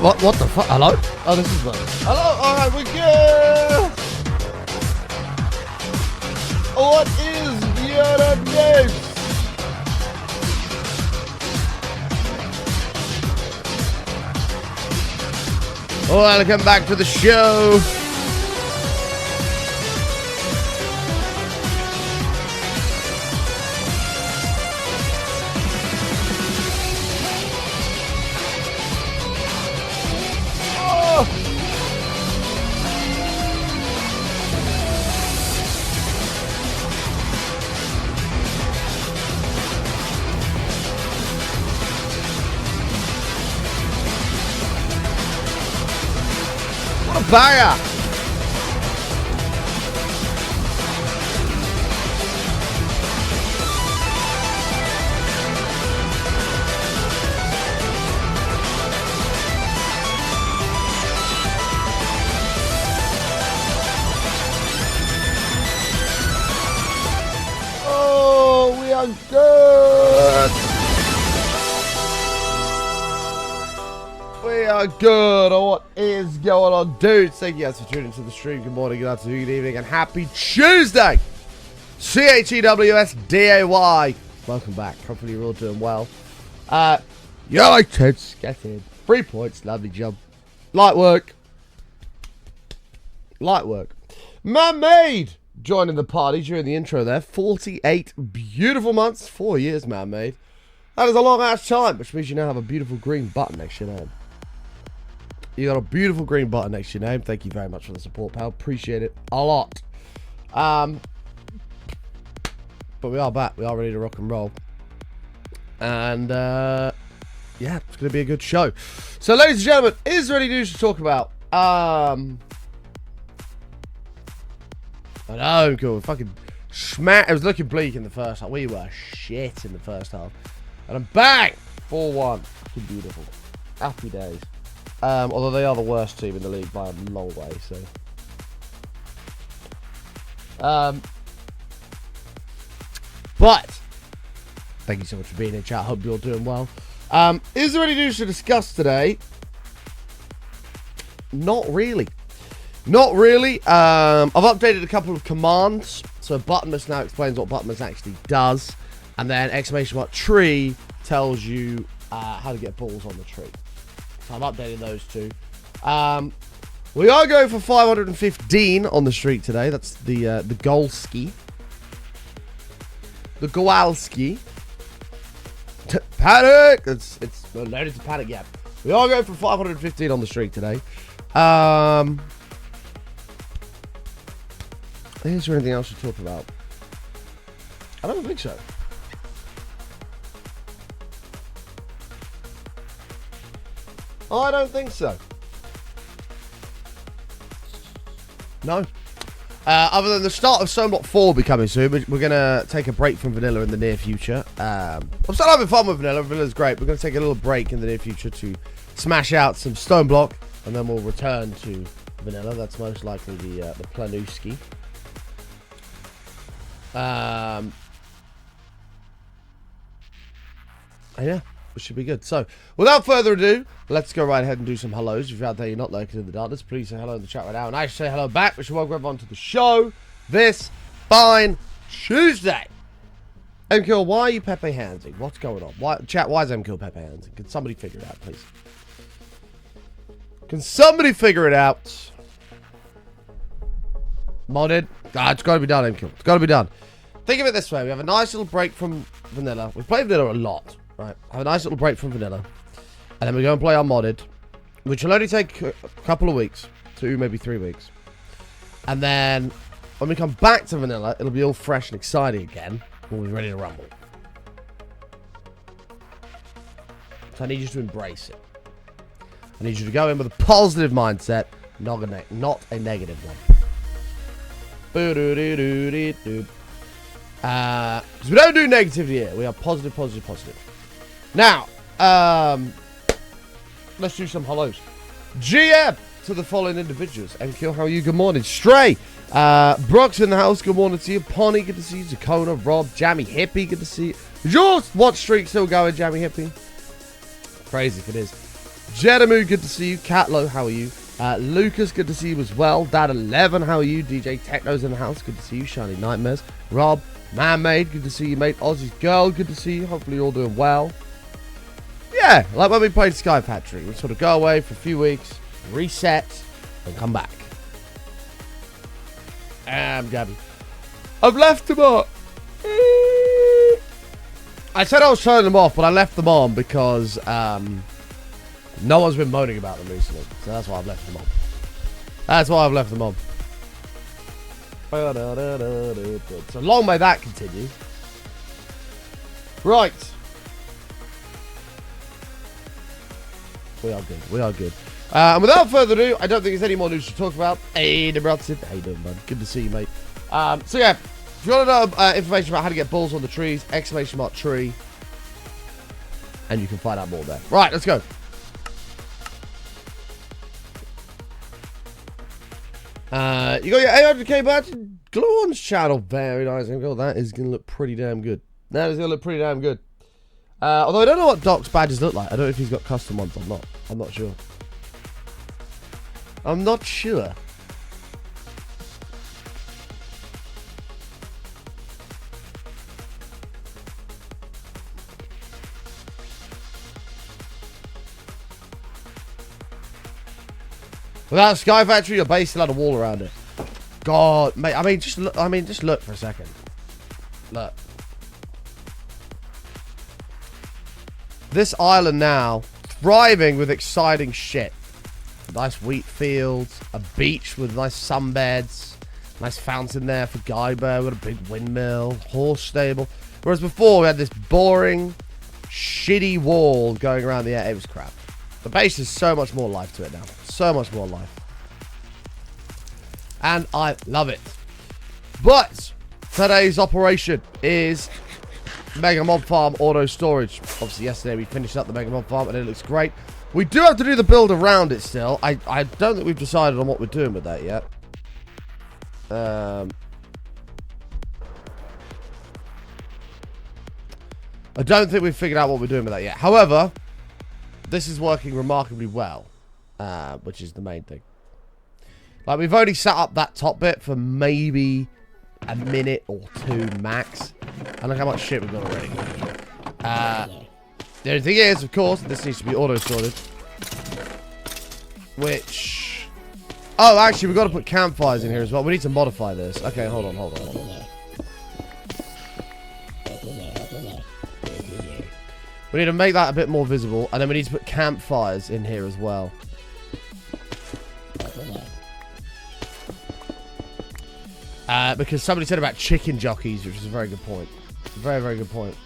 What the fuck? Hello? Oh, this is better. Hello? Alright, we're good! What is your news? Welcome back to the show. Banger! Oh, we are good! We are good. Oh, what is going on, dudes? Thank you guys for tuning to the stream. Good morning, good afternoon, good evening, and happy Tuesday! CHEWSDAY. Welcome back. Hopefully you're all doing well. You're like tits. Get in. 3 points. Lovely job. Light work. Light work. Man-made joining the party during the intro there. 48 beautiful months. 4 years, man-made. That is a long-ass time, which means you now have a beautiful green button next to your name. You got a beautiful green button next to your name. Thank you very much for the support, pal. Appreciate it a lot. But we are back. We are ready to rock and roll. And, yeah, it's going to be a good show. So, ladies and gentlemen, is there any news to talk about? I know, cool. Fucking smack. It was looking bleak in the first half. We were shit in the first half. And then bang! 4-1. Fucking beautiful. Happy days. Although they are the worst team in the league by a long way, so. But thank you so much for being in chat. Hope you're doing well. Is there any news to discuss today? Not really. Not really. I've updated a couple of commands. So Buttonmas now explains what Buttonmas actually does. And then exclamation mark tree tells you how to get balls on the tree. So I've updated those two. We are going for 515 on the streak today. That's the Golski. The Gowalski. Panic! It's loaded to panic, yeah. We are going for 515 on the streak today. Is there anything else to talk about? I don't think so. I don't think so. No. Other than the start of Somewhat 4 will be coming soon, we're going to take a break from Vanilla in the near future. I'm still having fun with Vanilla. Vanilla's great. We're going to take a little break in the near future to smash out some Stone Block, and then we'll return to Vanilla. That's most likely the Planuski. Yeah. Which should be good. So, without further ado, let's go right ahead and do some hellos. If you're out there, you're not lurking in the darkness, please say hello in the chat right now. And I should say hello back. We should welcome everyone to the show this fine Tuesday. MKill, why are you Pepe Handsing? What's going on? Why is MKill Pepe Handsing? Can somebody figure it out, please? Can somebody figure it out? Modded. It's got to be done, MKill. It's got to be done. Think of it this way. We have a nice little break from Vanilla. We play Vanilla a lot. Right, have a nice little break from Vanilla. And then we go and play our modded, which will only take a couple of weeks. 2, maybe 3 weeks. And then when we come back to Vanilla, it'll be all fresh and exciting again. We'll be ready to rumble. So I need you to embrace it. I need you to go in with a positive mindset, not a negative one. Because we don't do negativity here. We are positive, positive, positive. Now, let's do some hellos. GM to the following individuals. MKill, how are you? Good morning. Stray. Brock's in the house. Good morning to you. Pony, good to see you. Zakona, Rob, Jammy Hippie, good to see you. Is your watch streak still going, Jammy Hippie? Crazy if it is. Jedamu, good to see you. Catlo, how are you? Lucas, good to see you as well. Dad11, how are you? DJ Techno's in the house, good to see you. Shiny Nightmares. Rob, Man-Made, good to see you, mate. Aussie's Girl, good to see you. Hopefully you're all doing well. Yeah, like when we played Sky Factory. We sort of go away for a few weeks, reset, and come back. Gabby. I've left them on. I said I was turning them off, but I left them on because no one's been moaning about them recently. So that's why I've left them on. That's why I've left them on. So long may that continue. Right. We are good. We are good. And without further ado, I don't think there's any more news to talk about. Hey, Nebraska. How you doing, bud? Good to see you, mate. So yeah, if you want to know information about how to get balls on the trees, !tree, and you can find out more there. Right, let's go. You got your 800k badge? Glowon's channel. Very nice. That is going to look pretty damn good. That is going to look pretty damn good. Although I don't know what Doc's badges look like. I don't know if he's got custom ones or not. I'm not sure. I'm not sure. Without Sky Factory, your base still had a wall around it. God, mate. I mean, just look for a second. Look. This island now, thriving with exciting shit. Nice wheat fields, a beach with nice sunbeds, nice fountain there for Guyber, with a big windmill, horse stable. Whereas before we had this boring, shitty wall going around the air. It was crap. The base has so much more life to it now. So much more life. And I love it. But today's operation is Mega Mob Farm Auto Storage. Obviously yesterday we finished up the Mega Mob Farm and it looks great. We do have to do the build around it still. I don't think we've decided on what we're doing with that yet. I don't think we've figured out what we're doing with that yet. However, this is working remarkably well, which is the main thing. Like, we've only set up that top bit for maybe a minute or two max. And look how much shit we've got already. The only thing is, of course, this needs to be auto-sorted. Which... Oh, actually, we've got to put campfires in here as well. We need to modify this. Okay, hold on. We need to make that a bit more visible. And then we need to put campfires in here as well. Because somebody said about chicken jockeys, which is a very good point. Very, very good point.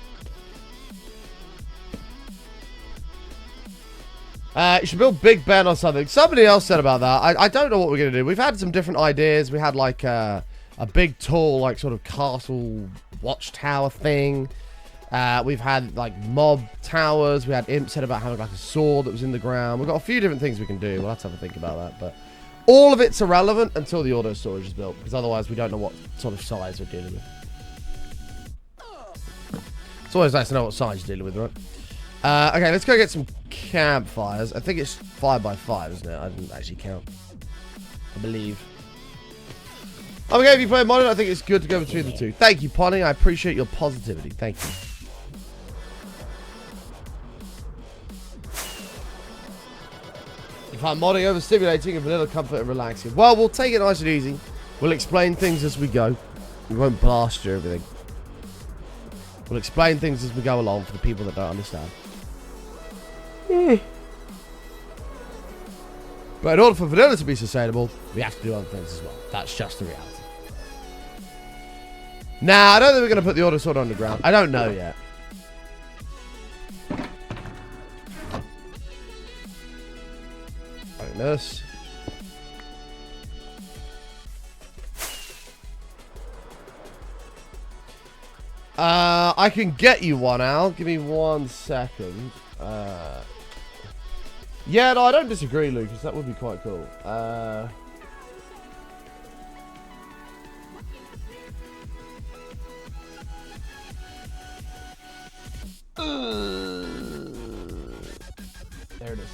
You should build Big Ben or something. Somebody else said about that. I don't know what we're going to do. We've had some different ideas. We had like a big, tall, like sort of castle watchtower thing. We've had like mob towers. We had Imp said about having like a sword that was in the ground. We've got a few different things we can do. We'll have to have a think about that. But all of it's irrelevant until the auto storage is built. Because otherwise we don't know what sort of size we're dealing with. It's always nice to know what size you're dealing with, right? Okay, let's go get some campfires. I think it's 5x5, isn't it? I didn't actually count. I believe. Okay, if you play modded, I think it's good to go between the two. Thank you, Ponny. I appreciate your positivity. Thank you. You find modding overstimulating and vanilla comfort and relaxing. Well, we'll take it nice and easy. We'll explain things as we go. We won't blast you everything. We'll explain things as we go along for the people that don't understand. But in order for vanilla to be sustainable, we have to do other things as well. That's just the reality. Nah, I don't think we're going to put the auto sword underground. I don't know yet. Like this. I can get you one, Al. Give me 1 second. Yeah, no, I don't disagree, Lucas. That would be quite cool. There it is.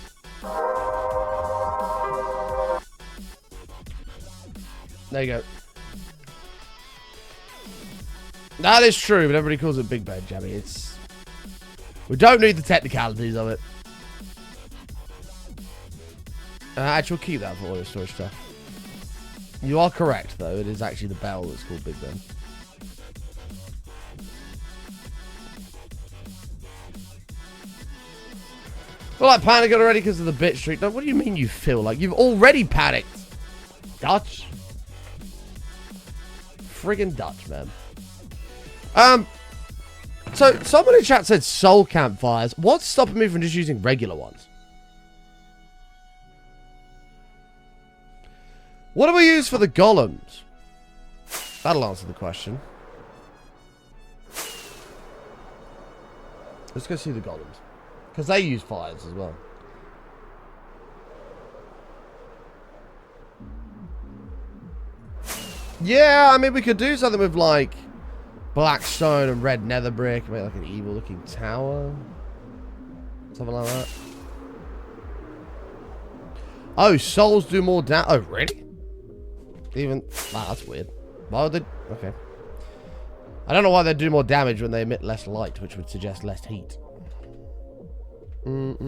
There you go. That is true, but everybody calls it Big Ben, Jammy. It's... We don't need the technicalities of it. Actually, we'll keep that for all your storage stuff. You are correct, though. It is actually the bell that's called Big Ben. Well, like panicked already because of the bit streak. No, what do you mean you feel like you've already panicked? Dutch. Friggin' Dutch, man. So someone in chat said soul campfires. What's stopping me from just using regular ones? What do we use for the golems? That'll answer the question. Let's go see the golems. Because they use fires as well. Yeah, I mean, we could do something with, like, black stone and red nether brick. Make, like, an evil-looking tower. Something like that. Oh, souls do more damage. Oh, really? Even... Wow, that's weird. Why would they... Okay. I don't know why they do more damage when they emit less light, which would suggest less heat. Oh,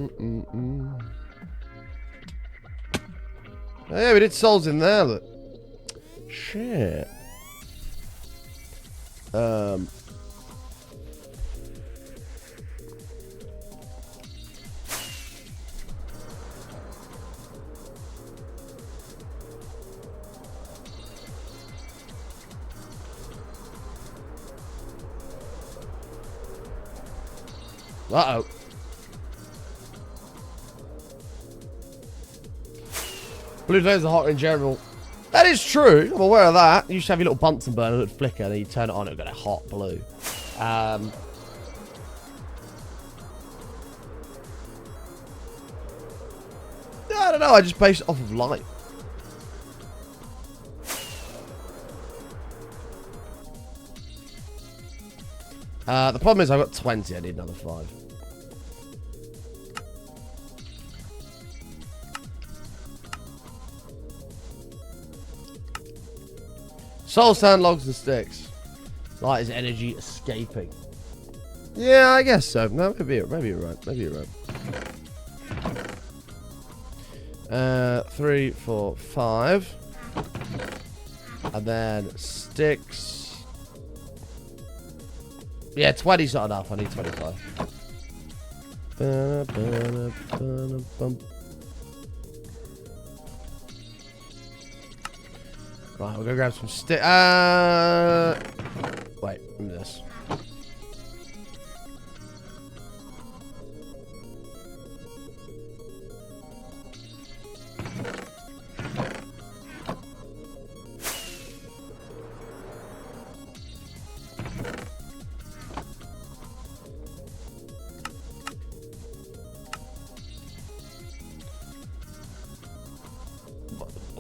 yeah, we did souls in there, look. Shit. Uh-oh. Blue flames are hot in general. That is true. I'm aware of that. You used to have your little Bunsen burner that would flicker, and then you turn it on, it would get a hot blue. I don't know. I just base it off of light. The problem is I've got 20. I need another 5. Soul sand, logs, and sticks. Light is energy escaping. Yeah, I guess so. No, maybe you're right. Maybe you're right. 3, 4, 5. And then sticks. Yeah, 20's not enough. I need 25. Right, we're gonna grab some stick. Wait, give me this.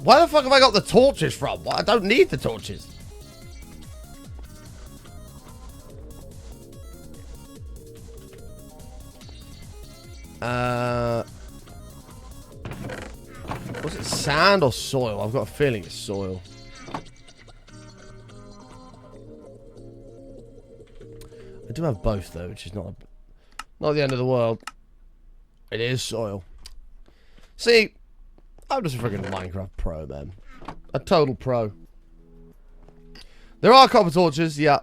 Where the fuck have I got the torches from? I don't need the torches. Was it sand or soil? I've got a feeling it's soil. I do have both though, which is not the end of the world. It is soil. See, I'm just a freaking Minecraft pro, man. A total pro. There are copper torches, yeah.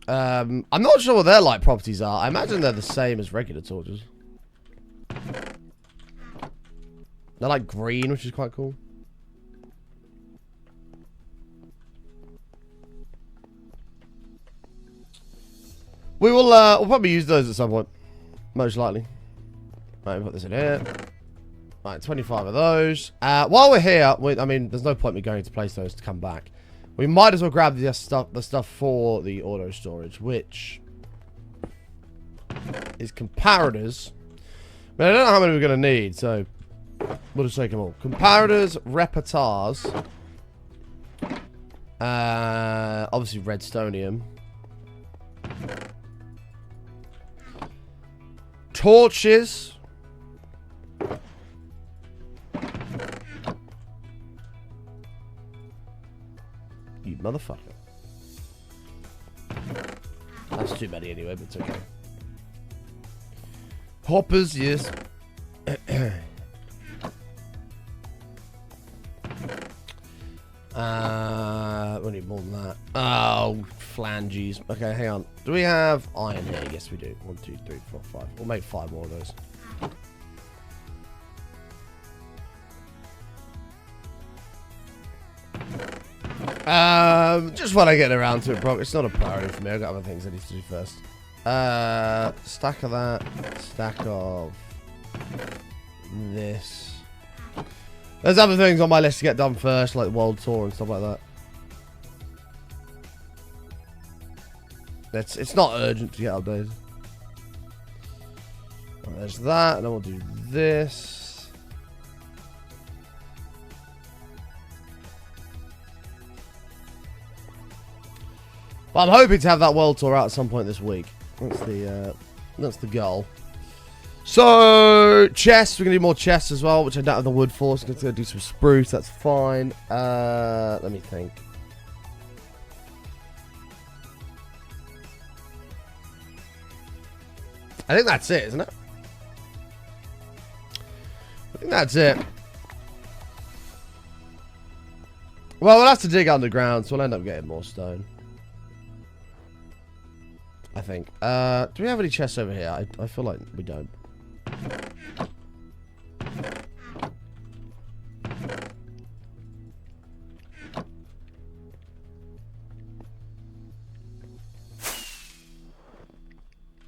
I'm not sure what their light properties are. I imagine they're the same as regular torches. They're like green, which is quite cool. We will, we'll probably use those at some point. Most likely. Right, put this in here. Right, 25 of those. While we're here, I mean, there's no point me going to place those to come back. We might as well grab the stuff for the auto storage, which is comparators. But I don't know how many we're going to need, so we'll just take them all. Comparators, repertoires. Obviously redstonium. Torches. motherfucker. That's too many anyway, but it's okay. Hoppers, yes. We need more than that. Oh, flanges. Okay, hang on. Do we have iron here? Yes, we do. 1, 2, 3, 4, 5. We'll make 5 more of those. Just when I get around to it, bro. It's not a priority for me. I've got other things I need to do first. Stack of that. Stack of this. There's other things on my list to get done first, like the world tour and stuff like that. It's not urgent to get updated. Right, there's that, and then we'll do this. But I'm hoping to have that world tour out at some point this week. That's the goal. So, chests. We're going to do more chests as well, which I don't have the wood for. So I'm going to do some spruce. That's fine. Let me think. I think that's it, isn't it? I think that's it. Well, we'll have to dig underground, so we'll end up getting more stone. I think. Do we have any chests over here? I feel like we don't.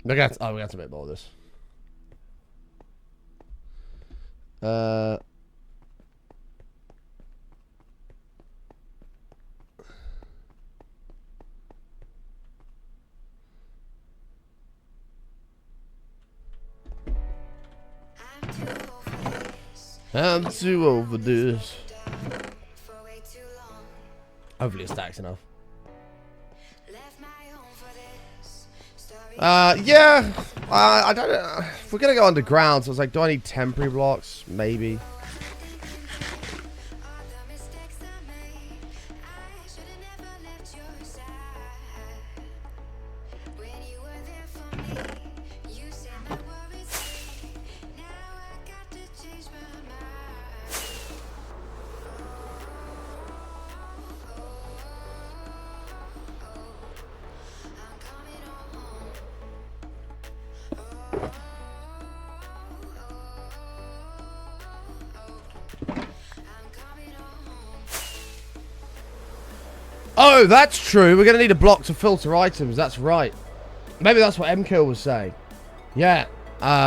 We got to make more of this. I'm too over this. Hopefully it stacks enough. Yeah. I don't know. If we're gonna go underground, so I was like, do I need temporary blocks? Maybe. Oh, that's true. We're going to need a block to filter items. That's right. Maybe that's what MKill was saying. Yeah,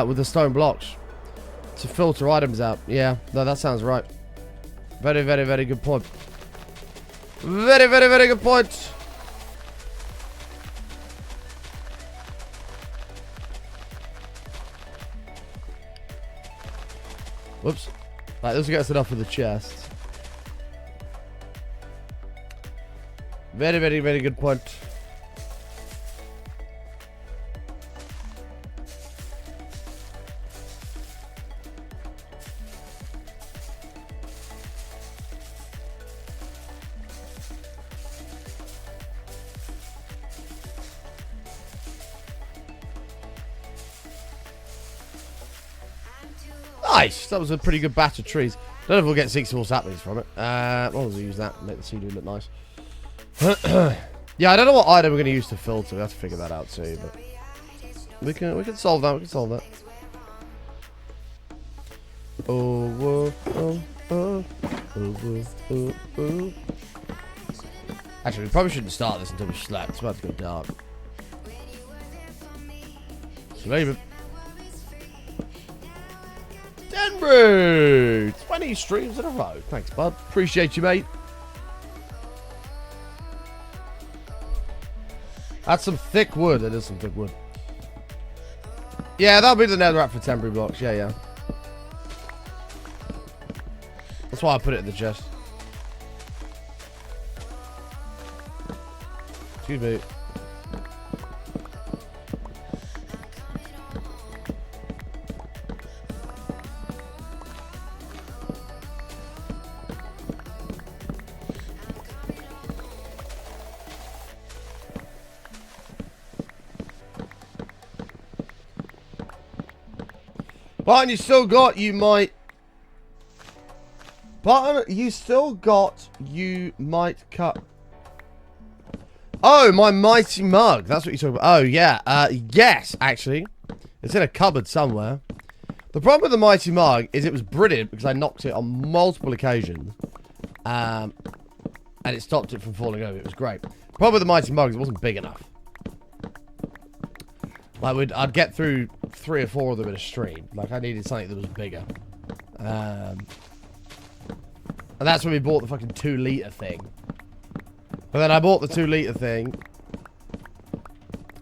with the stone blocks. To filter items out. Yeah, no, that sounds right. Very, very, very good point. Very, very, very good point. Whoops. Right, this will get us enough for the chest. Very, very, very good point. Nice! That was a pretty good batch of trees. Don't know if we'll get 64 saplings from it. We'll use that. Make the scenery look nice. Yeah, I don't know what item we're going to use to filter. We have to figure that out too, but we can solve that. We can solve that. Actually, we probably shouldn't start this until we slept. It's about to go dark. So maybe 20 streams in a row. Thanks, bud. Appreciate you, mate. That's some thick wood. It is some thick wood. Yeah, that'll be the netherrack for temporary blocks. Yeah, yeah. That's why I put it in the chest. Excuse me. Button, you still got, you might... Button, you still got, you might cut... Oh, my mighty mug. That's what you're talking about. Oh, yeah. Yes, actually. It's in a cupboard somewhere. The problem with the mighty mug is it was brilliant because I knocked it on multiple occasions. And it stopped it from falling over. It was great. The problem with the mighty mug is it wasn't big enough. Like, I'd get through 3 or 4 of them in a stream. Like, I needed something that was bigger. And that's when we bought the fucking 2-litre thing. But then I bought the 2-litre thing.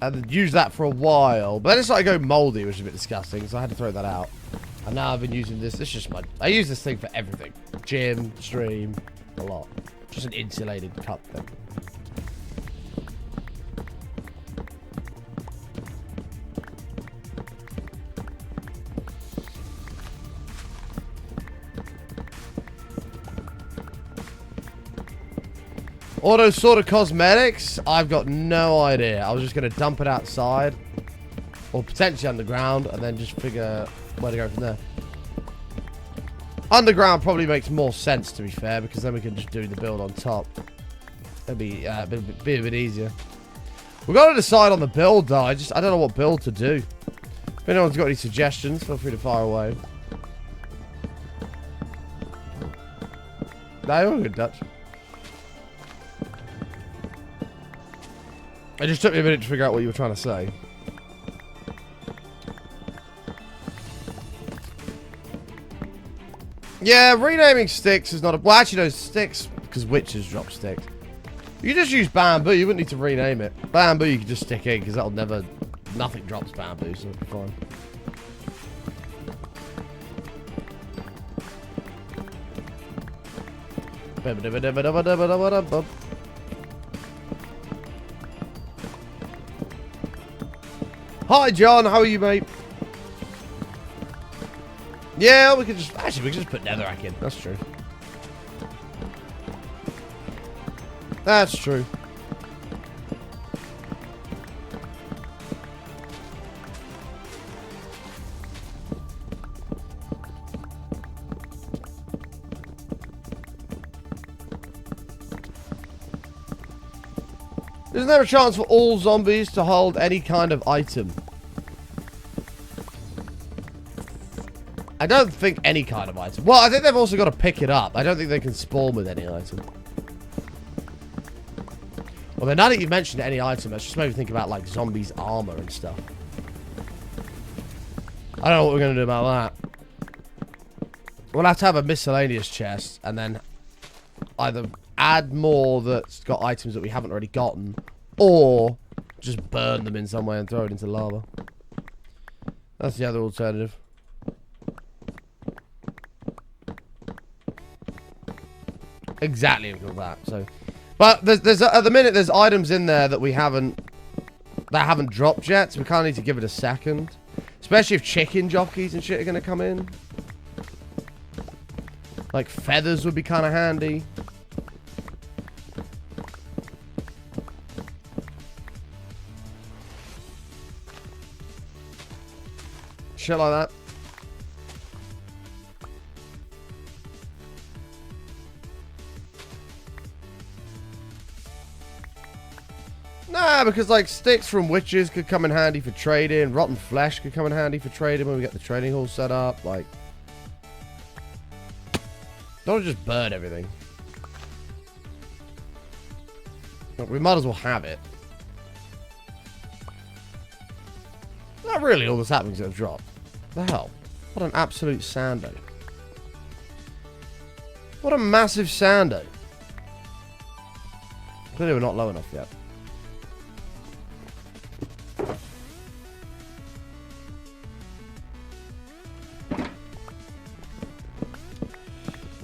And used that for a while. But then it started going mouldy, which is a bit disgusting. So I had to throw that out. And now I've been using this. It's just my... I use this thing for everything. Gym, stream, a lot. Just an insulated cup thing. Auto sort of cosmetics? I've got no idea. I was just going to dump it outside. Or potentially underground. And then just figure where to go from there. Underground probably makes more sense, to be fair. Because then we can just do the build on top. It'd be a bit easier. We've got to decide on the build, though. I don't know what build to do. If anyone's got any suggestions, feel free to fire away. No, you're good, Dutch. It just took me a minute to figure out what you were trying to say. Yeah, renaming sticks is not a... Well, actually, no, sticks, because witches drop sticks. You just use bamboo, you wouldn't need to rename it. Bamboo you can just stick in, because that'll never... Nothing drops bamboo, so it'll be fine. Hi, John. How are you, mate? Yeah, we could just... Actually, we could just put netherrack in. That's true. That's true. Isn't there a chance for all zombies to hold any kind of item? I don't think any kind of item. Well, I think they've also got to pick it up. I don't think they can spawn with any item. Well, then now that you've mentioned any item, let's just maybe think about, like, zombies' armor and stuff. I don't know what we're going to do about that. We'll have to have a miscellaneous chest, and then either add more that's got items that we haven't already gotten, or just burn them in some way and throw it into lava. That's the other alternative. Exactly like that. So, but there's at the minute there's items in there that we haven't dropped yet, so we kind of need to give it a second. Especially if chicken jockeys and shit are gonna come in. Like feathers would be kind of handy. Shit like that. Nah, because like sticks from witches could come in handy for trading. Rotten flesh could come in handy for trading when we get the trading hall set up. Like, don't just burn everything. We might as well have it. Not really all that's happening is going to drop. The hell? What an absolute sando. What a massive sando. Clearly we're not low enough yet.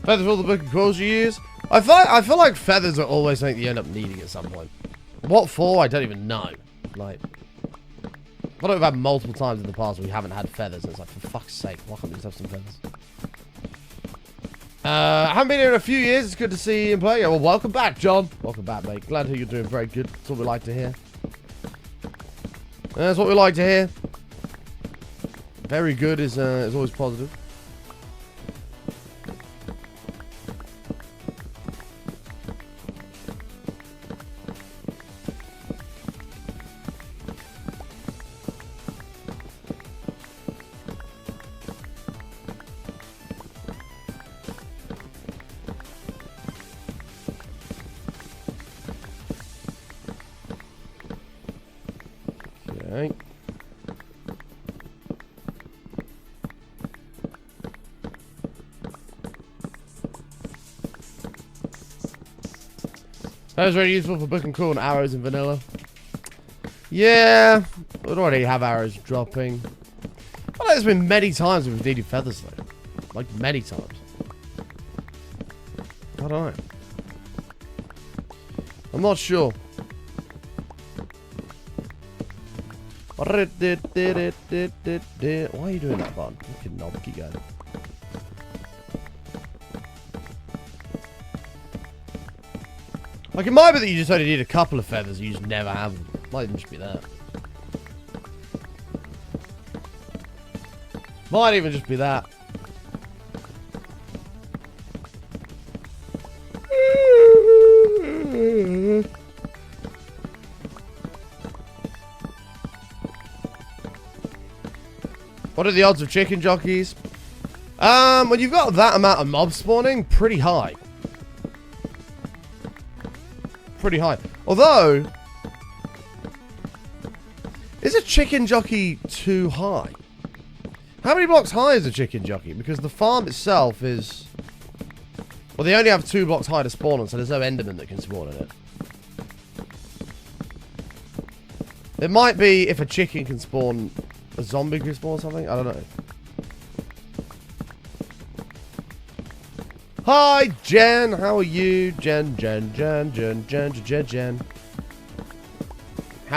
Feathers for all the book of quills you use? I feel like feathers are always something you end up needing at some point. What for? I don't even know. Like, I thought we've had multiple times in the past where we haven't had feathers, and it's like, for fuck's sake, why can't we just have some feathers? I haven't been here in a few years. It's good to see you and play. Well, welcome back, John. Welcome back, mate. Glad to hear you're doing very good. That's what we like to hear. That's what we like to hear. Very good is always positive. Okay. That was very useful for booking cool and arrows in vanilla. Yeah, we'd already have arrows dropping. I know there's been many times we've needed feathers though. Like many times. I don't know. I'm not sure. Why are you doing that, button? Fucking knob, keep going. Like, it might be that you just only need a couple of feathers, you just never have them. Might even just be that. Might even just be that. What are the odds of chicken jockeys? When you've got that amount of mob spawning, pretty high. Pretty high. Although, is a chicken jockey too high? How many blocks high is a chicken jockey? Because the farm itself is... Well, they only have 2 blocks high to spawn on, so there's no enderman that can spawn in it. It might be if a chicken can spawn... A zombie can spawn something? I don't know. Hi, Jen. How are you? Jen. How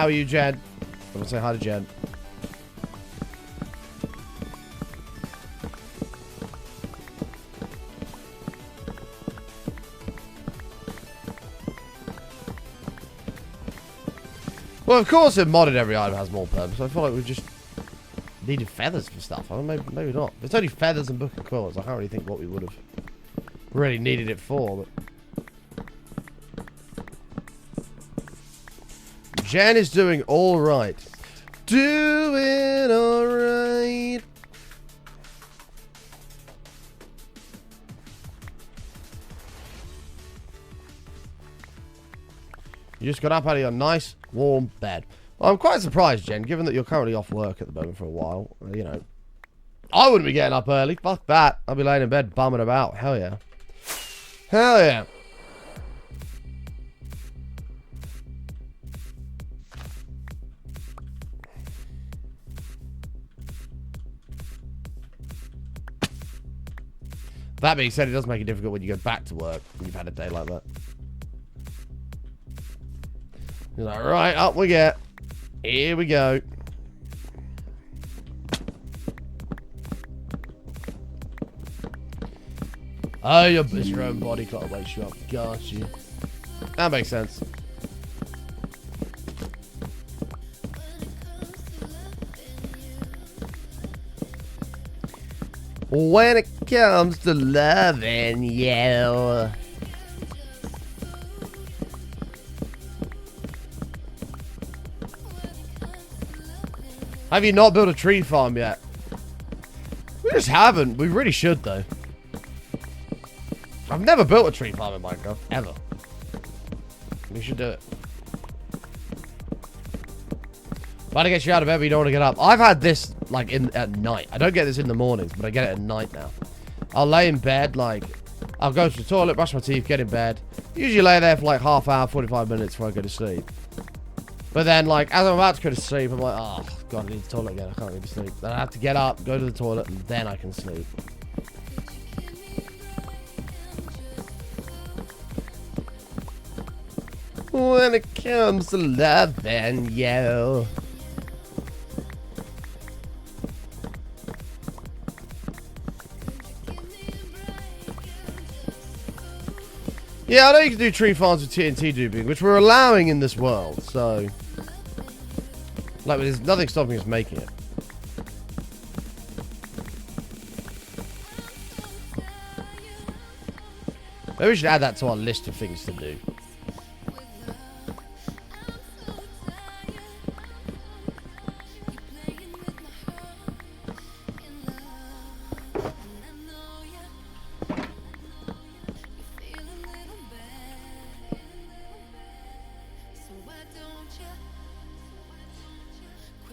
are you, Jen? I'm gonna say hi to Jen. Well, of course, it modded every item has more purpose. I feel like we just needed feathers for stuff. I don't know, maybe not. If it's only feathers and book of quills, I can't really think what we would have really needed it for. But Jen is doing all right. Doing all right. You just got up out of your nice, warm bed. Well, I'm quite surprised, Jen, given that you're currently off work at the moment for a while. You know, I wouldn't be getting up early. Fuck that. I'd be laying in bed bumming about. Hell yeah. Hell yeah. That being said, it does make it difficult when you go back to work when you've had a day like that. You're like, right, up we get. Here we go. Oh, it's your own body clock that wakes you up. Got you. That makes sense. When it comes to loving you. Have you not built a tree farm yet? We just haven't. We really should, though. I've never built a tree farm in Minecraft, ever. We should do it. Trying to get you out of bed, but you don't want to get up. I've had this, like, at night. I don't get this in the mornings, but I get it at night now. I'll lay in bed, like, I'll go to the toilet, brush my teeth, get in bed. Usually lay there for, like, half hour, 45 minutes before I go to sleep. But then, like, as I'm about to go to sleep, I'm like, oh, God, I need the toilet again. I can't go to sleep. Then I have to get up, go to the toilet, and then I can sleep. When it comes to loving you. Yeah, I know you can do tree farms with TNT duping, which we're allowing in this world, so... Like, there's nothing stopping us making it. Maybe we should add that to our list of things to do.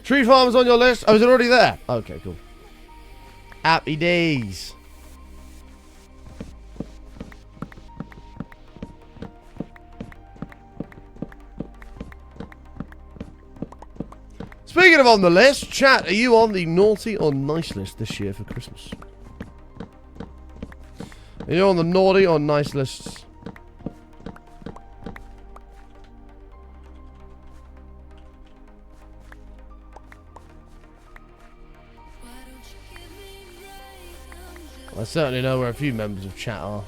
Tree farm's on your list. Oh, is it already there? Okay, cool. Happy days. Speaking of on the list, chat, are you on the naughty or nice list this year for Christmas? Are you on the naughty or nice lists? I certainly know where a few members of chat are.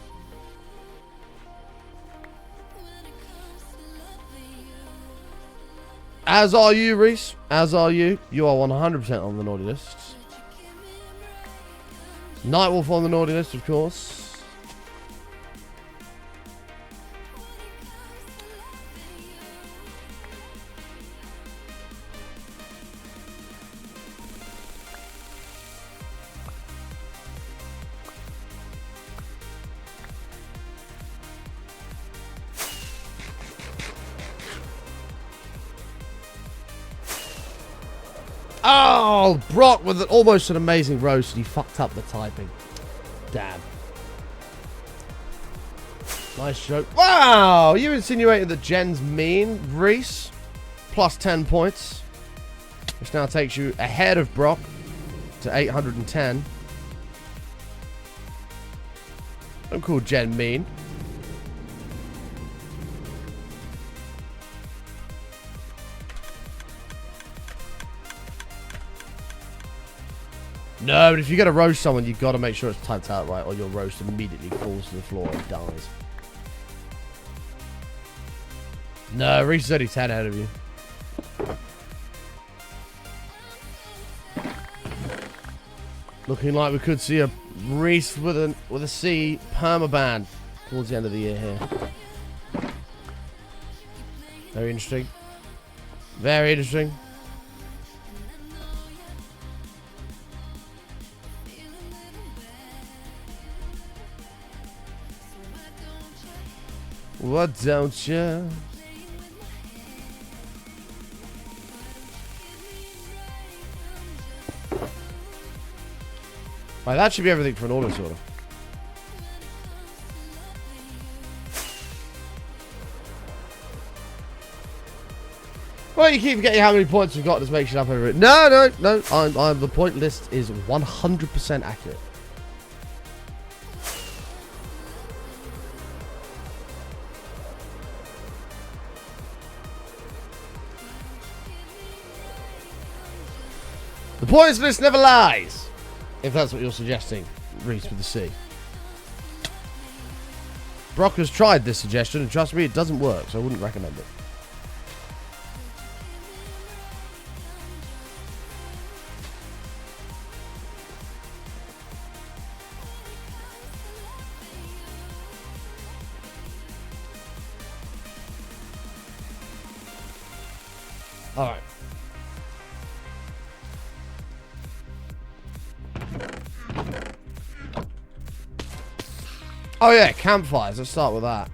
As are you, Reese. As are you. You are 100% on the naughty list. Nightwolf on the naughty list, of course. Oh, Brock with almost an amazing roast, and he fucked up the typing. Damn. Nice joke. Wow, you insinuated that Jen's mean, Reese. Plus 10 points. Which now takes you ahead of Brock to 810. Don't call Jen mean. No, but if you're going to roast someone, you've got to make sure it's typed out right, or your roast immediately falls to the floor and dies. No, Reese is only 10 ahead of you. Looking like we could see a Reese with a C permaban towards the end of the year here. Very interesting. Very interesting. What don't you? Right, that should be everything for an auto sorter. Well, you keep getting how many points we've got. Just make shit up over it. No. I'm the point list is 100% accurate. The points list never lies. If that's what you're suggesting, Reese with the C. Brock has tried this suggestion, and trust me, it doesn't work, so I wouldn't recommend it. All right. Oh yeah, campfires. Let's start with that.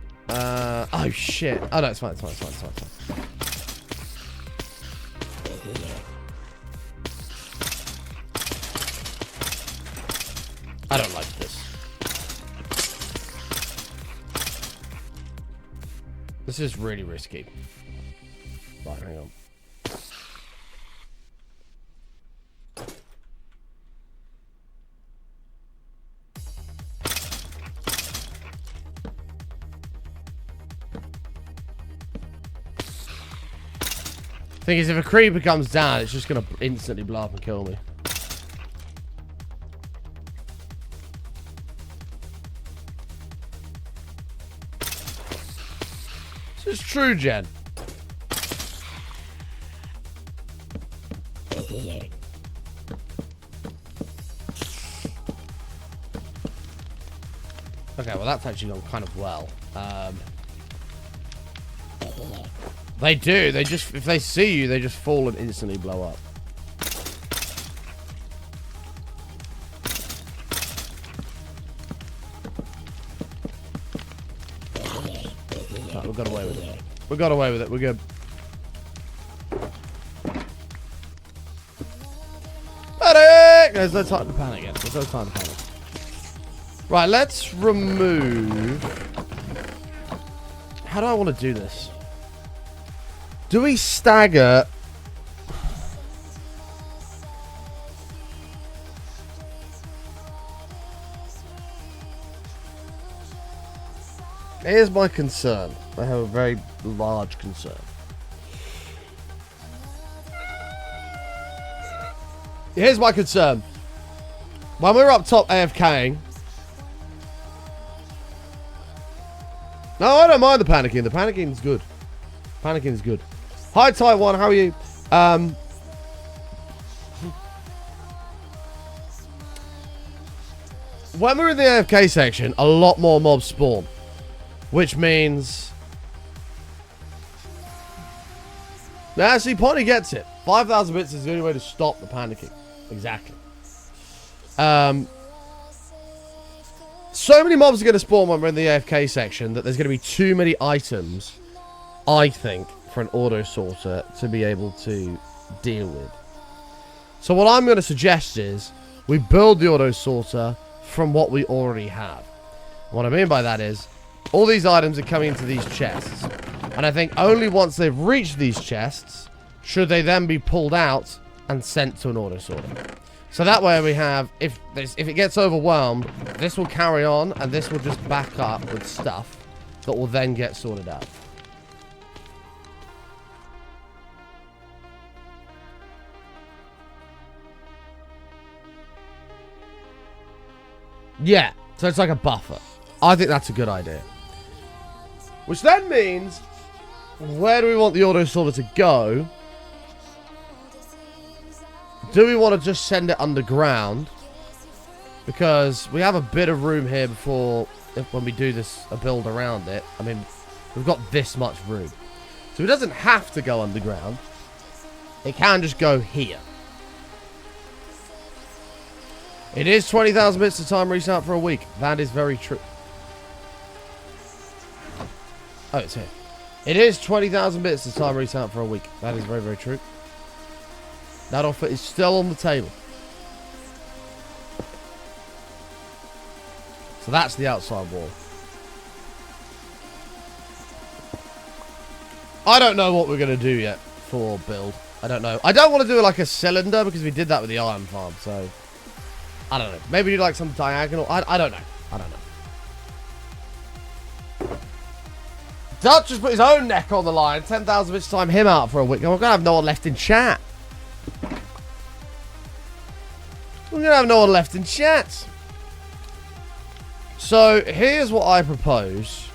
Oh shit. Oh no, it's fine. I don't like this. This is really risky. Right, hang on. Thing is, if a creeper comes down, it's just gonna instantly blow up and kill me. This is true, Jen. Okay, well, that's actually gone kind of well. They do. They just, if they see you, they just fall and instantly blow up. Right, we got away with it. We got away with it. We're good. Panic! There's no time to panic yet. There's no time to panic. Right, let's remove... How do I want to do this? Do we stagger... Here's my concern. I have a very large concern. Here's my concern. When we're up top AFKing... No, I don't mind the panicking. The panicking is good. Panicking is good. Hi, Taiwan. How are you? When we're in the AFK section, a lot more mobs spawn. Which means... Now, see, Pony gets it. 5,000 bits is the only way to stop the panicking. Exactly. So many mobs are going to spawn when we're in the AFK section that there's going to be too many items, I think, for an auto sorter to be able to deal with. So what I'm going to suggest is we build the auto sorter from what we already have. What I mean by that is all these items are coming into these chests. And I think only once they've reached these chests should they then be pulled out and sent to an auto sorter. So that way we have, if it gets overwhelmed, this will carry on and this will just back up with stuff that will then get sorted out. Yeah, so it's like a buffer. I think that's a good idea. Which then means, where do we want the auto sorter to go? Do we want to just send it underground? Because we have a bit of room here before, when we do a build around it. I mean, we've got this much room. So it doesn't have to go underground. It can just go here. It is 20,000 bits to time restart for a week. That is very true. Oh, it's here. It is 20,000 bits to time restart for a week. That is very, very true. That offer is still on the table. So that's the outside wall. I don't know what we're going to do yet for build. I don't know. I don't want to do like a cylinder because we did that with the iron farm. So, I don't know. Maybe do like some diagonal. I don't know. I don't know. Dutch just put his own neck on the line. 10,000 bits to time him out for a week. We're going to have no one left in chat. We're going to have no one left in chat. So, here's what I propose.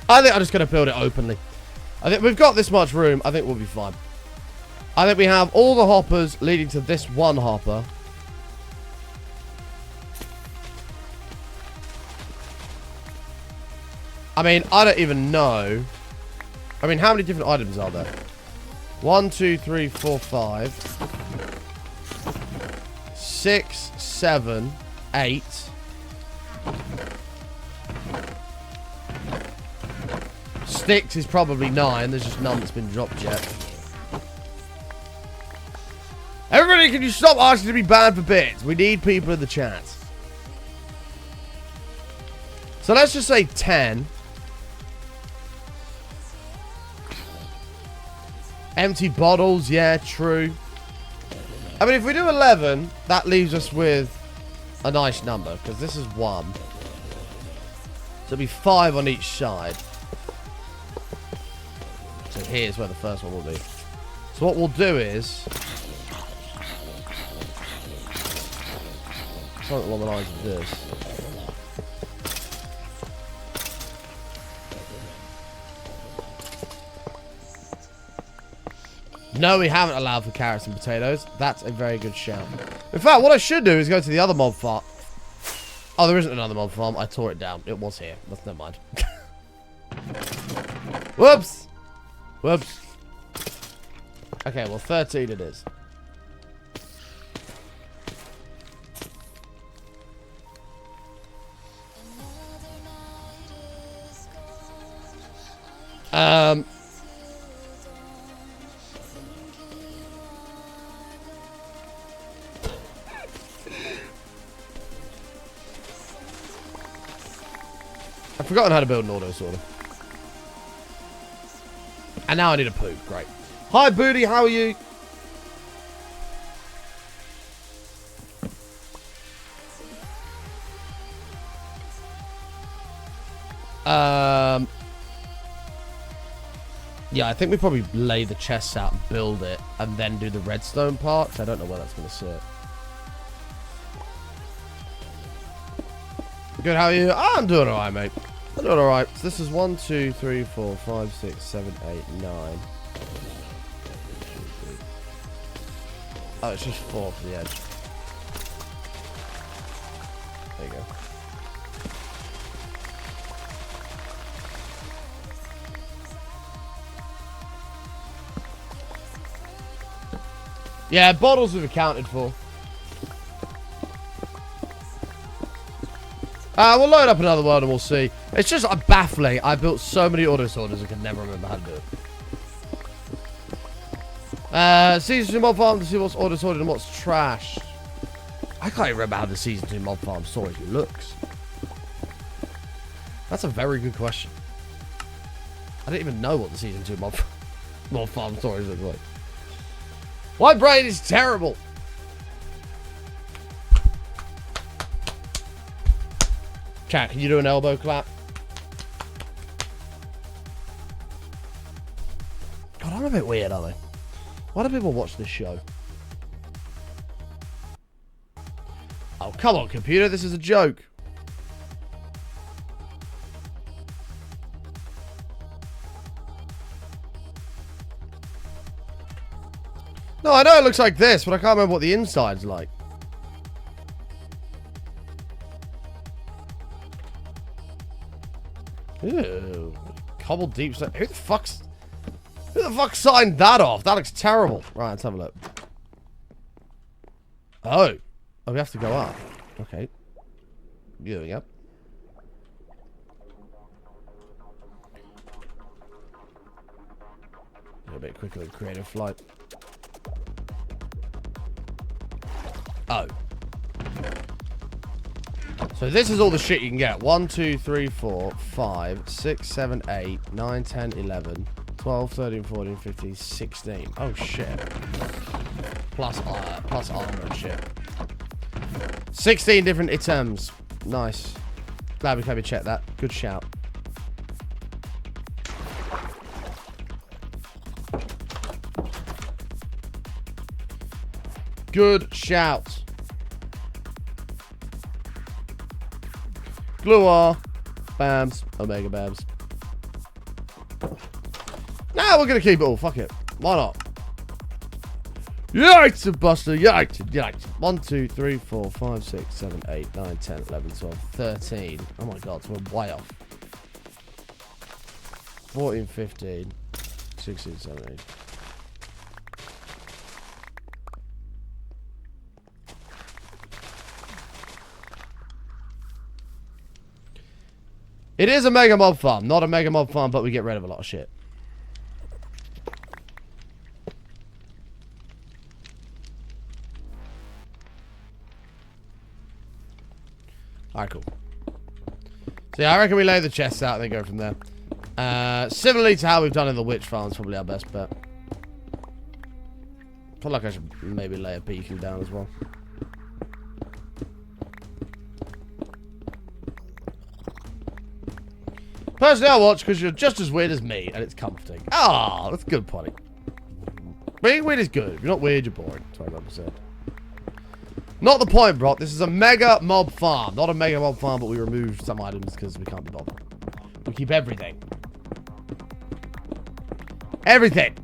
I think I'm just going to build it openly. I think we've got this much room. I think we'll be fine. I think we have all the hoppers leading to this one hopper. I mean, I don't even know. I mean, how many different items are there? 1, 2, 3, 4, 5. 6, 7, 8. Sticks is probably 9. There's just none that's been dropped yet. Everybody, can you stop asking to be banned for bits? We need people in the chat. So let's just say 10. Empty bottles, yeah, true. I mean, if we do 11, that leaves us with a nice number, because this is 1. So it'll be 5 on each side. So here's where the first one will be. So what we'll do is... something along the lines of this. No, we haven't allowed for carrots and potatoes. That's a very good shout. In fact, what I should do is go to the other mob farm. Oh, there isn't another mob farm. I tore it down. It was here. That's never mind. Whoops. Whoops. Okay, well, 13 it is. I've forgotten how to build an auto sorter. And now I need a poo. Great. Hi, Booty. How are you? Yeah, I think we probably lay the chests out and build it, and then do the redstone part. 'Cause I don't know where that's going to sit. Good, how are you? Oh, I'm doing alright, mate. I'm doing alright. So this is 1, 2, 3, 4, 5, 6, 7, 8, 9. Oh, it's just 4 for the edge. There you go. Yeah, bottles we've accounted for. We'll load up another world and we'll see. It's just baffling. I built so many auto sorters I can never remember how to do it. Season 2 mob farm to see what's auto sorted and what's trash. I can't even remember how the Season 2 mob farm storage looks. That's a very good question. I don't even know what the Season 2 mob farm storage looks like. My brain is terrible. Chat, can you do an elbow clap? God, I'm a bit weird, are they? Why do people watch this show? Oh, come on, computer. This is a joke. No, I know it looks like this, but I can't remember what the inside's like. Ew. Cobbled deep stone. Who the fuck signed that off? That looks terrible. Right, let's have a look. Oh. Oh, we have to go up. Okay. Going up. A little bit quicker than creative flight. Oh. So this is all the shit you can get. 1, 2, 3, 4, 5, 6, 7, 8, 9, 10, 11, 12, 13, 14, 15, 16. Oh shit. Plus armor and shit. 16 different items. Nice. Glad we came and checked that. Good shout. Good shout. Gluar. Bams. Omega Bams. Nah, we're going to keep it all. Fuck it. Why not? Yikes, Buster. Yikes. Yikes. 1, 2, 3, 4, 5, 6, 7, 8, 9, 10, 11, 12, 13. Oh my god, so we're way off. 14, 15, 16, 17. It is a mega mob farm. Not a mega mob farm, but we get rid of a lot of shit. Alright, cool. So yeah, I reckon we lay the chests out and then go from there. Similarly to how we've done in the witch farm, is probably our best bet. Feel like I should maybe lay a beacon down as well. Personally, I'll watch because you're just as weird as me, and it's comforting. Ah, that's a good point. Being weird is good. If you're not weird, you're boring. 21%. Not the point, bro. This is a mega mob farm. Not a mega mob farm, but we removed some items because we can't be bothered. We keep everything. Everything.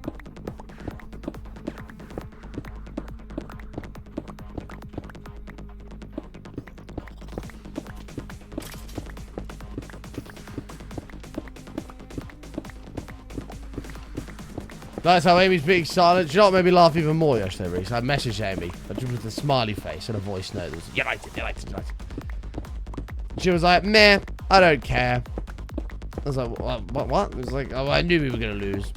That's how Amy's being silent. Do you know what made me laugh even more yesterday, Reese? I messaged Amy with a smiley face and a voice note. That was, you liked it, you liked it, you liked it. She was like, meh, I don't care. I was like, what? It was like, oh, I knew we were going to lose.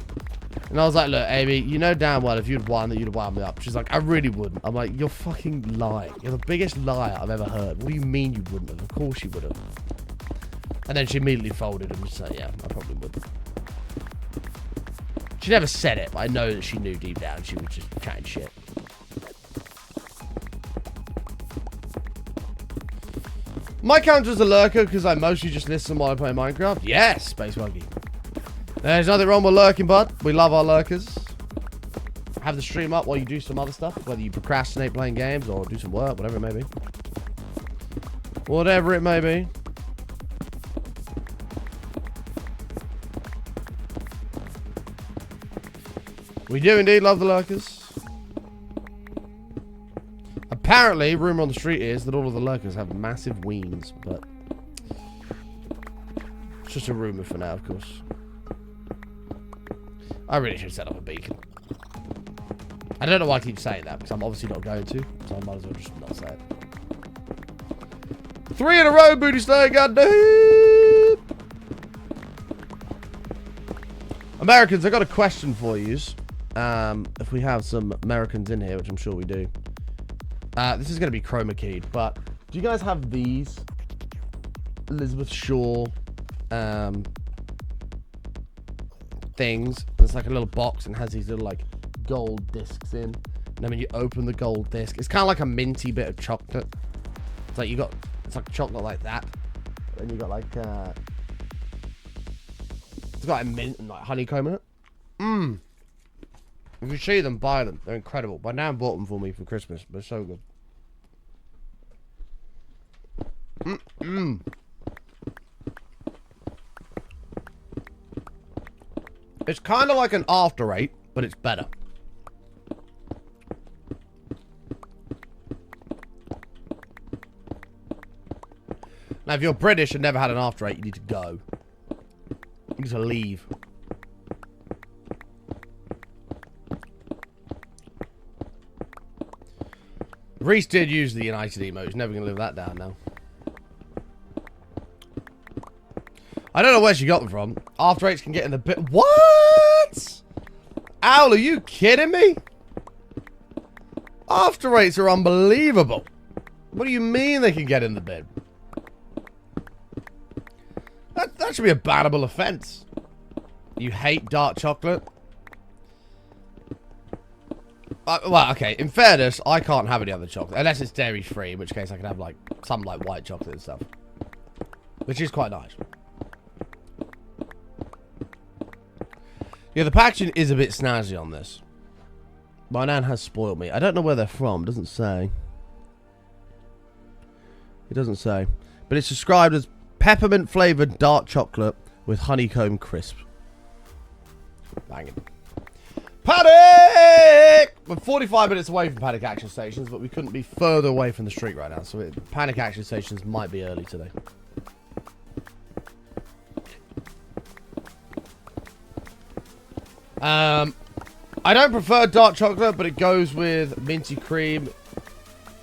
And I was like, look, Amy, you know damn well if you'd won that you'd have wound me up. She's like, I really wouldn't. I'm like, you're fucking lying. You're the biggest liar I've ever heard. What do you mean you wouldn't have? Of course you would have. And then she immediately folded and was like, yeah, I probably would. She never said it, but I know that she knew deep down she was just chatting shit. My counter's a lurker because I mostly just listen while I play Minecraft. Yes, Space Monkey. There's nothing wrong with lurking, bud. We love our lurkers. Have the stream up while you do some other stuff, whether you procrastinate playing games or do some work, whatever it may be. Whatever it may be. We do indeed love the lurkers. Apparently, rumor on the street is that all of the lurkers have massive weens, but it's just a rumor for now, of course. I really should set up a beacon. I don't know why I keep saying that, because I'm obviously not going to, so I might as well just not say it. 3 in a row, booty stay, goddamn! Americans, I got a question for yous. If we have some Americans in here, which I'm sure we do. This is going to be chroma keyed, but do you guys have these? Elizabeth Shaw things. It's like a little box and has these little like gold discs in. And then when you open the gold disc, it's kind of like a minty bit of chocolate. It's like it's like chocolate like that. And you got like it's got like mint and like honeycomb in it. Mmm. If you see them, buy them. They're incredible. My nan bought them for me for Christmas. They're so good. Mmm. It's kind of like an After Eight, but it's better. Now, if you're British and never had an After Eight, you need to go. You need to leave. Reese did use the United emote. He's never going to live that down now. I don't know where she got them from. After Eights can get in the bit. What? Owl, are you kidding me? After Eights are unbelievable. What do you mean they can get in the bin? That should be a bannable offense. You hate dark chocolate? Well, okay, in fairness, I can't have any other chocolate. Unless it's dairy-free, in which case I can have, like, some, like, white chocolate and stuff. Which is quite nice. Yeah, the packaging is a bit snazzy on this. My nan has spoiled me. I don't know where they're from. It doesn't say. It doesn't say. But it's described as peppermint-flavoured dark chocolate with honeycomb crisp. Banging. Panic! We're 45 minutes away from Panic Action Stations, but we couldn't be further away from the street right now, so Panic Action Stations might be early today. I don't prefer dark chocolate, but it goes with minty cream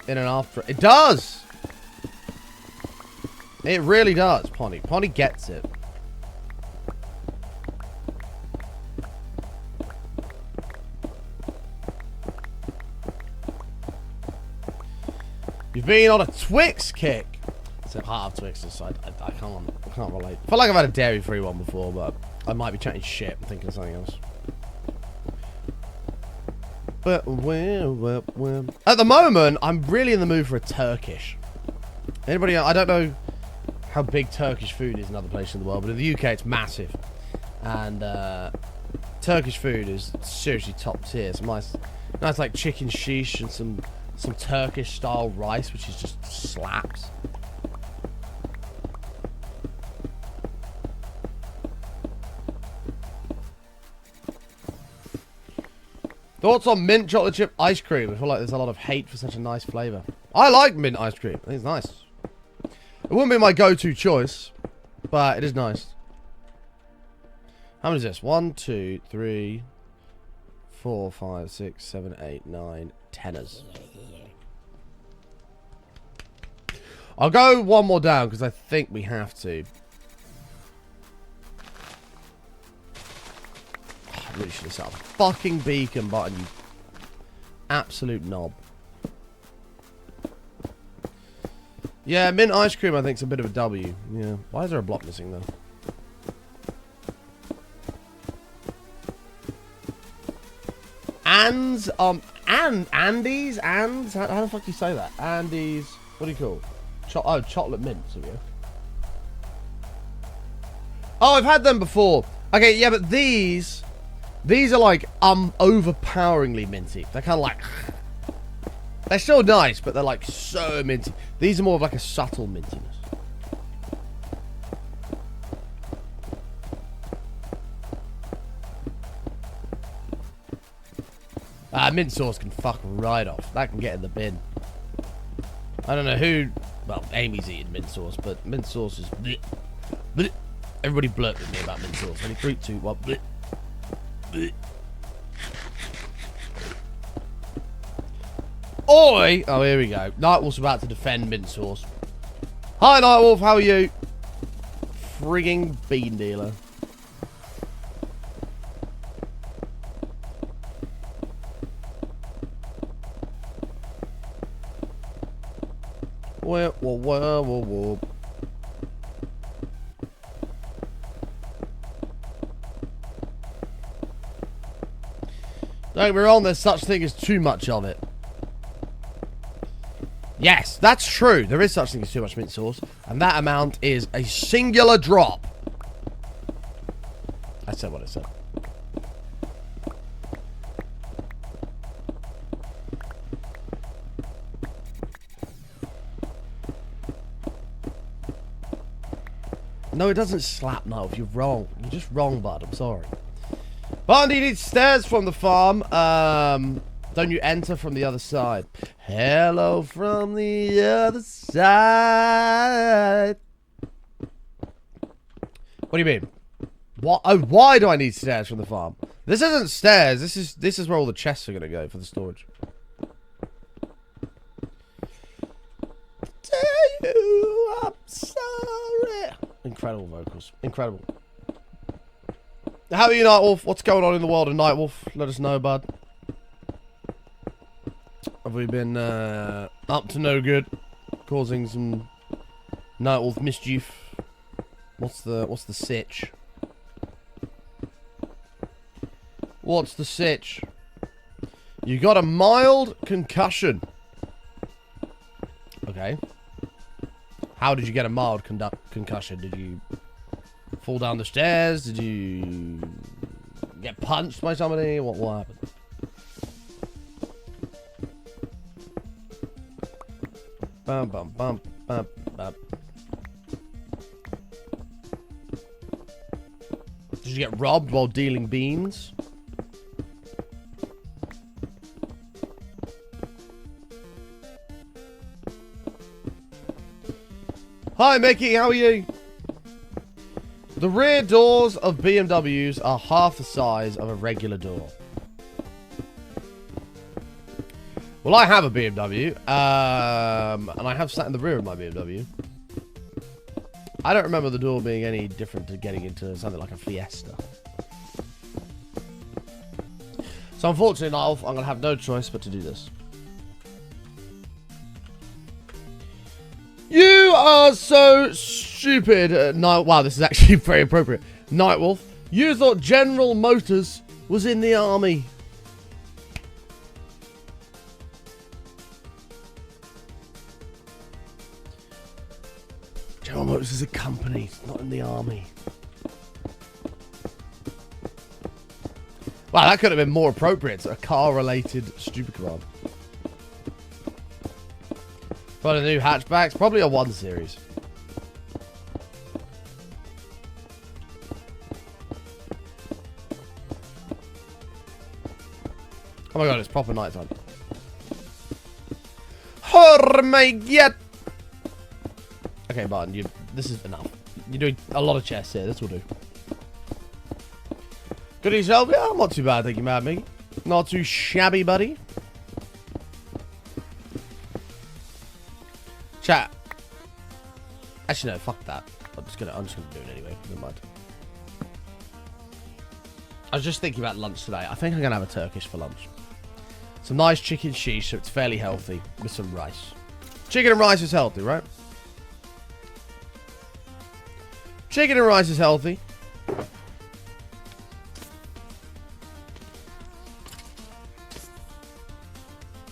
in an after. It does! It really does, Pony. Pony gets it. You've been on a Twix kick. It's a part of Twixes, so I can't relate. I feel like I've had a dairy-free one before, but I might be chatting shit and thinking of something else. But at the moment, I'm really in the mood for a Turkish. Anybody? I don't know how big Turkish food is in other places in the world, but in the UK, it's massive. And Turkish food is seriously top tier. Some nice like chicken sheesh and some Turkish style rice, which is just slaps. Thoughts on mint chocolate chip ice cream? I feel like there's a lot of hate for such a nice flavour. I like mint ice cream. I think it's nice. It wouldn't be my go-to choice, but it is nice. How many is this? 1, 2, 3, 4, 5, 6, 7, 8, 9, 10ers. I'll go one more down because I think we have to. I really should have set up a fucking beacon button, you absolute knob. Yeah, mint ice cream I think is a bit of a W. Yeah. Why is there a block missing though? Andes, Andes? How the fuck do you say that? Andes, what do you call it? Chocolate mints, have you? Oh, I've had them before. Okay, yeah, but these are like, overpoweringly minty. They're kind of like, they're still nice, but they're like so minty. These are more of like a subtle mintiness. Mint sauce can fuck right off. That can get in the bin. I don't know who... Well, Amy's eating mint sauce, but mint sauce is... Bleh, bleh. Everybody blurt with me about mint sauce. Ready? 3, 2, 1. Bleh, bleh. Oi! Oh, here we go. Nightwolf's about to defend mint sauce. Hi, Nightwolf. How are you? Frigging bean dealer. Whoa, whoa, whoa, whoa, whoa. Don't get me wrong, there's such thing as too much of it. Yes, that's true. There is such thing as too much mint sauce. And that amount is a singular drop. I said what I said. No, it doesn't slap now if you're wrong. You're just wrong, bud. I'm sorry. Barney needs stairs from the farm. Don't you enter from the other side? Hello from the other side. What do you mean? What? Oh, why do I need stairs from the farm? This isn't stairs. This is where all the chests are gonna go for the storage. Tell you I'm sorry. Incredible vocals. Incredible. How are you, Nightwolf? What's going on in the world of Nightwolf? Let us know, bud. Have we been up to no good? Causing some Nightwolf mischief? What's the sitch? What's the sitch? You got a mild concussion. Okay. How did you get a mild concussion? Did you fall down the stairs? Did you get punched by somebody? What happened? Bum, bum, bum, bum, bum. Did you get robbed while dealing beans? Hi, Mickey. How are you? The rear doors of BMWs are half the size of a regular door. Well, I have a BMW, and I have sat in the rear of my BMW. I don't remember the door being any different to getting into something like a Fiesta. So unfortunately, I'm going to have no choice but to do this. You are so stupid. Wow, this is actually very appropriate. Nightwolf, you thought General Motors was in the army. General Motors is a company, it's not in the army. Wow, that could have been more appropriate. A car-related stupid command. For the new hatchbacks, probably a 1 series. Oh my god, it's proper nighttime. Oh my god! Okay, Barton, this is enough. You're doing a lot of chests here. This will do. Good yourself? Yeah, I'm not too bad, thank you, Mad Mickey. Not too shabby, buddy. Chat. Actually, no, fuck that. I'm just gonna do it anyway. Never mind. I was just thinking about lunch today. I think I'm gonna have a Turkish for lunch. Some nice chicken sheesh, so it's fairly healthy, with some rice. Chicken and rice is healthy, right? Chicken and rice is healthy.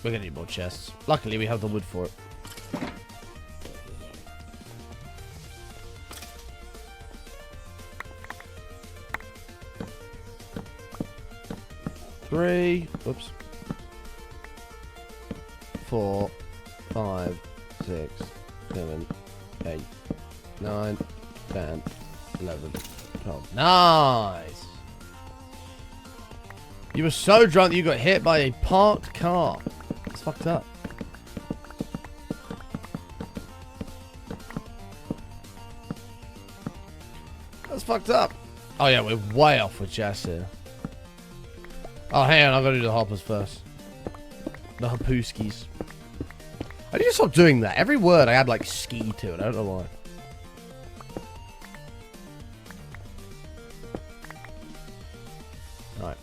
We're gonna need more chests. Luckily, we have the wood for it. Three. Oops. 4, 5, 6, 7, 8, 9, 10, 11, 12. Nice! You were so drunk that you got hit by a parked car. It's fucked up. That's fucked up. Oh yeah, we're way off with Jess here. Oh, hang on, I've got to do the hoppers first. The hopooskies. I need to stop doing that. Every word I add like ski to it. I don't know why. Alright.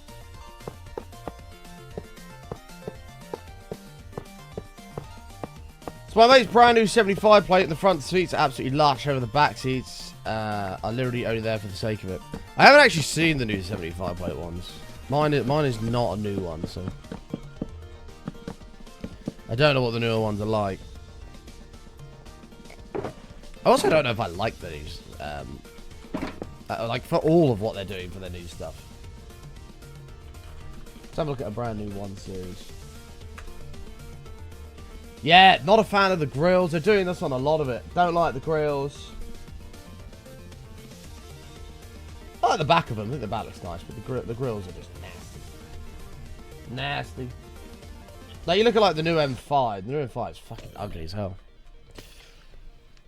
So my mate's brand new 75 plate. The front seats are absolutely lush. Over the back seats are literally only there for the sake of it. I haven't actually seen the new 75 plate ones. Mine is not a new one, so I don't know what the newer ones are like. I also don't know if I like the news. Like for all of what they're doing for their new stuff. Let's have a look at a brand new 1 series. Yeah, not a fan of the grills. They're doing this on a lot of it. Don't like the grills. I like the back of them. I think the back looks nice, but the grills are just nasty. Nasty. Like, you look at like the new M5. The new M5 is fucking ugly as hell.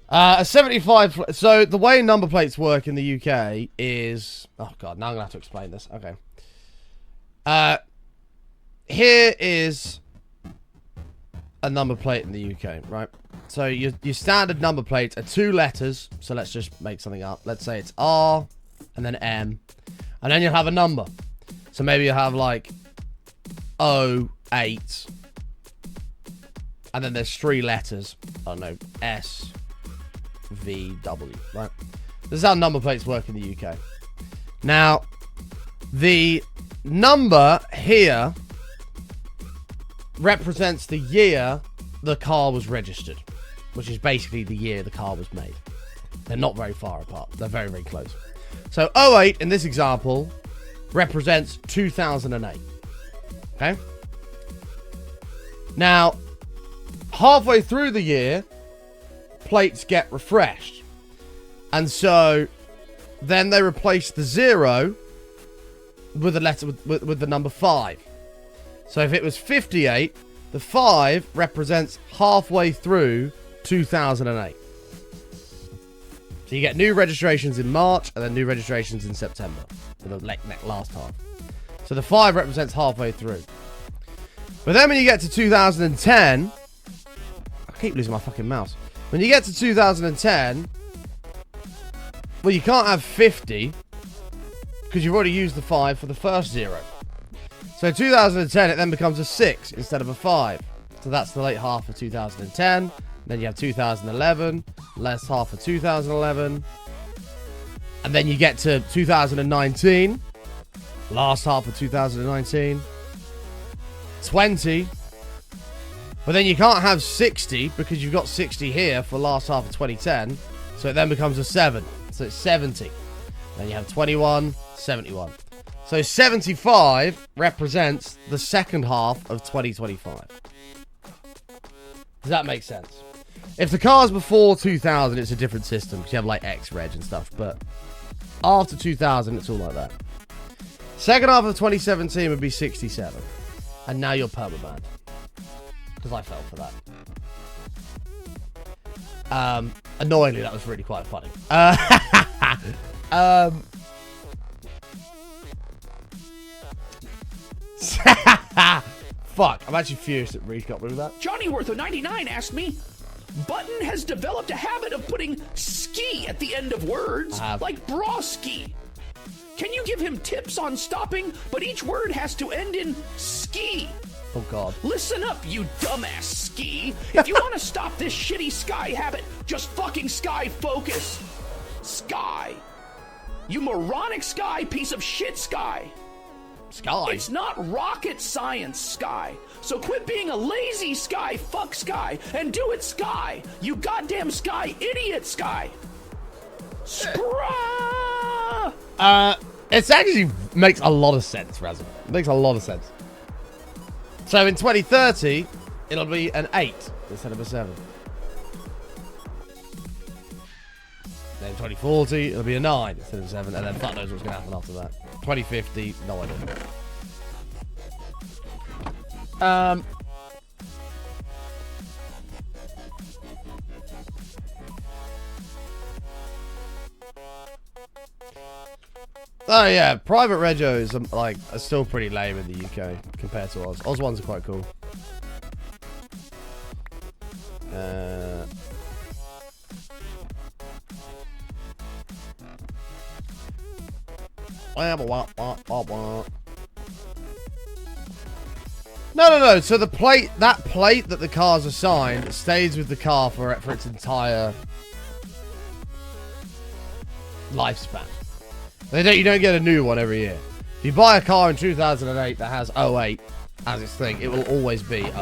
A 75... So, the way number plates work in the UK is... Oh, God. Now I'm going to have to explain this. Okay. Here is a number plate in the UK, right? So, your standard number plates are 2 letters. So, let's just make something up. Let's say it's R and then M. And then you'll have a number. So, maybe you'll have like 08. And then there's 3 letters. I don't know. S, V, W. Right? This is how number plates work in the UK. Now, the number here represents the year the car was registered. Which is basically the year the car was made. They're not very far apart. They're very, very close. So, 08 in this example represents 2008. Okay? Now, halfway through the year, plates get refreshed. And so, then they replace the 0 with a letter with the number 5. So if it was 58, the 5 represents halfway through 2008. So you get new registrations in March and then new registrations in September for the last half. So the 5 represents halfway through. But then when you get to 2010, I keep losing my fucking mouse. When you get to 2010, well, you can't have 50 because you've already used the 5 for the first 0. So 2010, it then becomes a 6 instead of a 5. So that's the late half of 2010. Then you have 2011, last half of 2011. And then you get to 2019, last half of 2019. 20. But then you can't have 60 because you've got 60 here for last half of 2010. So it then becomes a 7. So it's 70. Then you have 21, 71. So 75 represents the second half of 2025. Does that make sense? If the car's before 2000, it's a different system because you have like X-Reg and stuff. But after 2000, it's all like that. Second half of 2017 would be 67. And now you're permabanned. Because I fell for that. Annoyingly, that was really quite funny. fuck? I'm actually furious that Reese got rid of that. Johnny Worth of 99 asked me, Button has developed a habit of putting ski at the end of words, like bra-ski. Can you give him tips on stopping, but each word has to end in ski? Oh, God. Listen up, you dumbass ski. If you want to stop this shitty sky habit, just fucking sky focus. Sky. You moronic sky piece of shit sky. Sky? It's not rocket science, Sky. So quit being a lazy Sky, fuck Sky, and do it, Sky. You goddamn Sky idiot, Sky. Scra! It actually makes a lot of sense, Razum. It makes a lot of sense. So in 2030, it'll be an 8 instead of a 7. Then 2040, it'll be a 9 instead of a 7, and then fuck knows what's going to happen after that. 2050, no idea. Oh yeah, private regos are still pretty lame in the UK compared to Oz. Oz ones are quite cool. No. So that plate that the car's assigned stays with the car for its entire lifespan. You don't get a new one every year. If you buy a car in 2008 that has 08 as its thing, it will always be 08.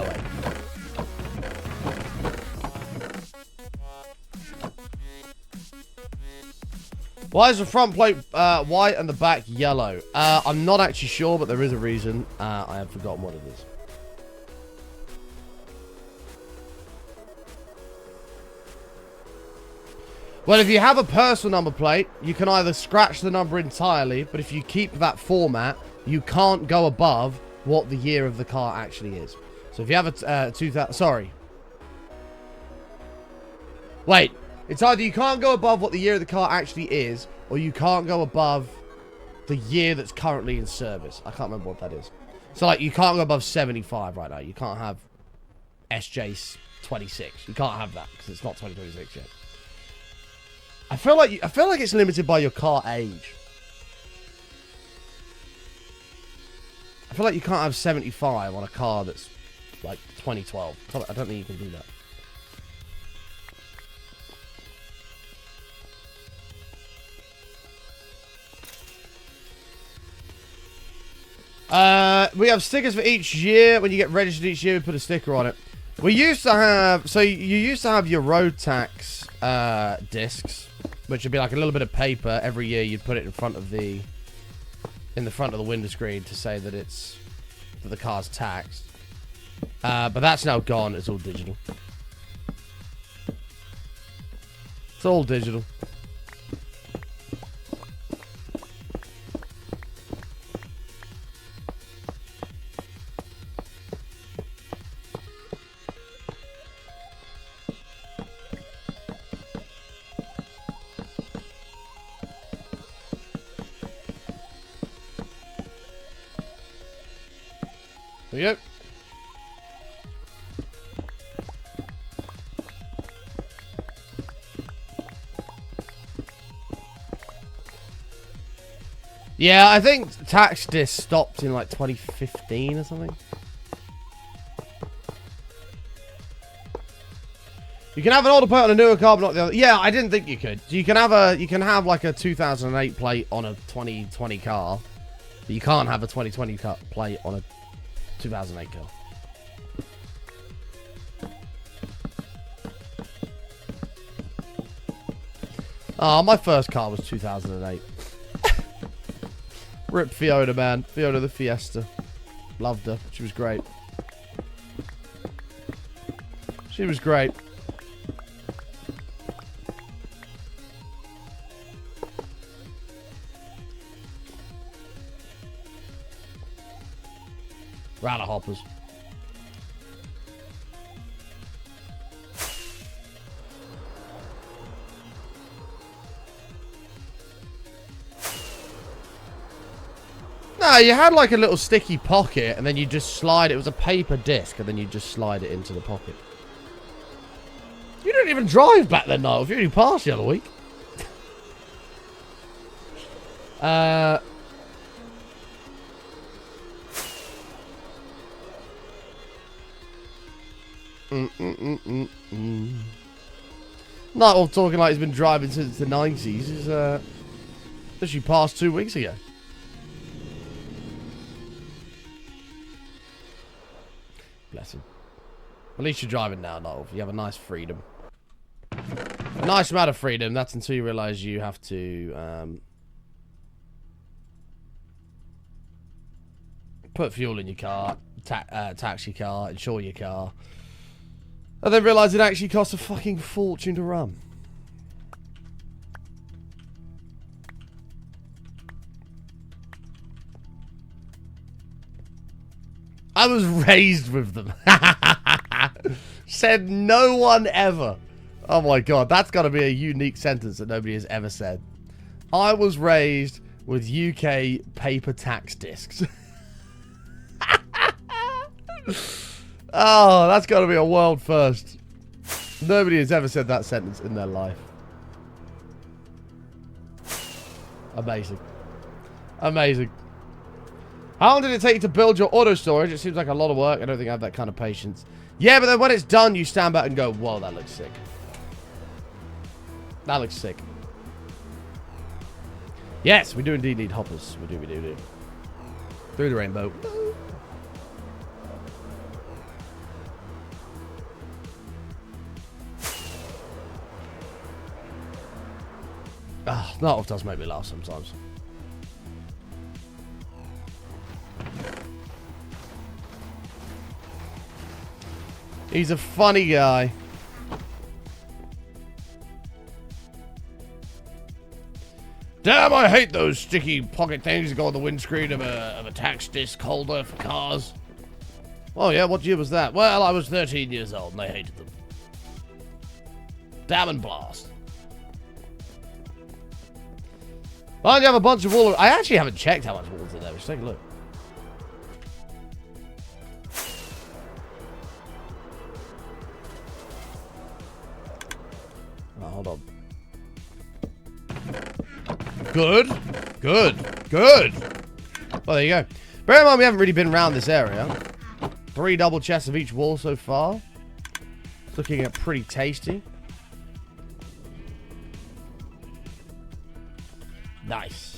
Why is the front plate white and the back yellow? I'm not actually sure, but there is a reason. I have forgotten what it is. Well, if you have a personal number plate, you can either scratch the number entirely, but if you keep that format, you can't go above what the year of the car actually is. So if you have a 2000... Sorry. Wait. It's either you can't go above what the year of the car actually is, or you can't go above the year that's currently in service. I can't remember what that is. So, like, you can't go above 75 right now. You can't have SJ26. You can't have that, because it's not 2026 yet. I feel like it's limited by your car age. I feel like you can't have 75 on a car that's like 2012. I don't think you can do that. We have stickers for each year. When you get registered each year, we put a sticker on it. We used to have... So you used to have your road tax discs, which would be like a little bit of paper. Every year you'd put it in front of the window screen to say that the car's taxed. But that's now gone. It's all digital. It's all digital. There you go. Yeah, I think tax disc stopped in like 2015 or something. You can have an older plate on a newer car, but not the other. Yeah, I didn't think you could. You can have like a 2008 plate on a 2020 car, but you can't have a 2020 plate on a 2008 car. Oh, my first car was 2008. Rip Fiona, man. Fiona the Fiesta. Loved her. She was great. She was great. Rattler hoppers. No, you had like a little sticky pocket, and then you just slide. It was a paper disc, and then you just slide it into the pocket. You didn't even drive back then, Niall. If you only passed the other week. Niall talking like he's been driving since the 90s. He's literally passed 2 weeks ago. Bless him. At least you're driving now, Niall. You have a nice freedom. A nice amount of freedom. That's until you realise you have to put fuel in your car, tax your car, insure your car, and then realise it actually costs a fucking fortune to run. I was raised with them. Said no one ever. Oh my god, that's got to be a unique sentence that nobody has ever said. I was raised with UK paper tax discs. Oh, that's got to be a world first. Nobody has ever said that sentence in their life. Amazing. Amazing. How long did it take you to build your auto storage? It seems like a lot of work. I don't think I have that kind of patience. Yeah, but then when it's done, you stand back and go, whoa, that looks sick. That looks sick. Yes, we do indeed need hoppers. We do. Through the rainbow. Ah, that does make me laugh sometimes. He's a funny guy. Damn, I hate those sticky pocket things that go on the windscreen of a tax disc holder for cars. Oh yeah, what year was that? Well, I was 13 years old and I hated them. Damn and blast. Why don't you have a bunch of wool? I actually haven't checked how much wool's in there. Let's take a look. Oh, hold on. Good. Well, there you go. Bear in mind, we haven't really been around this area. 3 double chests of each wool so far. It's looking at pretty tasty. Nice.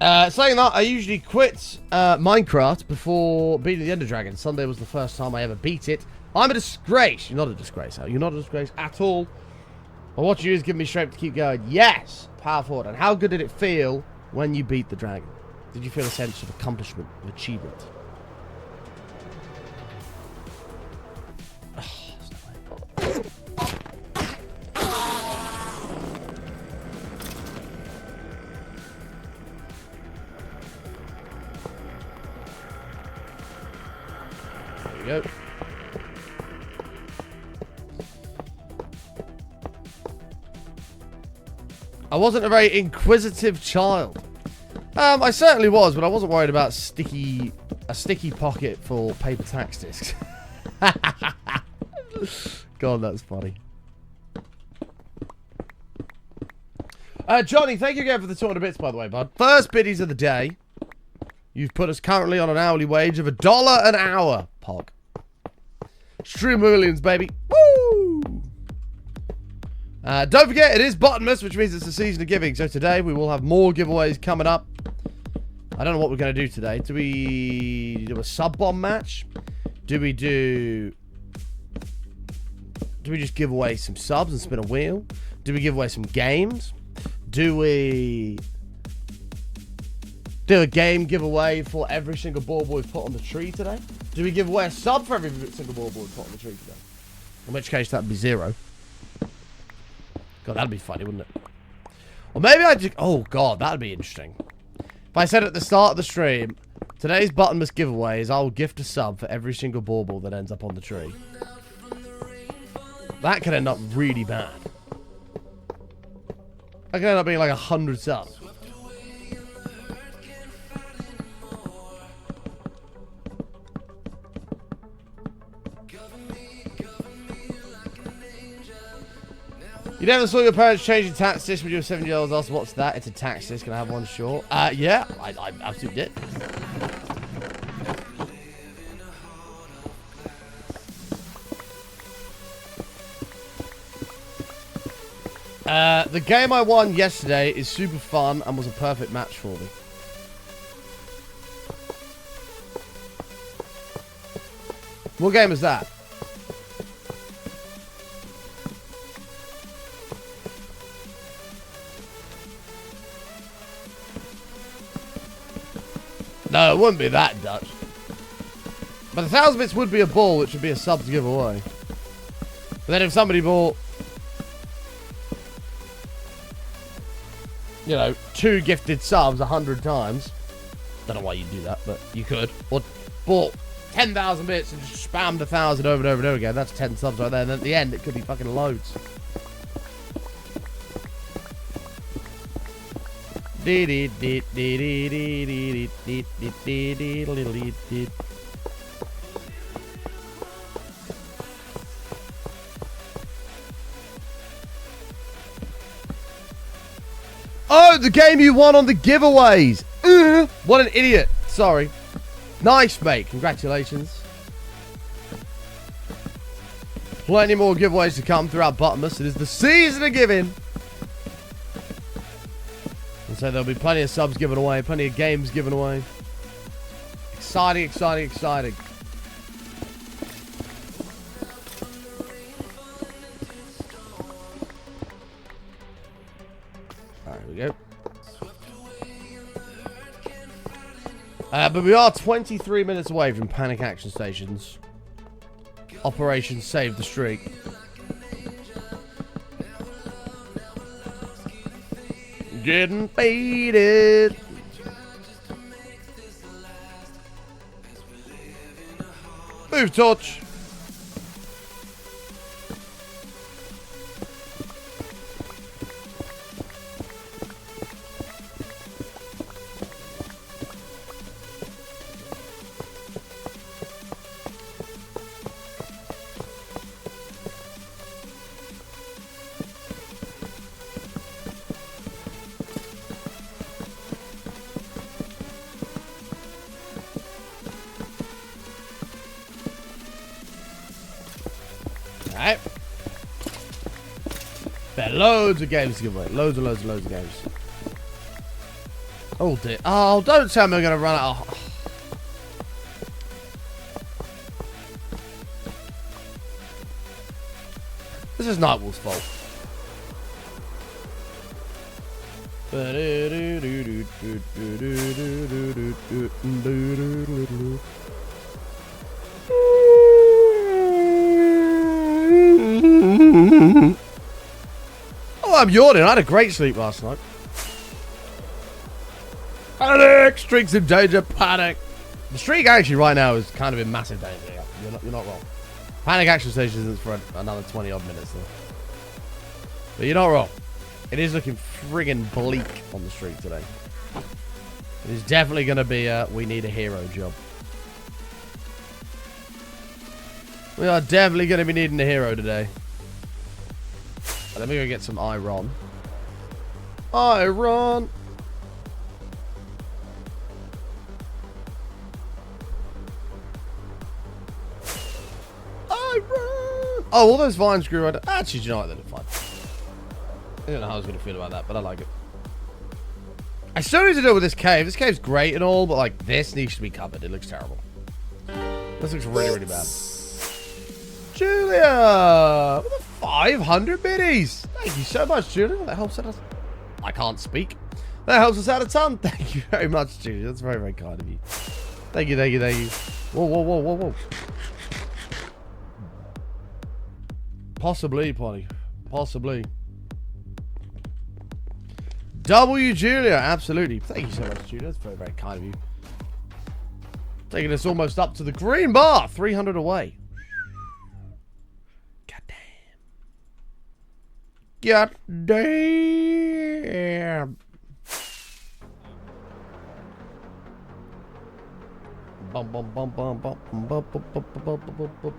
Saying that, I usually quit Minecraft before beating the Ender Dragon. Sunday was the first time I ever beat it. I'm a disgrace. You're not a disgrace, Al. You're not a disgrace at all. But what you do is give me strength to keep going. Yes! Power forward. And how good did it feel when you beat the dragon? Did you feel a sense of accomplishment, of achievement? There we go. I wasn't a very inquisitive child. I certainly was, but I wasn't worried about a sticky pocket for paper tax discs. God, that's funny. Johnny, thank you again for the 200 bits, by the way, bud. First biddies of the day. You've put us currently on an hourly wage of $1 an hour, Pog. Stream millions, baby. Woo! Don't forget, it is Bottomless, which means it's the season of giving. So today, we will have more giveaways coming up. I don't know what we're going to do today. Do we do a sub-bomb match? Do we just give away some subs and spin a wheel? Do we give away some games? Do we do a game giveaway for every single bauble we've put on the tree today? Do we give away a sub for every single bauble we've put on the tree today? In which case, that'd be 0. God, that'd be funny, wouldn't it? Or maybe I just... Oh, God, that'd be interesting. If I said at the start of the stream, today's Bottomless giveaway is I'll gift a sub for every single bauble that ends up on the tree. That could end up really bad. That could end up being like 100 subs. You never saw your parents changing tax disc when you were 7 years old. What's that? It's a tax disc. Can I have one short? Yeah, I absolutely did. The game I won yesterday is super fun and was a perfect match for me. What game is that? No, it wouldn't be that Dutch. But 1,000 bits would be a ball, which would be a sub to give away. But then if somebody bought, you know, 2 gifted subs 100 times, don't know why you'd do that, but you could. Or bought 10,000 bits and just spammed 1,000 over and over and over again. That's 10 subs right there. And then at the end, it could be fucking loads. Oh, the game you won on the giveaways. What an idiot. Sorry. Nice, mate. Congratulations. Plenty more giveaways to come throughout Bottomless. It is the season of giving. And so there'll be plenty of subs given away, plenty of games given away. Exciting, exciting, exciting. Alright, here we go. But we are 23 minutes away from Panic Action Stations. Operation Save the Streak. Getting faded. Move torch. Alright. There are loads of games to give away. Loads and loads and loads of games. Oh dear. Oh, don't tell me we're going to run out. Oh. This is Nightwolf's fault. Oh, I'm yawning. I had a great sleep last night. Panic! Streak's in danger. Panic! The streak actually right now is kind of in massive danger. You're not wrong. Panic Action Station isn't for another 20 odd minutes though. But you're not wrong. It is looking friggin' bleak on the street today. It is definitely going to be a we need a hero job. We are definitely going to be needing a hero today. Let me go get some IRL. IRL! IRL! Oh, all those vines grew right. Actually, do you know what? They're fine. I don't know how I was going to feel about that, but I like it. I still need to deal with this cave. This cave's great and all, but like this needs to be covered. It looks terrible. This looks really, really bad. Julia! What the 500 biddies! Thank you so much, Julia. That helps us. I can't speak. That helps us out a ton. Thank you very much, Julia. That's very, very kind of you. Thank you, thank you, thank you. Whoa, whoa, whoa, whoa, whoa. Possibly, Polly. Possibly. W Julia, absolutely. Thank you so much, Julia. That's very, very kind of you. Taking us almost up to the green bar. 300 away. God damn. Bum, bum, bum, bum, bum, bum, bum, bum, bum, bum, bum, bum.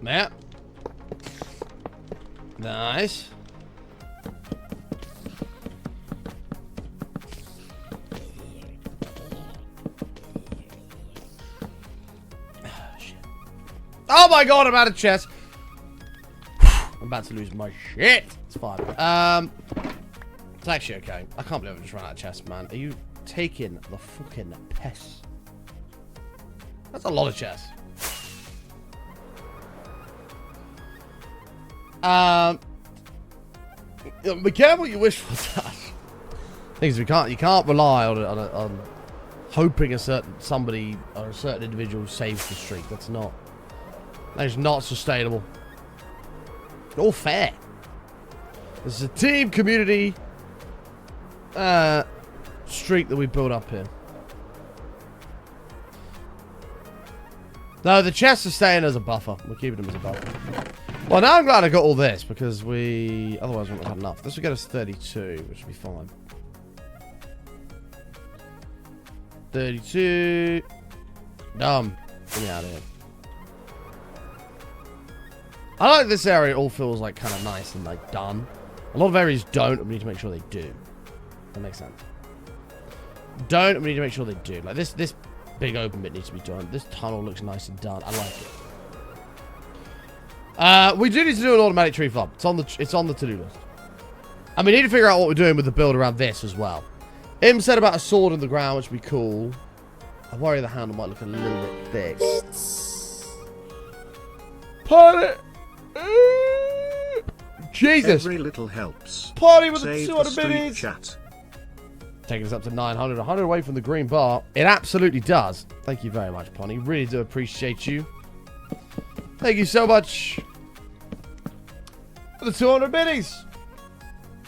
Yeah. Nice. Oh my god, I'm out of chest. I'm about to lose my shit. It's fine. It's actually okay. I can't believe I just ran out of chest, man. Are you taking the fucking piss? That's a lot of chest. Be careful what you wish for, that. Things you can't rely on hoping a certain somebody or a certain individual saves the streak. That is not sustainable. All fair. This is a team community streak that we built up here. No, the chests are staying as a buffer. We're keeping them as a buffer. Well, now I'm glad I got all this because otherwise we wouldn't have had enough. This will get us 32, which will be fine. 32. Dumb. Get me out of here. I like this area. It all feels like kind of nice and like done. A lot of areas don't, and we need to make sure they do. That makes sense. Don't, and we need to make sure they do. Like this big open bit needs to be done. This tunnel looks nice and done. I like it. We do need to do an automatic tree farm. It's on the to-do list. And we need to figure out what we're doing with the build around this as well. Im said about a sword in the ground, which would be cool. I worry the handle might look a little bit thick. Put it. Jesus. Every little helps. Party with Save the the 200 street minis. chat. Taking us up to 900. 100 away from the green bar. It absolutely does. Thank you very much, Pony. Really do appreciate you. Thank you so much for the 200 minis.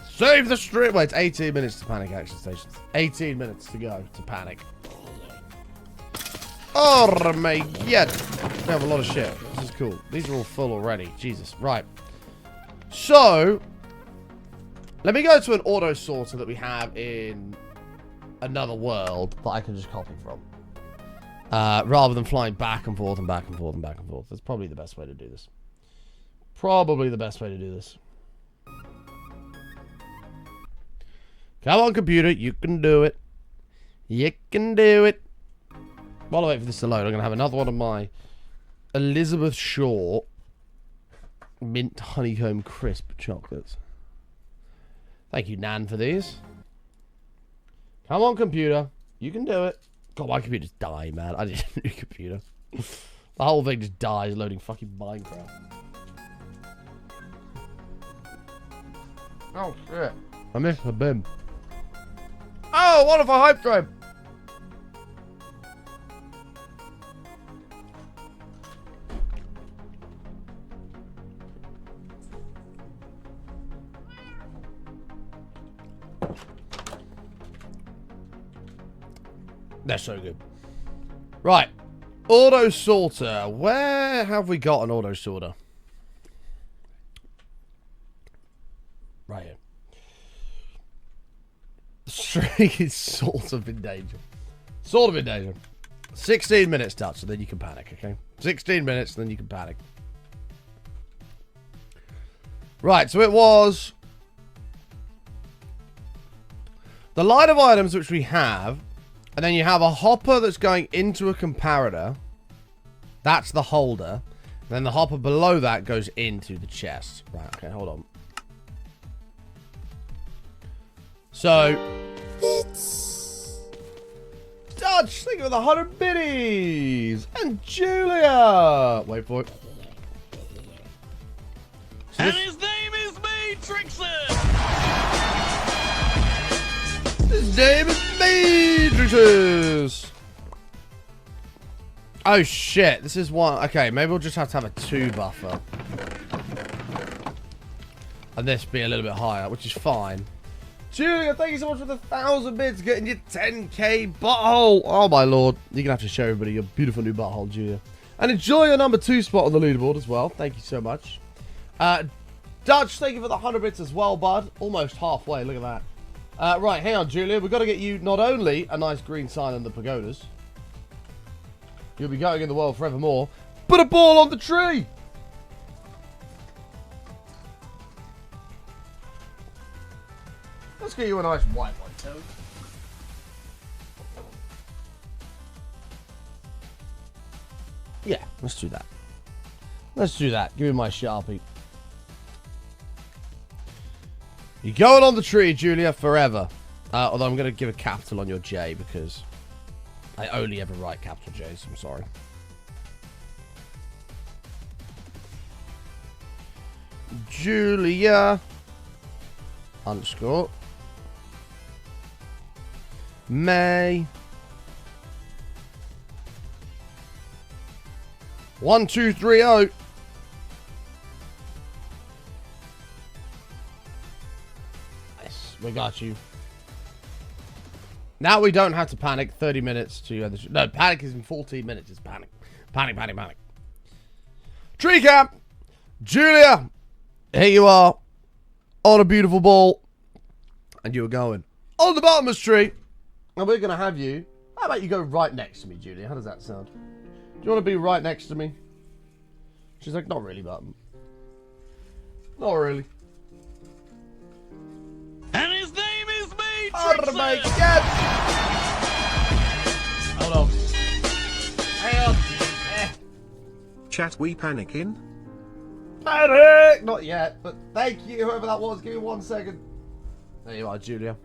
Save the street. Wait, it's 18 minutes to panic action stations. 18 minutes to go to panic. Oh my god. We have a lot of shit. This is cool. These are all full already. Jesus. Right. So, let me go to an auto sorter that we have in another world that I can just copy from. Rather than flying back and forth and back and forth and back and forth. That's probably the best way to do this. Probably the best way to do this. Come on, computer. You can do it. You can do it. While I wait for this to load, I'm going to have another one of my Elizabeth Shaw mint honeycomb crisp chocolates. Thank you, Nan, for these. Come on, computer. You can do it. God, my computer's dying, man. I need a new computer. The whole thing just dies loading fucking Minecraft. Oh, shit. I missed the BIM. Oh, what if I hype train? They're so good. Right. Auto sorter. Where have we got an auto sorter? Right here. The streak is sort of in danger. Sort of in danger. 16 minutes, Dutch, and then you can panic, okay? 16 minutes, and then you can panic. Right, so it was the line of items which we have. And then you have a hopper that's going into a comparator. That's the holder. And then the hopper below that goes into the chest. Right, okay, hold on. So, Dutch, think of the 100 biddies. And Julia. Wait for it. So and his name is Matrixer. His name is Matrixes. Oh shit, this is one. Okay, maybe we'll just have to have a 2 buffer. And this be a little bit higher, which is fine. Julia, thank you so much for the 1,000 bits, getting your 10k butthole. Oh my lord. You're gonna have to show everybody your beautiful new butthole, Julia. And enjoy your number 2 spot on the leaderboard as well. Thank you so much. Dutch, thank you for the 100 bits as well, bud. Almost halfway, look at that. Right, hang on, Julia. We've got to get you not only a nice green sign in the pagodas. You'll be going in the world forevermore. But a ball on the tree! get you a nice white one, Toad. Yeah, let's do that. Let's do that. Give me my Sharpie. You're going on the tree, Julia, forever. Although I'm going to give a capital on your J because I only ever write capital J's. I'm sorry. Julia underscore May 1230. Nice, we got you. Now we don't have to panic. 30 minutes to no, panic is in 14 minutes. It's panic. Panic, panic, panic. Tree camp. Julia, here you are on a beautiful ball. And you were going on the bottom of the tree. And we're going to have you. How about you go right next to me, Julia? How does that sound? Do you want to be right next to me? She's like, not really, button. Not really. And his name is me, Oh my God! Hold on. Hang on. Chat, we panicking? Panic! Not yet, but thank you, whoever that was. Give me 1 second. There you are, Julia.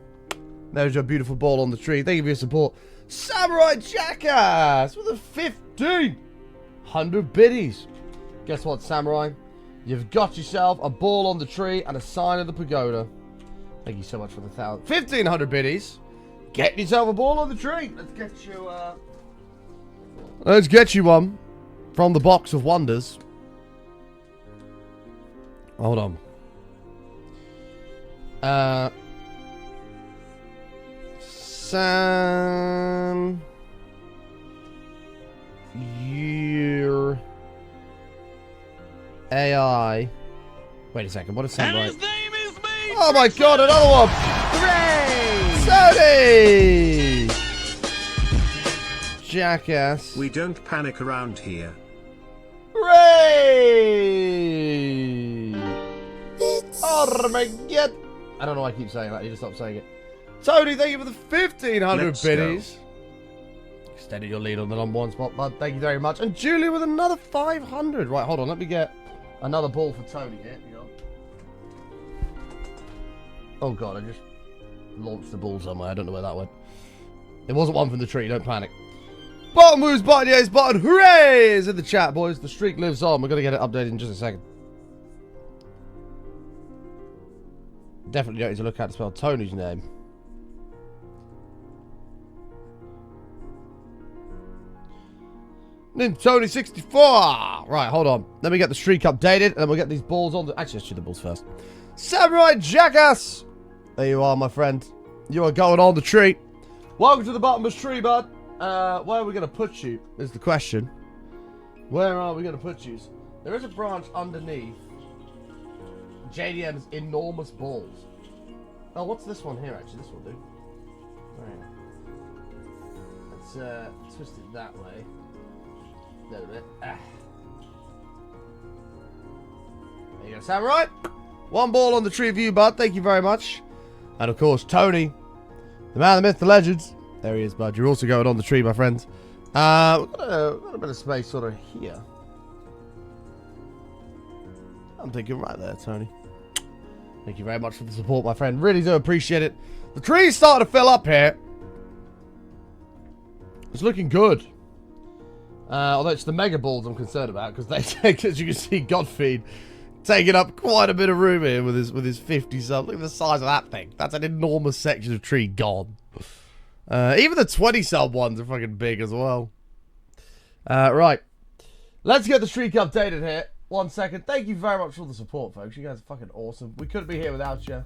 There's your beautiful ball on the tree. Thank you for your support. Samurai Jackass with a 1,500 biddies. Guess what, Samurai? You've got yourself a ball on the tree and a sign of the pagoda. Thank you so much for the 1,500 biddies. Get yourself a ball on the tree. Let's get you one from the box of wonders. Hold on. Sam, your AI. Wait a second. What is Sam? And his name is me. Oh my God! Another one. Hooray! Sony! Jackass. We don't panic around here. Hooray! Oh my God! I don't know why I keep saying that. You just stop saying it. Tony, thank you for the 1,500 Let's biddies. Extended your lead on the number one spot, bud. Thank you very much. And Julia with another 500. Right, hold on. Let me get another ball for Tony here. Hang on. Oh God, I just launched the ball somewhere. I don't know where that went. It wasn't one from the tree. Don't panic. Bottom moves, button, yes, button. Hooray! Is in the chat, boys. The streak lives on. We're going to get it updated in just a second. Definitely don't need to look at to spell Tony's name. Tony 64. Right, hold on. Let me get the streak updated, and then we'll get these balls on. Actually, let's do the balls first. Samurai Jackass. There you are, my friend. You are going on the tree. Welcome to the bottomless tree, bud. Where are we going to put you is the question. Where are we going to put you? There is a branch underneath JDM's enormous balls. Oh, what's this one here, actually? This will do. Right. Let's twist it that way. A little bit. There you go, Samurai. One ball on the tree view, bud. Thank you very much. And of course, Tony, the man, the myth, the legends. There he is, bud. You're also going on the tree, my friends. We've got a bit of space sort of here. I'm thinking right there, Tony. Thank you very much for the support, my friend. Really do appreciate it. The tree's starting to fill up here. It's looking good. Although it's the mega balls I'm concerned about, because they take, as you can see, Godfeed taking up quite a bit of room here with his 50 sub. Look at the size of that thing. That's an enormous section of tree gone. Even the 20 sub ones are fucking big as well. Right. Let's get the streak updated here. 1 second. Thank you very much for the support, folks. You guys are fucking awesome. We couldn't be here without you.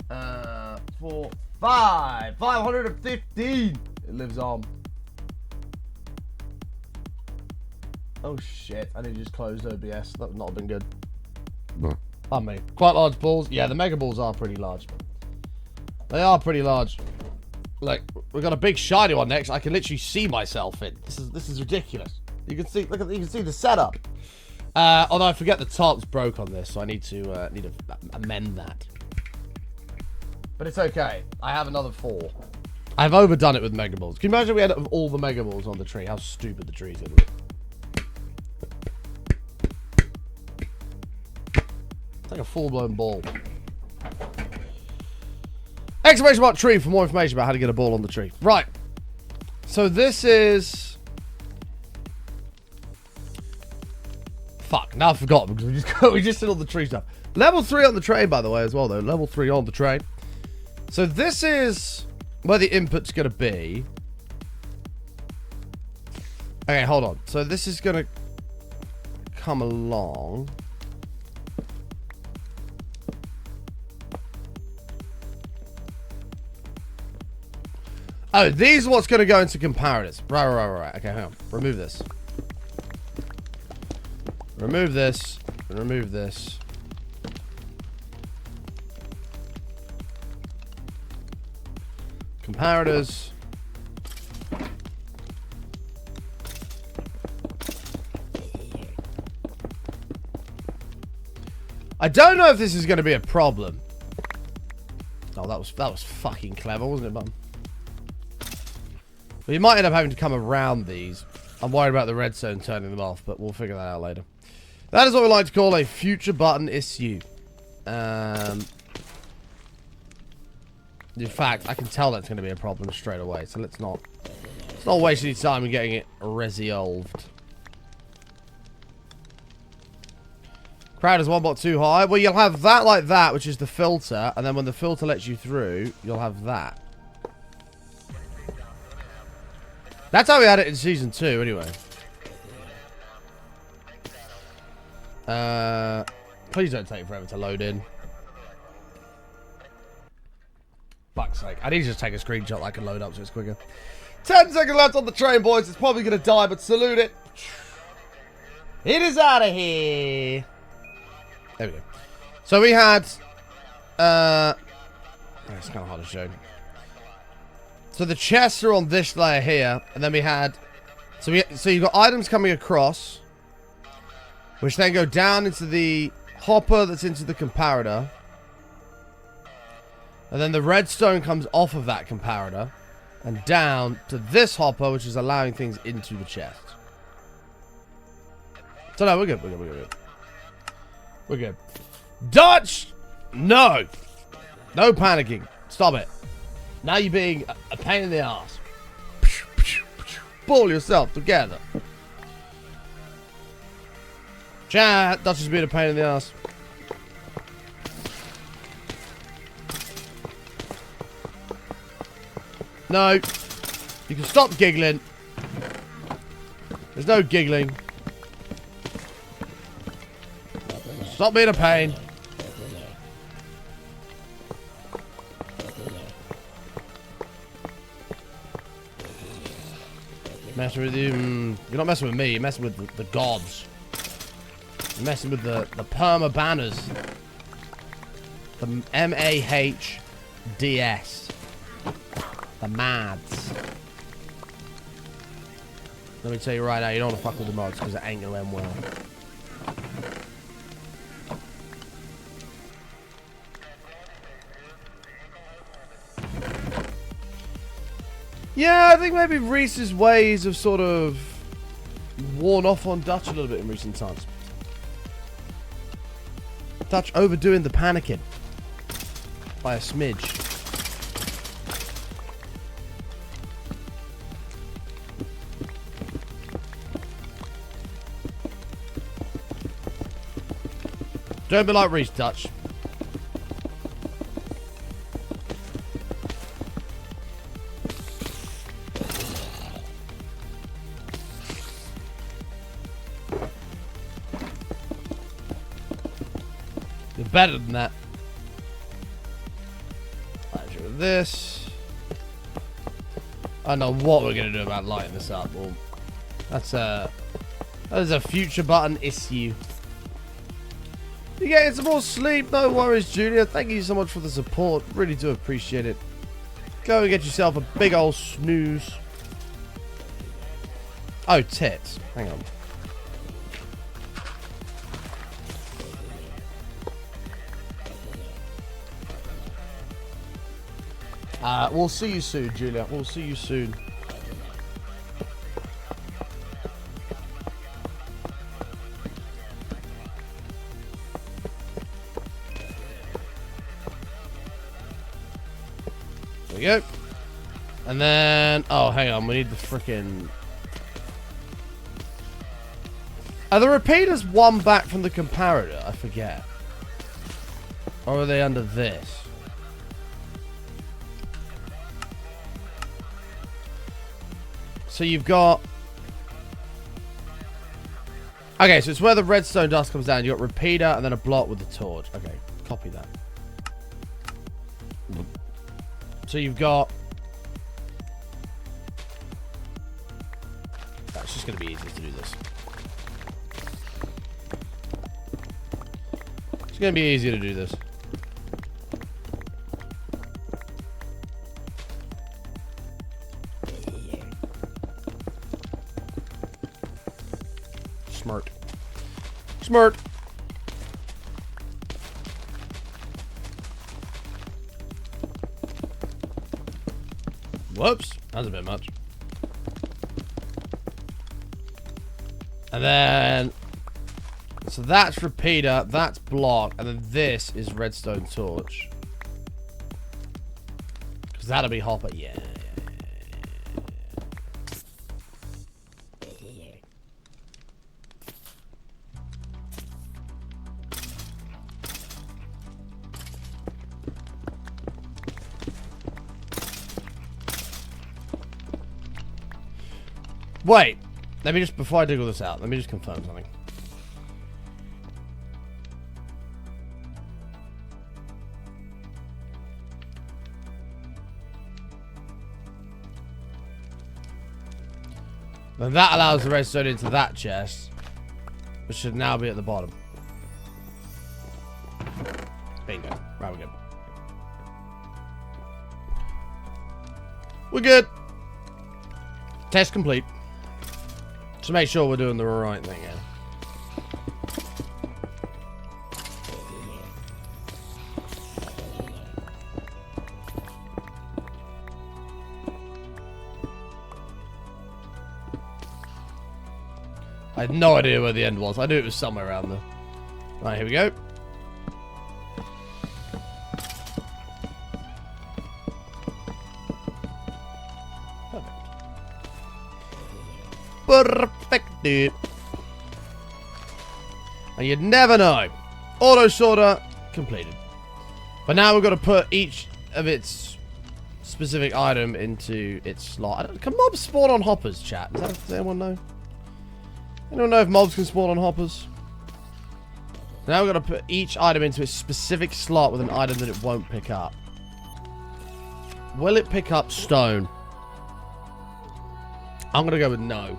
515. It lives on. Oh shit, I need to just close OBS. That would not have been good. No. I mean, quite large balls. Yeah, the mega balls are pretty large. They are pretty large. Like, we've got a big shiny one next. I can literally see myself in. This is ridiculous. You can see, look at, you can see the setup. Although I forget the top's broke on this, so I need to amend that. But it's okay. I have another 4. I've overdone it with Mega Balls. Can you imagine we end up with all the Mega Balls on the tree? How stupid the tree's gonna look. It's like a full-blown ball. Exclamation mark tree for more information about how to get a ball on the tree. Right. So this is... Fuck, now I forgot because we just did all the tree stuff. Level 3 on the train, by the way, as well, though. Level 3 on the train. So this is where the input's going to be. Okay, hold on. So this is going to come along. Oh, these are what's going to go into comparators. Right. Okay, hang on. Remove this. Remove this. And remove this. Comparators. I don't know if this is going to be a problem. Oh, that was fucking clever, wasn't it, Mum? But you might end up having to come around these. I'm worried about the redstone turning them off, but we'll figure that out later. That is what we like to call a future button issue. In fact, I can tell that's going to be a problem straight away, so let's not waste any time in getting it resolved. Crowd is one bot too high. Well, you'll have that like that, which is the filter, and then when the filter lets you through, you'll have that. That's how we had it in Season 2, anyway. Please don't take forever to load in. Fuck's sake. I need to just take a screenshot that I can load up so it's quicker. 10 seconds left on the train, boys. It's probably going to die, but salute it. It is out of here. There we go. So we had... it's kind of hard to show. So the chests are on this layer here, and then we had... So you've got items coming across, which then go down into the hopper that's into the comparator. And then the redstone comes off of that comparator and down to this hopper, which is allowing things into the chest. So no, we're good. We're good. Dutch! No! No panicking. Stop it. Now you're being a pain in the ass. Pull yourself together. Chat, Dutch is being a pain in the ass. No. You can stop giggling. There's no giggling. Stop being a pain. Messing with you. You're not messing with me. You're messing with the gods. You're messing with the perma banners. The MAHDS. The mads. Let me tell you right now, you don't want to fuck with the mods because it ain't gonna end well. Yeah, I think maybe Reese's ways have sort of worn off on Dutch a little bit in recent times. Dutch overdoing the panicking by a smidge. Don't be like Reese, Dutch. You're better than that. Light with this. I don't know what we're gonna do about lighting this up. Well, that is a future button issue. You're getting some more sleep. No worries, Julia. Thank you so much for the support. Really do appreciate it. Go and get yourself a big old snooze. Oh, tits. Hang on. We'll see you soon, Julia. We'll see you soon. There we go. And then... Oh, hang on. We need the frickin'... Are the repeaters one back from the comparator? I forget. Or are they under this? So you've got... Okay, so it's where the redstone dust comes down. You've got repeater and then a block with the torch. Okay, copy that. So you've got... That's just going to be easier to do this. It's going to be easier to do this. Smart. Smart. Whoops. That's a bit much. And then... So that's repeater, that's block, and then this is redstone torch. Because that'll be hopper. Yeah. Wait. Let me just, before I dig all this out, let me just confirm something. Then that allows the redstone into that chest, which should now be at the bottom. Bingo. Right, we're good. We're good. Test complete. Just make sure we're doing the right thing here. I had no idea where the end was. I knew it was somewhere around there. Right, here we go. Perfect, dude. And you'd never know. Auto sorter completed. But now we've got to put each of its specific item into its slot. Can mobs spawn on hoppers, chat? Does anyone know? Anyone know if mobs can spawn on hoppers? Now we've got to put each item into its specific slot with an item that it won't pick up. Will it pick up stone? I'm going to go with no.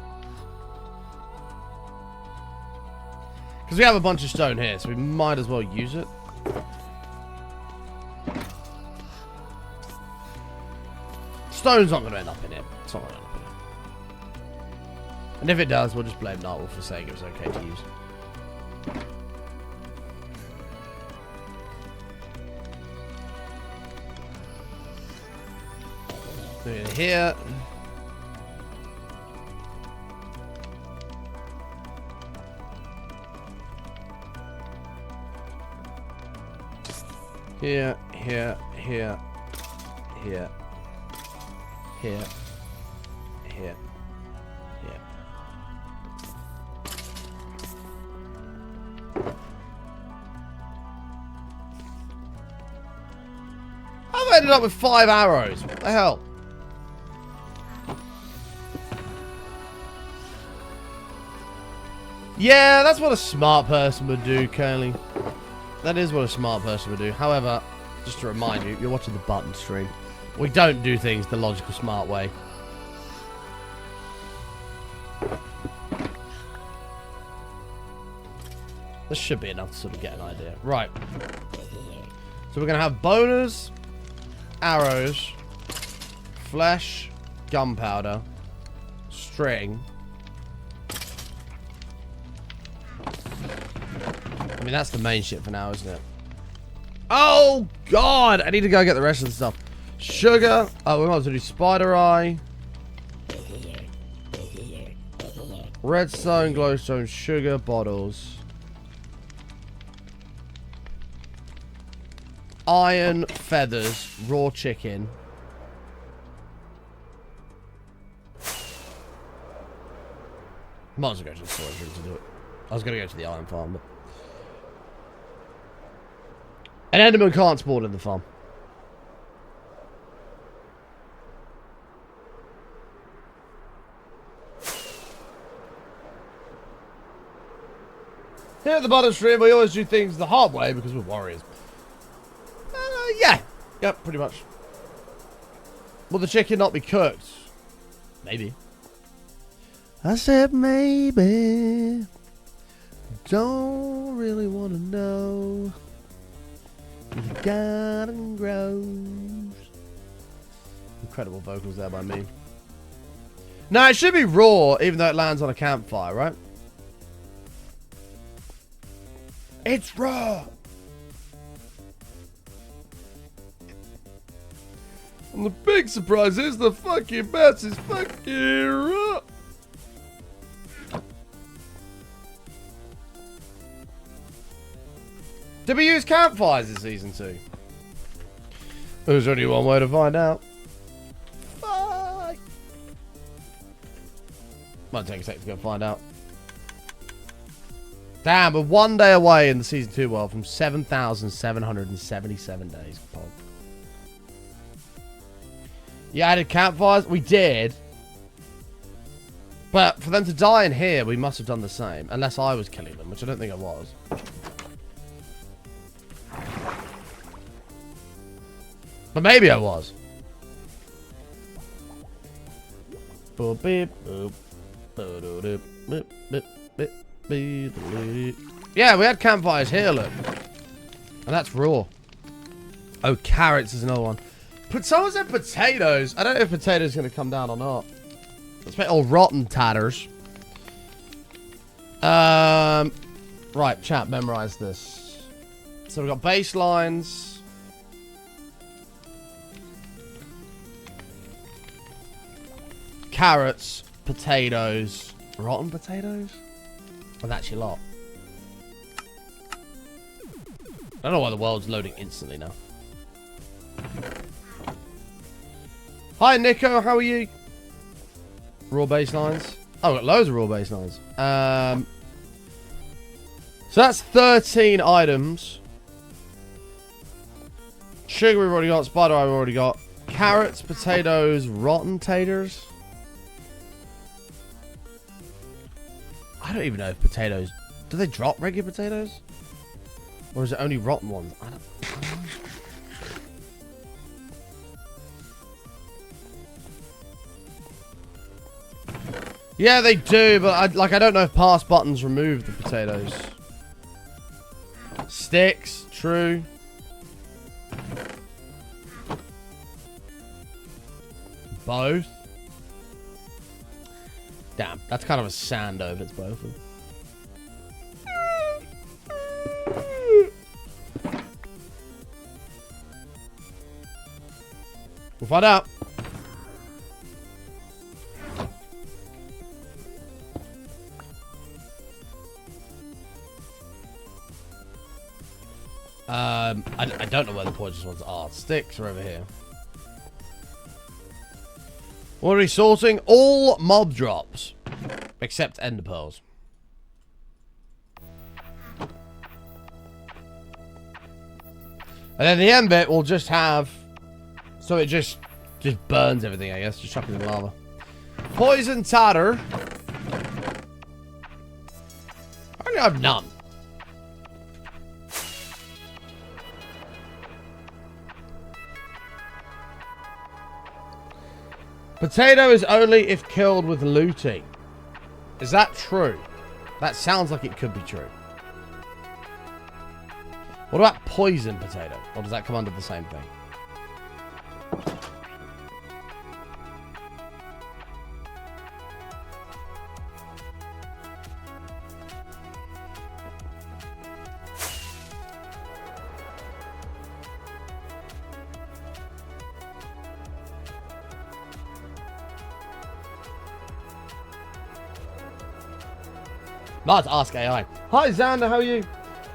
Because we have a bunch of stone here, so we might as well use it. Stone's not going to end up in it. It's not going to end up in it. And if it does, we'll just blame Narwhal for saying it was okay to use. So here. Here, here, here, here, here, here, here. I've ended up with 5 arrows. What the hell? Yeah, that's what a smart person would do, Curly. That is what a smart person would do. However, just to remind you, you're watching the button stream. We don't do things the logical, smart way. This should be enough to sort of get an idea. Right. So we're going to have boners, arrows, flesh, gunpowder, string. I mean, that's the main shit for now, isn't it? Oh, God! I need to go get the rest of the stuff. Sugar. Oh, we might as well do spider eye. Redstone, glowstone, sugar, bottles. Iron, feathers, raw chicken. Might as well go to the storage room to do it. I was going to go to the iron farm, but... An Enderman can't spawn in the farm. Here at the bottom stream, we always do things the hard way because we're warriors. Yeah. Yep, pretty much. Will the chicken not be cooked? Maybe. I said maybe. Don't really want to know. You got and grows. Incredible vocals there by me. No, it should be raw, even though it lands on a campfire, right? It's raw. And the big surprise is the fucking bats is fucking raw. Did we use campfires in season 2? There's only one way to find out. Fuck. Might take a sec to go find out. Damn, we're 1 day away in the season 2 world from 7,777 days. You added campfires? We did. But for them to die in here, we must have done the same. Unless I was killing them, which I don't think I was. But maybe I was. Boop, beep, boop. Boop, boop, boop, boop, boop. Yeah, we had campfires here, look. And that's raw. Oh, carrots is another one. But someone said potatoes. I don't know if potatoes going to come down or not. Let's make all rotten tatters. Right, chat, memorize this. So we've got baselines. Carrots, potatoes. Rotten potatoes? Oh, that's your lot. I don't know why the world's loading instantly now. Hi, Nico. How are you? Raw baselines. Oh, I've got loads of raw baselines. So that's 13 items. Sugar we've already got. Spider eye we've already got. Carrots, potatoes, rotten taters. I don't even know if potatoes... Do they drop regular potatoes? Or is it only rotten ones? I don't know. Yeah, they do, but I don't know if pass buttons remove the potatoes. Sticks, true. Both. Damn, that's kind of a sand over. It's both of them. We'll find out. I don't know where the poisonous ones are. Sticks are over here. What are we sorting? All mob drops. Except ender pearls. And then the end bit will just have... So it just burns everything, I guess. Just chuck it in lava. Poison tatter. I only have none. Potato is only if killed with looting. Is that true? That sounds like it could be true. What about poison potato? Or does that come under the same thing? Not to ask AI. Hi, Xander, how are you?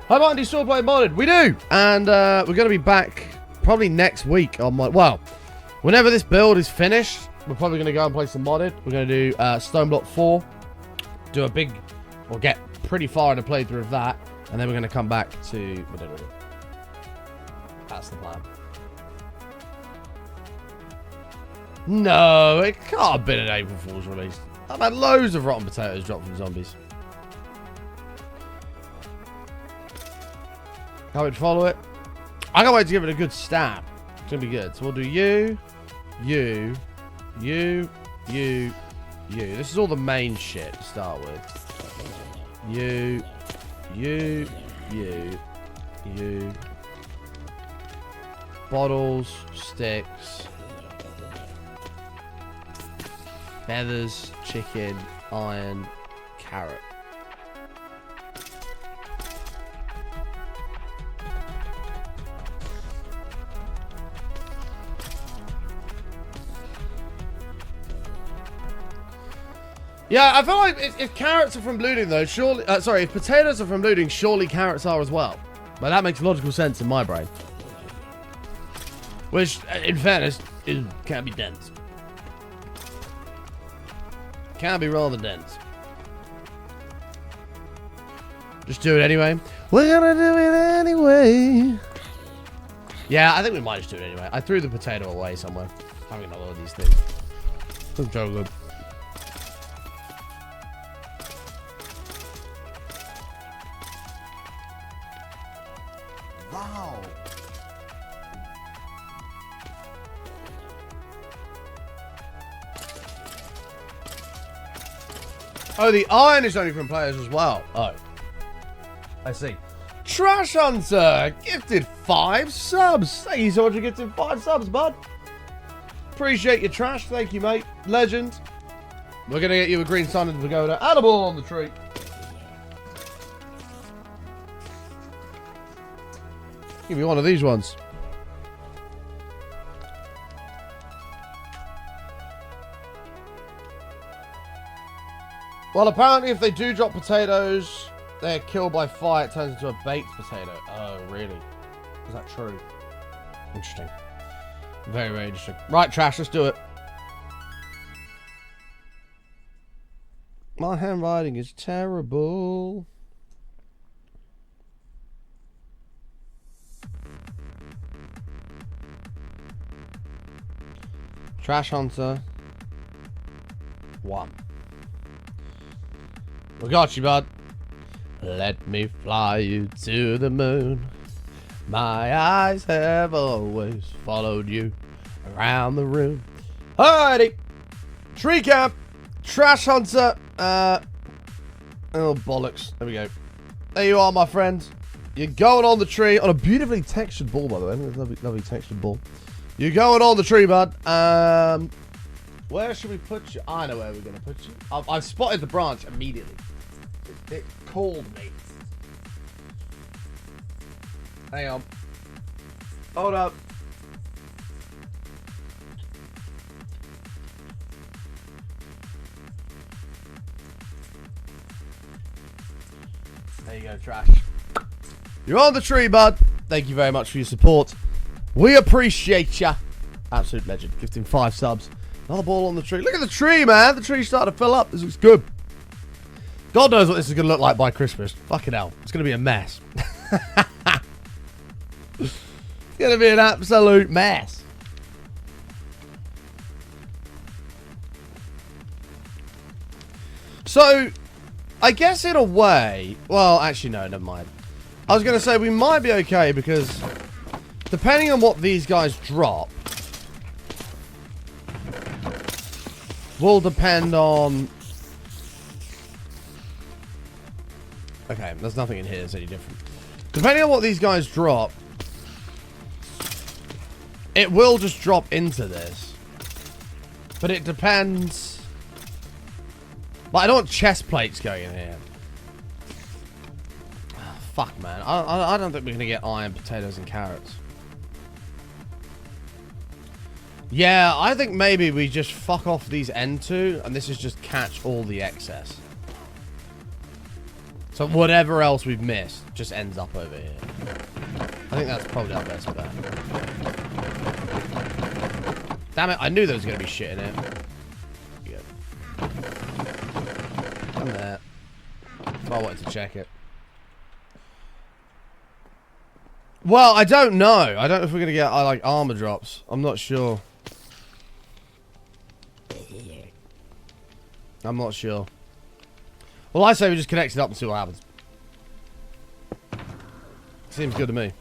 Hi, Martin, do you still play modded? We do! And we're going to be back probably next week on my... Well, whenever this build is finished, we're probably going to go and play some modded. We're going to do Stone Block 4. Do a big... Or get pretty far in a playthrough of that. And then we're going to come back to... That's the plan. No, it can't have been an April Fool's release. I've had loads of rotten potatoes dropped from zombies. Can't wait to follow it. I can't wait to give it a good stab. It's going to be good. So we'll do you. This is all the main shit to start with. You. Bottles, sticks, feathers, chicken, iron, carrot. Yeah, I feel like if carrots are from looting, though, surely... sorry, if potatoes are from looting, surely carrots are as well. But that makes logical sense in my brain. Which, in fairness, can be dense. Can be rather dense. Just do it anyway. We're gonna do it anyway. Yeah, I think we might just do it anyway. I threw the potato away somewhere. Having a lot of these things. Doesn't so good. Wow. Oh, the iron is only from players as well. Oh. I see. Trash Hunter gifted 5 subs. Thank you so much for gifting 5 subs, bud. Appreciate your trash. Thank you, mate. Legend. We're going to get you a green sun in the pagoda and a ball on the tree. Give me one of these ones. Well, apparently if they do drop potatoes, they're killed by fire. It turns into a baked potato. Oh, really? Is that true? Interesting. Very, very interesting. Right, Trash, let's do it. My handwriting is terrible. Trash Hunter 1. We got you, bud. Let me fly you to the moon. My eyes have always followed you around the room. Alrighty. Tree camp. Trash Hunter. Oh, bollocks. There we go. There you are, my friend. You're going on the tree on a beautifully textured ball, by the way. Lovely, lovely textured ball. You're going on the tree, bud. Where should we put you? I know where we're going to put you. I've spotted the branch immediately. It called me. Hang on. Hold up. There you go, Trash. You're on the tree, bud. Thank you very much for your support. We appreciate ya. Absolute legend. Gifting 5 subs. Another ball on the tree. Look at the tree, man. The tree's starting to fill up. This looks good. God knows what this is going to look like by Christmas. Fucking hell. It's going to be a mess. It's going to be an absolute mess. So, I guess in a way... Well, actually, no, never mind. I was going to say we might be okay because depending on what these guys drop will depend on... Okay, there's nothing in here that's any different. Depending on what these guys drop, it will just drop into this. But it depends. Like, I don't want chest plates going in here. Oh, fuck, man. I don't think we're going to get iron, potatoes, and carrots. Yeah, I think maybe we just fuck off these N2, and this is just catch all the excess. So whatever else we've missed just ends up over here. I think that's probably our best bet. Damn it, I knew there was going to be shit in it. Good. Come there. So I wanted to check it. Well, I don't know. I don't know if we're going to get, like, armor drops. I'm not sure. I'm not sure. Well, I say we just connect it up and see what happens. Seems good to me.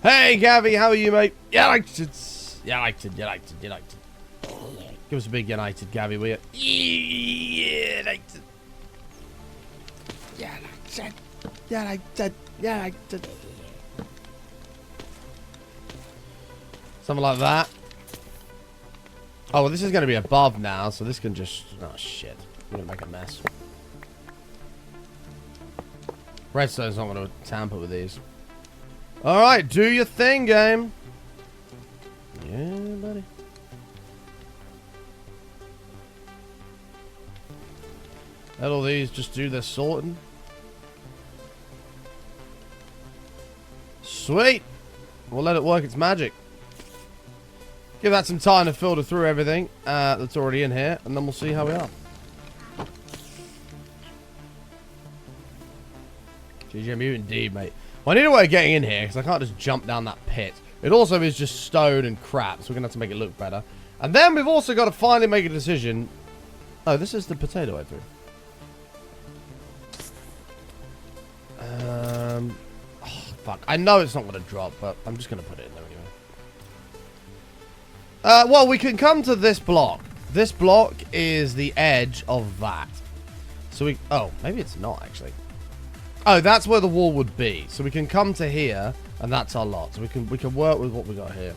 Hey, Gavi, how are you, mate? United. United. Give us a big United, Gavi, will you? United. United. Something like that. Oh, well, this is going to be above now, so this can just... Oh, shit. We're going to make a mess. Redstone's not going to tamper with these. Alright, do your thing, game. Yeah, buddy. Let all these just do their sorting. Sweet. We'll let it work its magic. Give that some time to filter through everything that's already in here, and then we'll see how we are. GG Mutant indeed, mate. Well, I need a way of getting in here, because I can't just jump down that pit. It also is just stone and crap, so we're going to have to make it look better. And then we've also got to finally make a decision. Oh, this is the potato way through. Oh, fuck. I know it's not going to drop, but I'm just going to put it in there anyway. Well, we can come to this block. This block is the edge of that. So we... Oh, maybe it's not, actually. Oh, that's where the wall would be. So we can come to here, and that's our lot. So we can work with what we got here.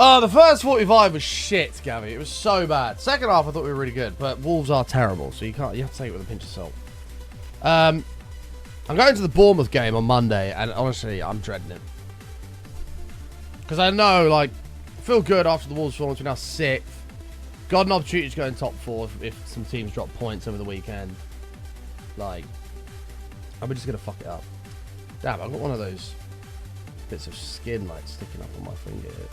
Oh, the first 45 was shit, Gavi. It was so bad. Second half, I thought we were really good, but wolves are terrible, so you have to take it with a pinch of salt. I'm going to the Bournemouth game on Monday, and honestly, I'm dreading it. Because I know, like, I feel good after the Wolves performance. We're now 6th. Got an opportunity to go in top 4 if some teams drop points over the weekend. Like, I'm just going to fuck it up. Damn, I've got one of those bits of skin, like, sticking up on my finger here.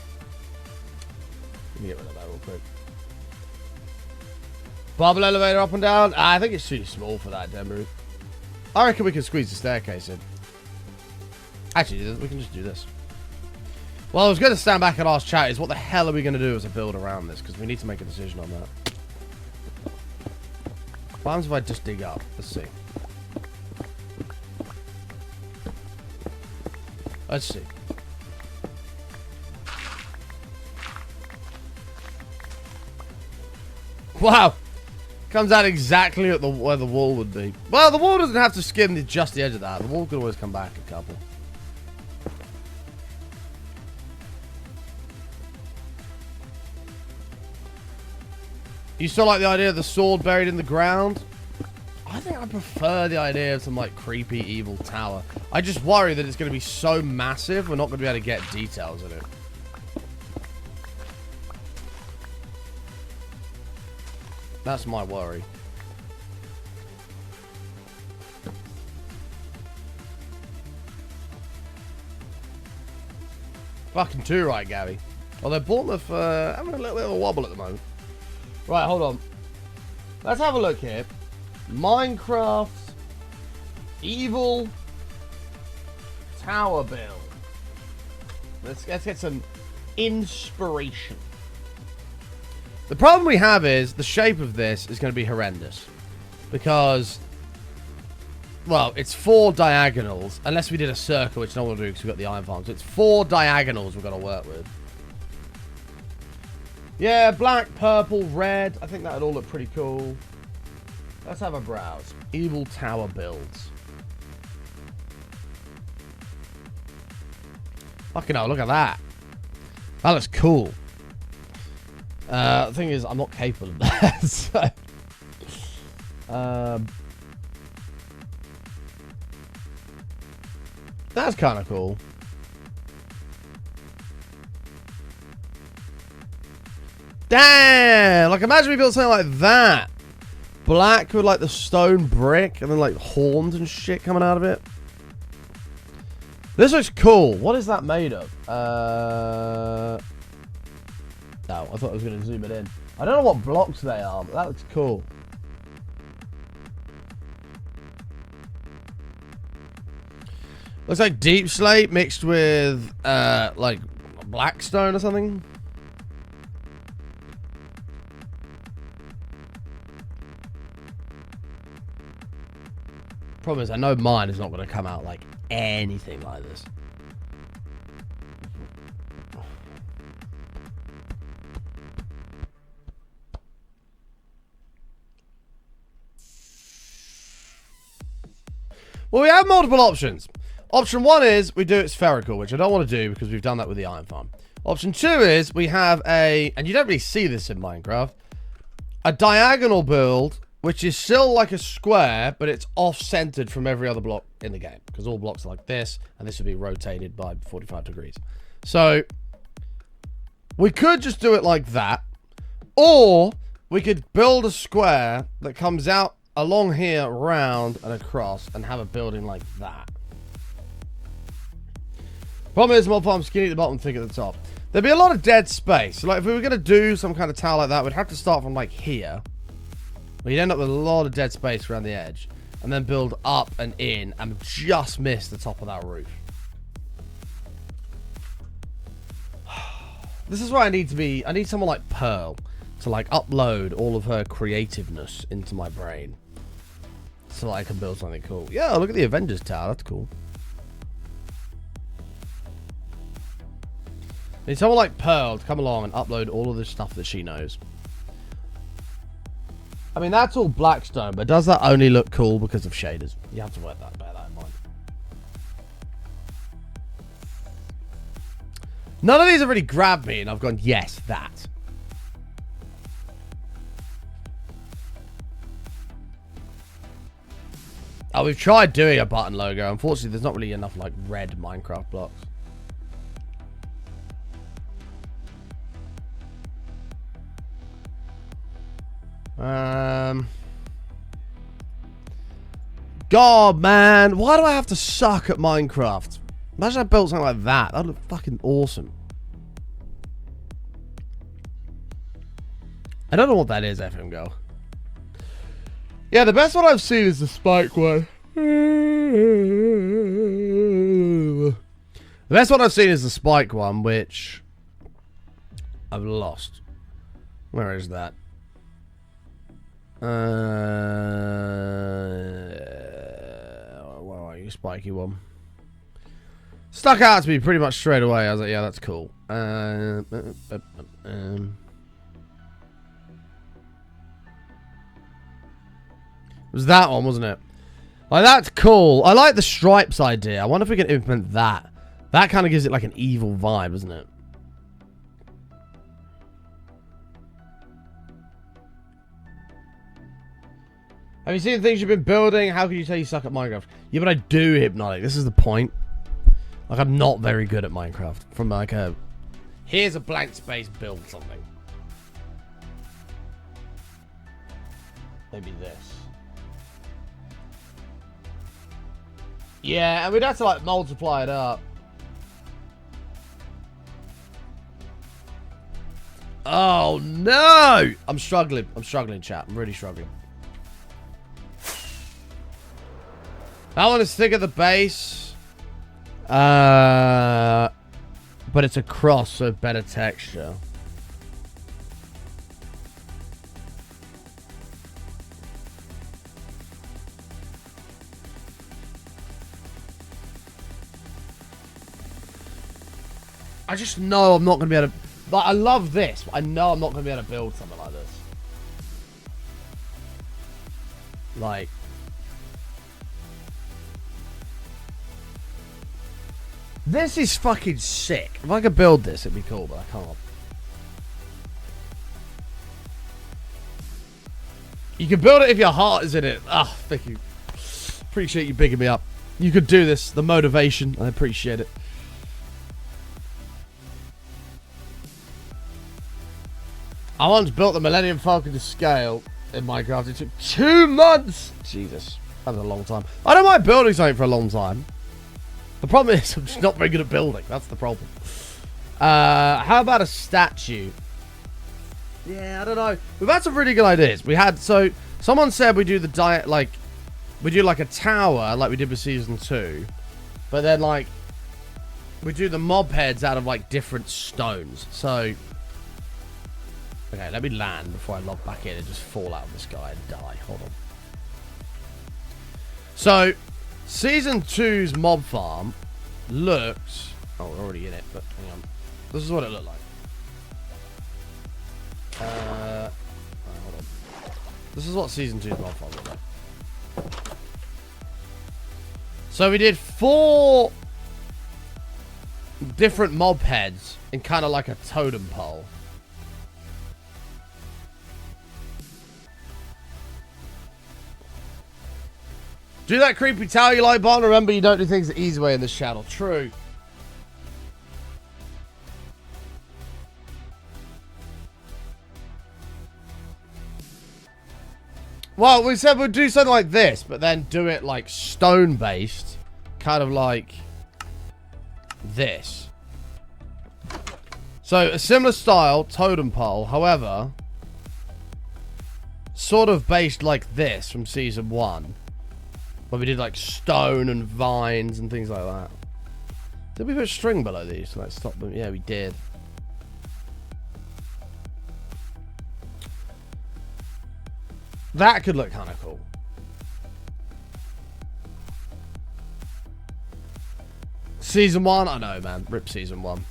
Let me get rid of that real quick. Bubble elevator up and down. I think it's too small for that, Denver. I reckon we can squeeze the staircase in. Actually, we can just do this. Well, I was going to stand back and ask chat is what the hell are we going to do as a build around this? Because we need to make a decision on that. What happens if I just dig up? Let's see. Let's see. Wow. Comes out exactly at where the wall would be. Well, the wall doesn't have to skim just the edge of that. The wall could always come back a couple. You still like the idea of the sword buried in the ground? I think I prefer the idea of some, like, creepy, evil tower. I just worry that it's going to be so massive, we're not going to be able to get details in it. That's my worry. Fucking too right, Gabby. Although Bournemouth having a little bit of a wobble at the moment. Right, hold on. Let's have a look here. Minecraft evil tower build. Let's get some inspiration. The problem we have is the shape of this is going to be horrendous. Because, well, it's 4 diagonals. Unless we did a circle, which no one will do because we've got the iron farm. So it's 4 diagonals we've got to work with. Yeah, black, purple, red. I think that would all look pretty cool. Let's have a browse. Evil tower builds. Fucking hell, look at that. That looks cool. The thing is, I'm not capable of that. So, That's kind of cool. Damn! Like, imagine we built something like that. Black with, like, the stone brick and then, like, horns and shit coming out of it. This looks cool. What is that made of? No, I thought I was going to zoom it in. I don't know what blocks they are, but that looks cool. Looks like deep slate mixed with, like, blackstone or something. Problem is, I know mine is not going to come out like anything like this. Well, we have multiple options. Option 1 is we do it spherical, which I don't want to do because we've done that with the iron farm. Option 2 is we have a, and you don't really see this in Minecraft, a diagonal build, which is still like a square, but it's off-centered from every other block in the game. Because all blocks are like this, and this would be rotated by 45 degrees. So, we could just do it like that. Or, we could build a square that comes out along here, round, and across, and have a building like that. Problem is, mob farm skinny at the bottom, thick at the top. There'd be a lot of dead space. So, like, if we were going to do some kind of tower like that, we'd have to start from, like, here. Well, you'd end up with a lot of dead space around the edge. And then build up and in and just miss the top of that roof. This is where I need to be. I need someone like Pearl to like upload all of her creativeness into my brain. So that I can build something cool. Yeah, look at the Avengers Tower. That's cool. I need someone like Pearl to come along and upload all of this stuff that she knows. I mean, that's all blackstone, but does that only look cool because of shaders? You have to bear that in mind. None of these have really grabbed me, and I've gone, yes, that. Oh, we've tried doing a button logo. Unfortunately, there's not really enough, like, red Minecraft blocks. God, man. Why do I have to suck at Minecraft? Imagine I built something like that. That'd look fucking awesome. I don't know what that is, FM Go. Yeah, the best one I've seen is the spike one. The best one I've seen is the spike one, which I've lost. Where is that? Where are you, spiky one? Stuck out to me pretty much straight away. I was like, yeah, that's cool. It was that one, wasn't it? Like, that's cool. I like the stripes idea. I wonder if we can implement that. That kind of gives it like an evil vibe, doesn't it? Have you seen the things you've been building? How can you say you suck at Minecraft? Yeah, but I do, Hypnotic. This is the point. Like, I'm not very good at Minecraft. From like a... Here's a blank space, build something. Maybe this. Yeah, and we'd have to like multiply it up. Oh, no! I'm struggling. I'm struggling, chat. I'm really struggling. That one is thick at the base. But it's a cross, so better texture. I just know I'm not going to be able to... Like, I love this, but I know I'm not going to be able to build something like this. Like... This is fucking sick. If I could build this, it'd be cool, but I can't. You can build it if your heart is in it. Ah, thank you. Appreciate you bigging me up. you could do this. The motivation, I appreciate it. I once built the Millennium Falcon to scale in Minecraft. It took 2 months. Jesus, that was a long time. I don't mind building something for a long time. The problem is I'm just not very good at building. That's the problem. How about a statue? Yeah, I don't know. We've had some really good ideas. We had, so someone said we do the diet, like, we do like a tower like we did with season 2, but then like we do the mob heads out of like different stones. So okay, let me land before I log back in and just fall out of the sky and die. Hold on. So season 2's mob farm looks, oh, we're already in it, but hang on. This is what it looked like. Hold on. This is what season 2's mob farm looked like. So we did 4 different mob heads in kind of like a totem pole. Do that creepy tower you like, Bond. Remember, you don't do things the easy way in this channel. True. Well, we said we'd do something like this, but then do it like stone-based. Kind of like this. So, a similar style, totem pole. However, sort of based like this from season 1. Where we did like stone and vines and things like that. Did we put string below these to like stop them? Yeah, we did. That could look kind of cool. Season 1? I know, man. Rip season 1.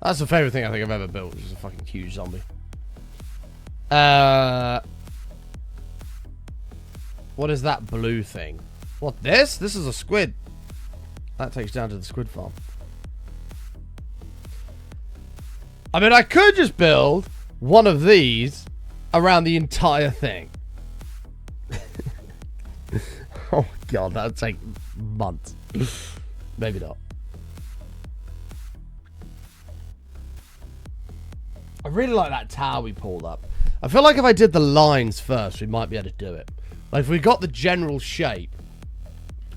That's the favorite thing I think I've ever built, which is a fucking huge zombie. What is that blue thing? What, this? This is a squid. That takes down to the squid farm. I mean, I could just build one of these around the entire thing. Oh my god, that would take months. Maybe not. I really like that tower we pulled up. I feel like if I did the lines first, we might be able to do it. Like if we got the general shape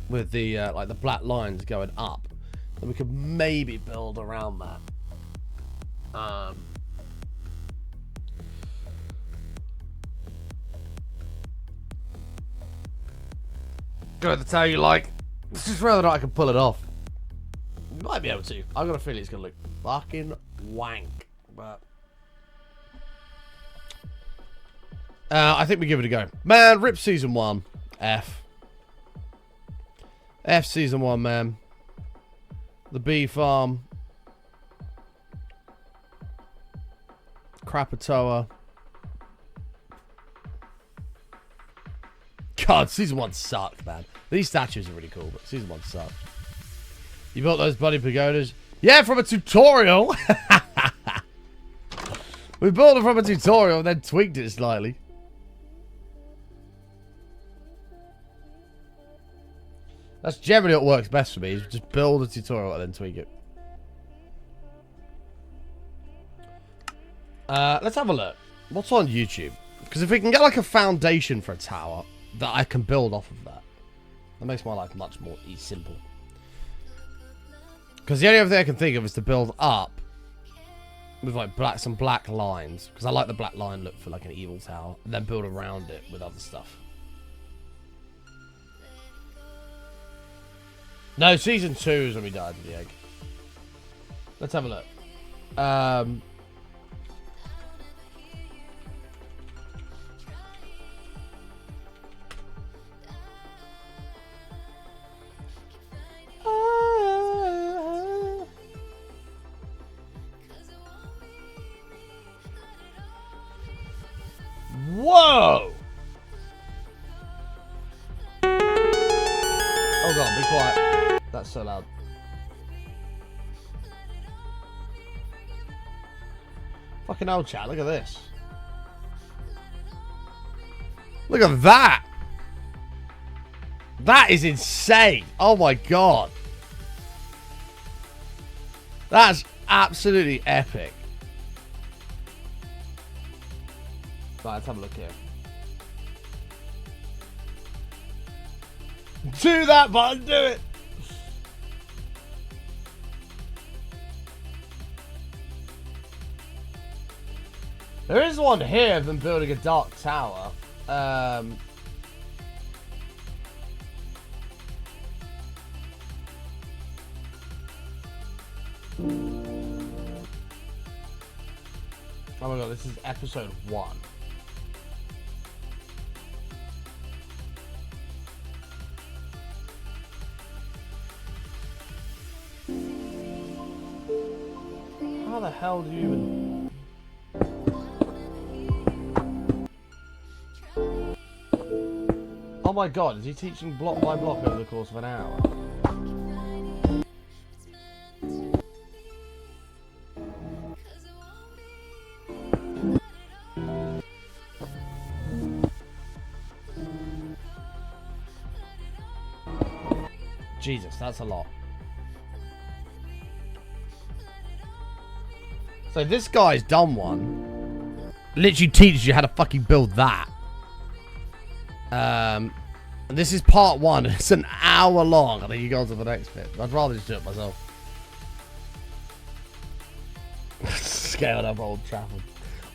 with the like the black lines going up, then we could maybe build around that. Go to tell you like, it's just whether or not I can pull it off. You might be able to. I've got a feeling it's gonna look fucking wank, but I think we give it a go. Man, rip season 1. F season 1, man. The bee farm. Krakatoa. God, season 1 sucked, man. These statues are really cool, but season 1 sucked. You built those bloody pagodas? Yeah, from a tutorial. We built it from a tutorial and then tweaked it slightly. That's generally what works best for me, is just build a tutorial and then tweak it. Let's have a look. What's on YouTube? Because if we can get like a foundation for a tower that I can build off of that makes my life much more simple. Because the only other thing I can think of is to build up with like some black lines. Because I like the black line look for like an evil tower. And then build around it with other stuff. No, season 2 is when we died with the egg. Let's have a look. Whoa! Oh god, be quiet. That's so loud. Fucking hell, chat, look at this. Look at that! That is insane. Oh my god. That's absolutely epic. Right, let's have a look here. Do that button, do it. There is one here of them building a dark tower. Oh my god, this is episode 1. How the hell do you even... Oh my god, is he teaching block by block over the course of an hour? Jesus, that's a lot. So this guy's done one. Literally teaches you how to fucking build that. And this is part 1. It's an hour long. I think you go on to the next bit. I'd rather just do it myself. Scaled up Old Trafford.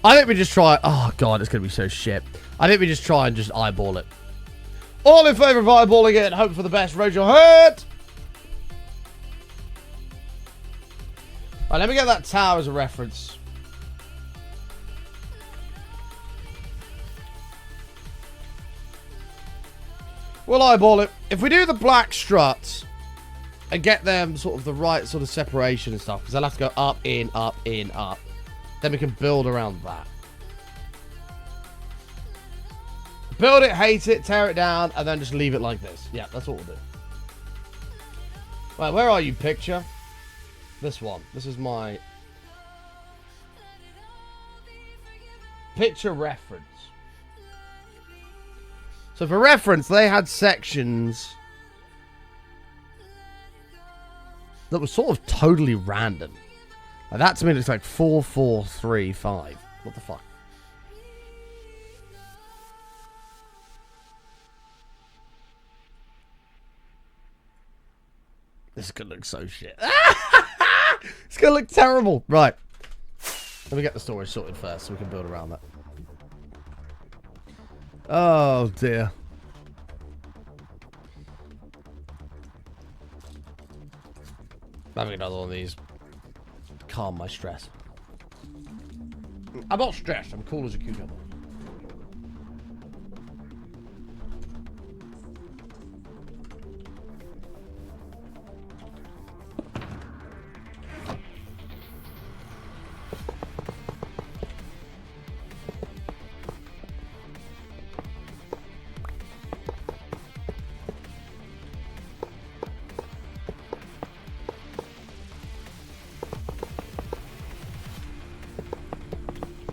I think we just try... Oh, God, it's going to be so shit. I think we just try and just eyeball it. All in favour of eyeballing it and hope for the best. Raise your hand. Alright, let me get that tower as a reference. We'll eyeball it. If we do the black struts and get them sort of the right sort of separation and stuff, because they'll have to go up, in, up, in, up. Then we can build around that. Build it, hate it, tear it down, and then just leave it like this. Yeah, that's what we'll do. Right, where are you, picture? This one. This is my picture reference. So for reference, they had sections that were sort of totally random. Like that to me looks like 4, 4, 3, 5. What the fuck? This is gonna look so shit. It's gonna look terrible. Right. Let me get the storage sorted first so we can build around that. Oh dear. Having another one of these. Calm my stress. I'm not stressed. I'm cool as a cucumber.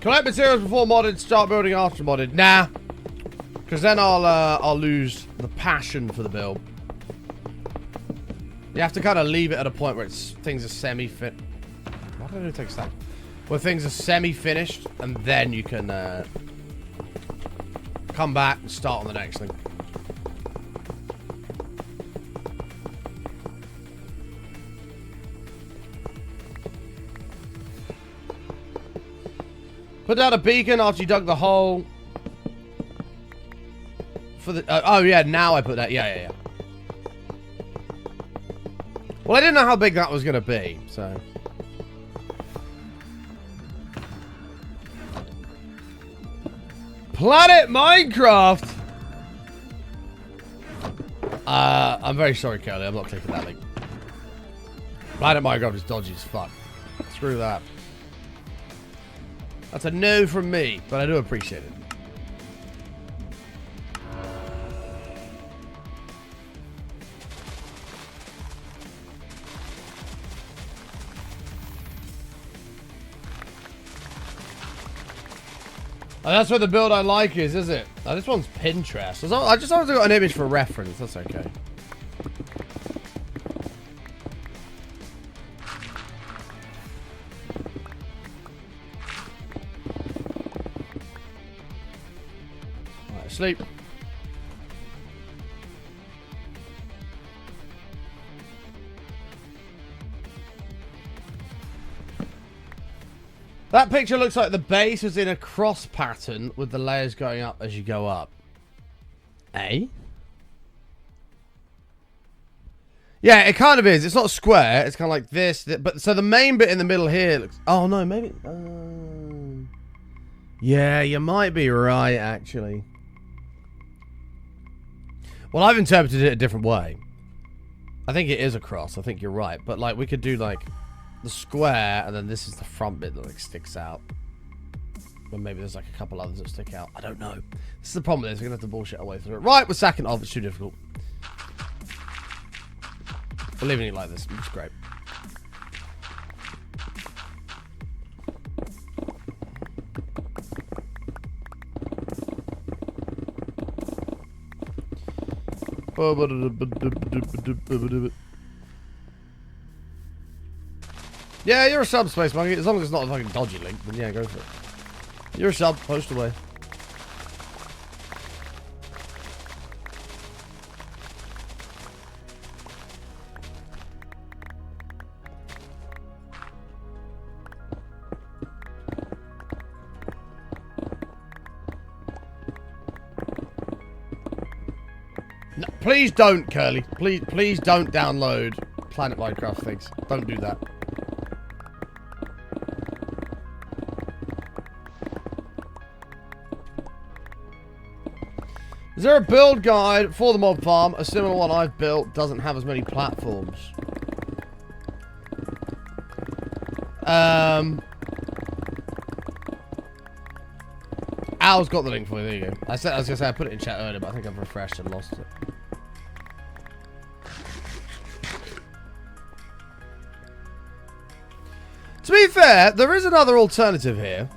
Collect materials before modded, start building after modded. Nah. Because then I'll lose the passion for the build. You have to kind of leave it at a point where things are semi-fit. Why did I take a step? Where things are semi-finished, and then you can come back and start on the next thing. Put down a beacon after you dug the hole. For the oh yeah, now I put that. Yeah. Well, I didn't know how big that was gonna be, so. Planet Minecraft. I'm very sorry, Curly. I'm not clicking that link. Planet Minecraft is dodgy as fuck. Screw that. That's a no from me, but I do appreciate it. Oh, that's where the build I like is it? Oh, this one's Pinterest. I just wanted to got an image for reference. That's okay. Alright, sleep. That picture looks like the base was in a cross pattern with the layers going up as you go up. Eh? Yeah, it kind of is. It's not square. It's kind of like this. But so the main bit in the middle here looks... Oh, no, maybe... yeah, you might be right, actually. Well, I've interpreted it a different way. I think it is a cross. I think you're right. But, like, we could do, like... the square, and then this is the front bit that like sticks out. Or maybe there's like a couple others that stick out. I don't know. This is the problem with this. We're gonna have to bullshit our way through it. Right, we're sacking off. It's too difficult. We're leaving it like this. It's great. Yeah, you're a sub, Space Monkey. As long as it's not a fucking dodgy link, then yeah, go for it. You're a sub. Post away. No, please don't, Curly. Please don't download Planet Minecraft things. Don't do that. Is there a build guide for the mob farm? A similar one I've built doesn't have as many platforms. Al's got the link for you. There you go. I was gonna say I put it in chat earlier, but I think I've refreshed and lost it. To be fair, there is another alternative here.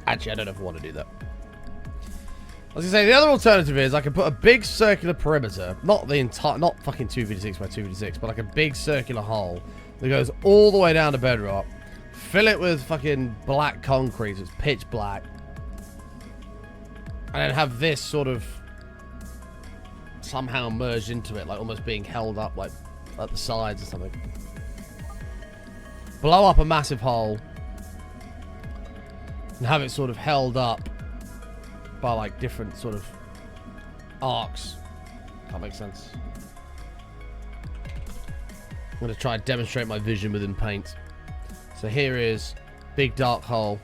Actually, I don't know if I want to do that. I was gonna say, the other alternative is I can put a big circular perimeter, not the entire, not fucking 2v6 by 2v6, but like a big circular hole that goes all the way down to bedrock, fill it with fucking black concrete, so it's pitch black, and then have this sort of somehow merged into it, like almost being held up like at the sides or something. Blow up a massive hole and have it sort of held up by like different sort of arcs. That makes sense. I'm going to try and demonstrate my vision within paint. So here is big dark hole.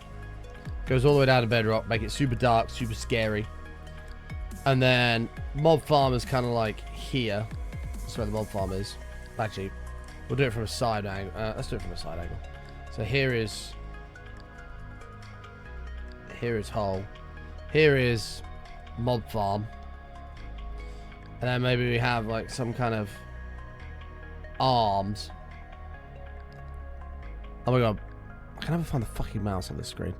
Goes all the way down to bedrock. Make it super dark, super scary. And then mob farm is kind of like here. That's where the mob farm is. Actually, we'll do it from a side angle. Let's do it from a side angle. So here is hole. Here is mob farm. And then maybe we have like some kind of arms. Oh my god. I can never find the fucking mouse on this screen.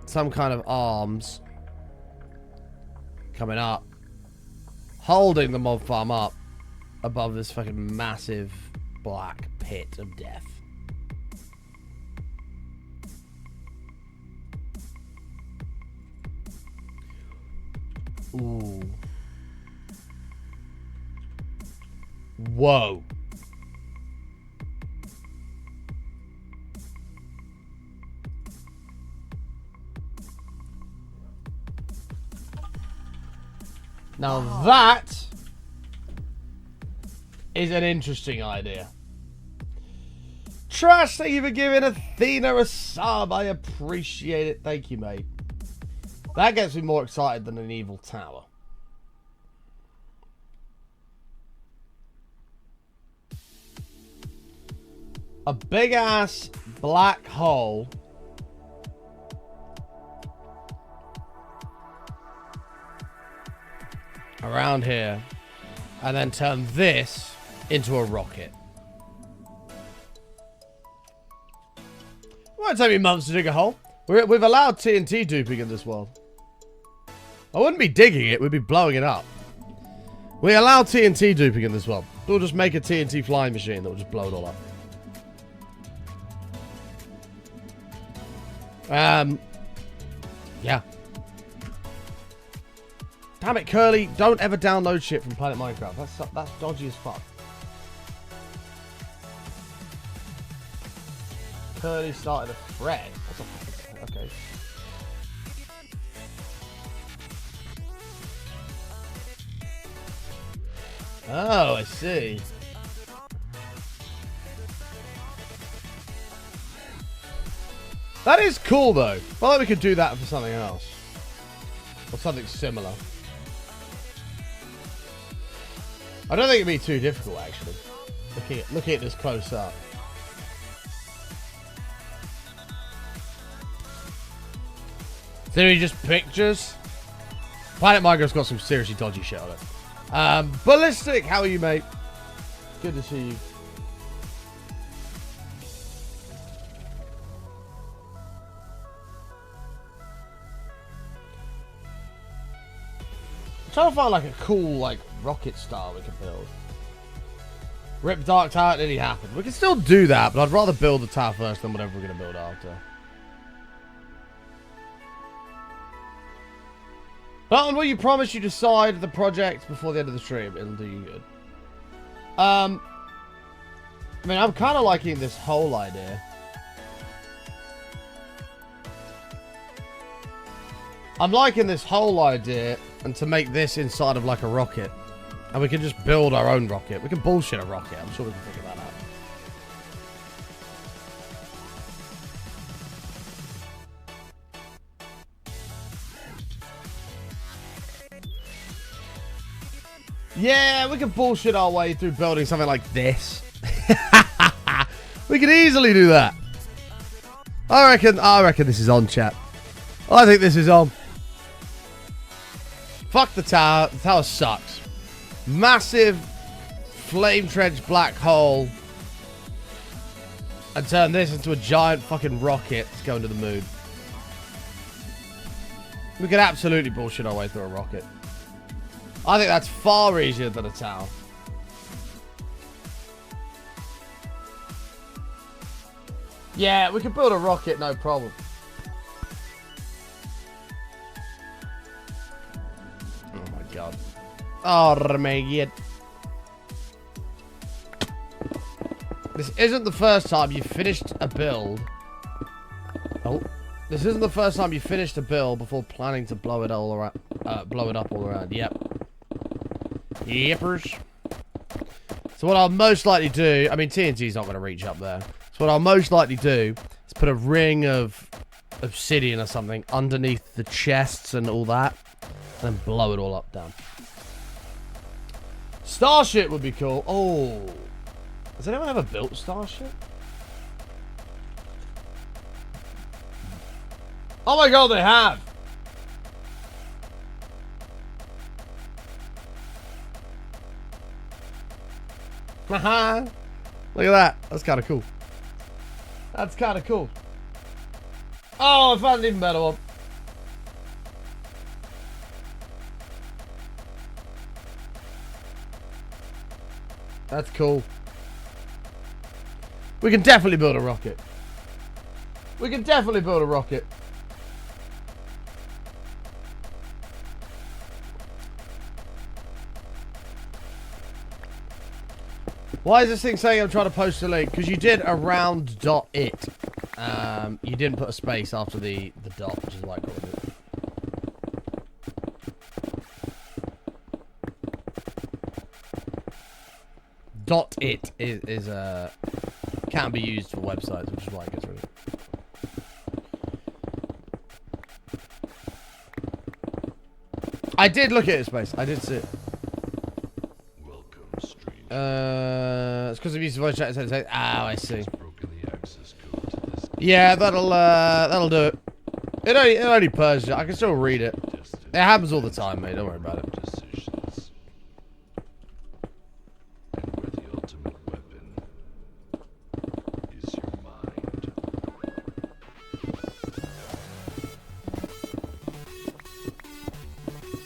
Some kind of arms coming up, holding the mob farm up above this fucking massive black pit of death. Ooh. Whoa. Now that is an interesting idea. Trash, thank you for giving Athena a sub. I appreciate it. Thank you, mate. That gets me more excited than an evil tower. A big ass black hole around here, and then turn this into a rocket. It won't take me months to dig a hole. We've allowed TNT duping in this world. I wouldn't be digging it, we'd be blowing it up. We allow TNT duping in this world. We'll just make a TNT flying machine that will just blow it all up. Yeah. Damn it, Curly. Don't ever download shit from Planet Minecraft. That's dodgy as fuck. Curly started a thread. Okay. Oh, I see. That is cool, though. I feel like we could do that for something else. Or something similar. I don't think it'd be too difficult, actually. Looking at this close up. Seriously, just pictures? Planet Minecraft's got some seriously dodgy shit on it. Ballistic, how are you, mate? Good to see you. I'm trying to find like a cool like rocket star we can build. Rip Dark Tower, it didn't happen. We can still do that, but I'd rather build the tower first than whatever we're going to build after. Button, will you promise you decide the project before the end of the stream? It'll do you good. I mean, I'm kind of liking this whole idea. I'm liking this whole idea, and to make this inside of like a rocket. And we can just build our own rocket. We can bullshit a rocket. I'm sure we can figure that out. Yeah, we can bullshit our way through building something like this. We could easily do that. I reckon this is on, chat. I think this is on. Fuck the tower. The tower sucks. Massive flame-drenched black hole. And turn this into a giant fucking rocket to go into the moon. We could absolutely bullshit our way through a rocket. I think that's far easier than a tower. Yeah, we could build a rocket, no problem. Oh my god. Oh my god. This isn't the first time you've finished a build. Oh. This isn't the first time you finished a build before planning to blow it all around. Blow it up all around. Yep. Yippers. So what I'll most likely do, I mean TNT's not going to reach up there. So what I'll most likely do is put a ring of obsidian or something underneath the chests and all that, and then blow it all up down. Starship would be cool. Oh, has anyone ever built Starship? Oh my god, they have. Haha. Look at that. That's kind of cool. That's kind of cool. Oh, I found an even better one. That's cool. We can definitely build a rocket. We can definitely build a rocket. Why is this thing saying I'm trying to post a link? Because you did around.it. You didn't put a space after the dot, which is why I called it. .it is can be used for websites, which is why it gets rid of it. I did look at it, space. I did see it. It's because of use of voice chat. Oh, I see. Yeah, that'll do it. It only purges it. I can still read it. It happens all the time, mate. Don't worry about it.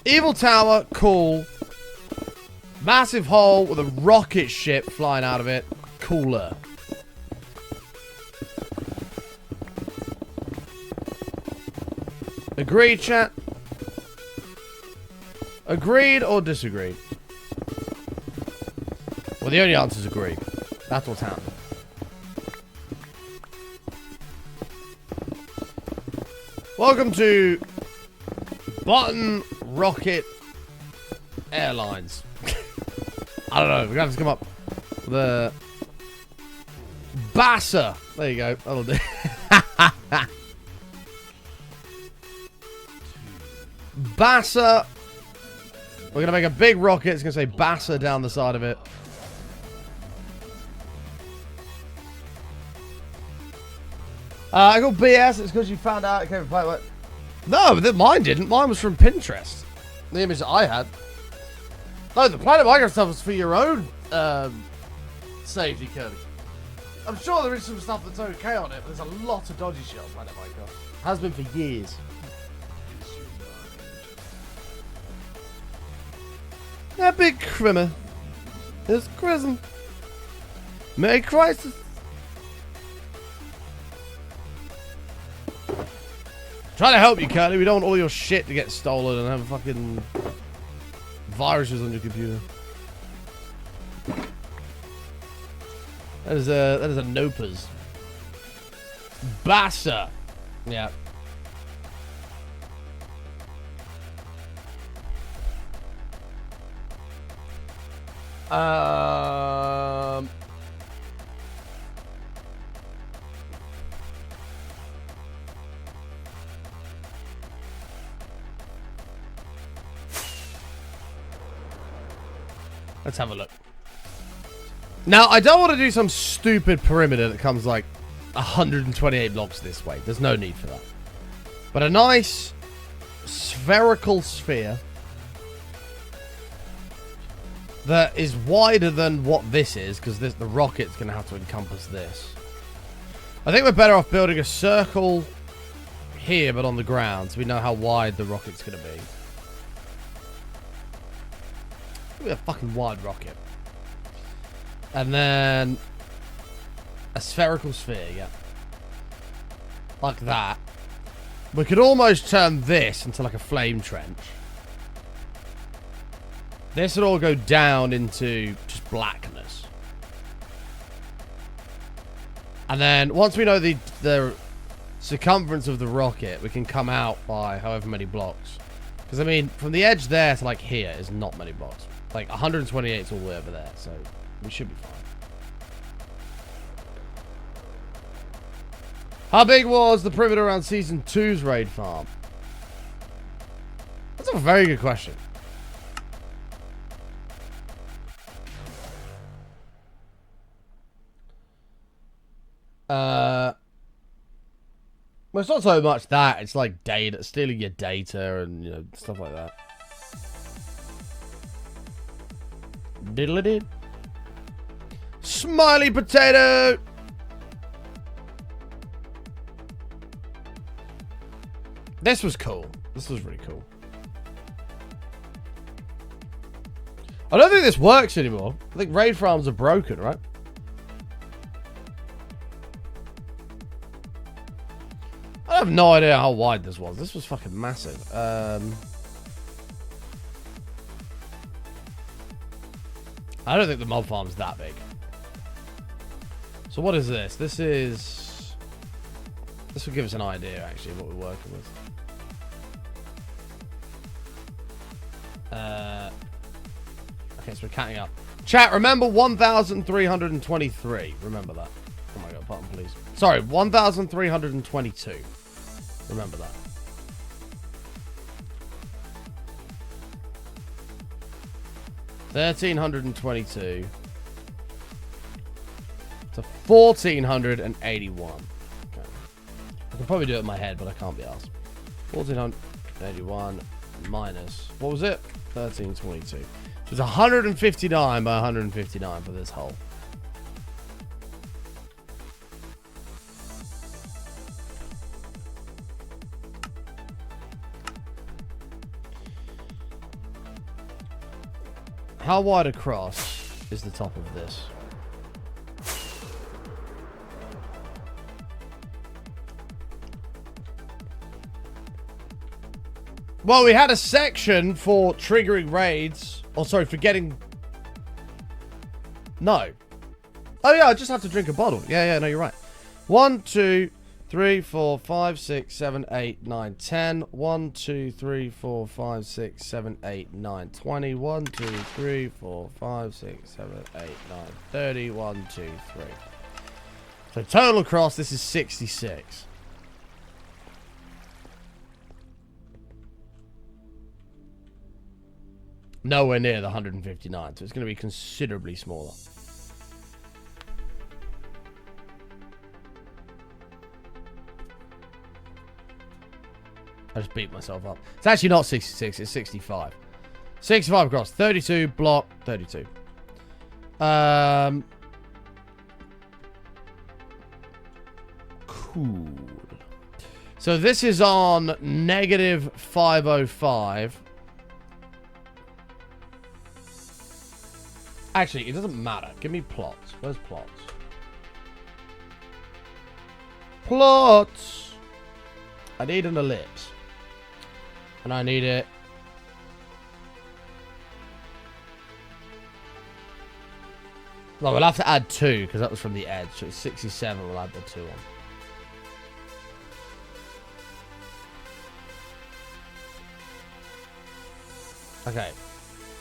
Evil tower, cool. Massive hole with a rocket ship flying out of it, cooler. Agreed, chat? Agreed or disagreed? Well, the only answer is agreed. That's what's happening. Welcome to Button Rocket Airlines. I don't know. We're going to have to come up with a Bassa. There you go. That'll do. Bassa. We're going to make a big rocket. It's going to say Bassa down the side of it. I got BS. It's because you found out it came from Planet. No, mine didn't. Mine was from Pinterest. The image that I had. No, the Planet Minecraft stuff was for your own safety, Kirby. I'm sure there is some stuff that's okay on it, but there's a lot of dodgy shit on Planet Minecraft. Has been for years. That big crimmer is chrism. Merry Christmas. Trying to help you, Curly. We don't want all your shit to get stolen and have fucking viruses on your computer. That is a Nopers. Bassa. Yeah. Let's have a look. Now, I don't want to do some stupid perimeter that comes like 128 blocks this way. There's no need for that. But a nice spherical sphere that is wider than what this is, because the rocket's going to have to encompass this. I think we're better off building a circle here, but on the ground, so we know how wide the rocket's going to be. A fucking wide rocket. And then a spherical sphere, yeah. Like that. We could almost turn this into like a flame trench. This would all go down into just blackness. And then once we know the circumference of the rocket, we can come out by however many blocks. Because I mean, from the edge there to like here is not many blocks. Like 128 is all the way over there, so we should be fine. How big was the perimeter around Season 2's raid farm? That's a very good question. Well, it's not so much that. It's like data, stealing your data and, you know, stuff like that. Diddle-a-did. Smiley potato! This was cool. This was really cool. I don't think this works anymore. I think raid farms are broken, right? I have no idea how wide this was. This was fucking massive. I don't think the mob farm's that big. So what is this? This will give us an idea, actually, of what we're working with. Okay, so we're counting up. Chat, remember 1,323. Remember that. Oh my god, button, please. Sorry, 1,322. Remember that. $1,322 to 1,481. Okay. I can probably do it in my head, but I can't be asked. 1,481 minus, what was it? 1,322. So it's 159 by 159 for this hole. How wide across is the top of this? Well, we had a section for triggering raids. Oh, sorry, for getting... No. Oh, yeah, I just have to drink a bottle. Yeah, no, you're right. 1, 2, 3, 4, 5, 6, 7, 8, 9, 10. 1, 2, 3, 4, 5, 6, 7, 8, 9, 20. 1, 2, 3, 4, 5, 6, 7, 8, 9, 30. 1, 2, 3. So total across, this is 66. Nowhere near the 159, so it's going to be considerably smaller. I just beat myself up. It's actually not 66, it's 65. 65 across, 32, block, 32. Cool. So this is on negative 505. Actually, it doesn't matter. Give me plots. Where's plots? Plots! I need an ellipse. And I need it... Well, we'll have to add 2, because that was from the edge. So it's 67, we'll add the 2 on. Okay.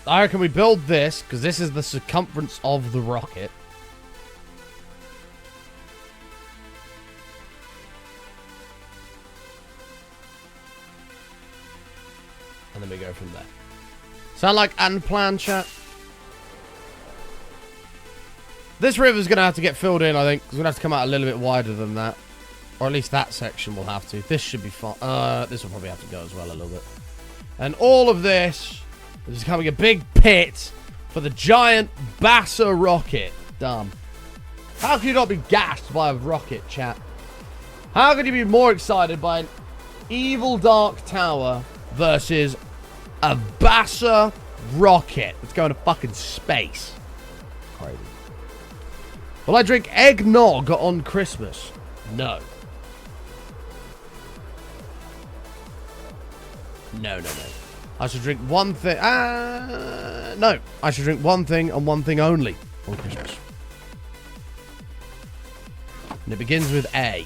I reckon we build this, because this is the circumference of the rocket. And then we go from there. Sound like unplanned, chat? This river's going to have to get filled in, I think. Because we're going to have to come out a little bit wider than that. Or at least that section will have to. This should be fine. This will probably have to go as well a little bit. And all of this... This is becoming a big pit for the giant Bassa rocket. Dumb. How can you not be gassed by a rocket, chat? How can you be more excited by an evil dark tower versus a Bassa rocket that's going to fucking space? Crazy. Will I drink eggnog on Christmas? No. No. I should drink one thing. No. I should drink one thing and one thing only on Christmas. And it begins with A.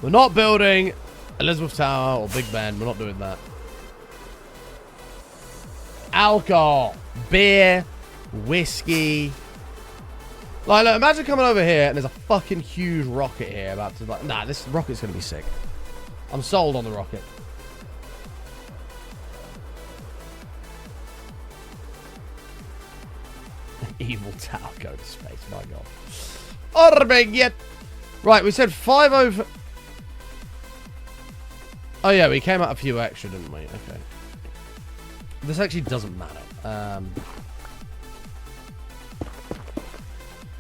We're not building Elizabeth Tower or Big Ben. We're not doing that. Alcohol. Beer. Whiskey. Like, look, imagine coming over here and there's a fucking huge rocket here about to, like, nah, this rocket's gonna be sick. I'm sold on the rocket. Evil tower go to space, my god. Orbig. Right, we said 50. Oh yeah, we came out a few extra, didn't we? Okay. This actually doesn't matter.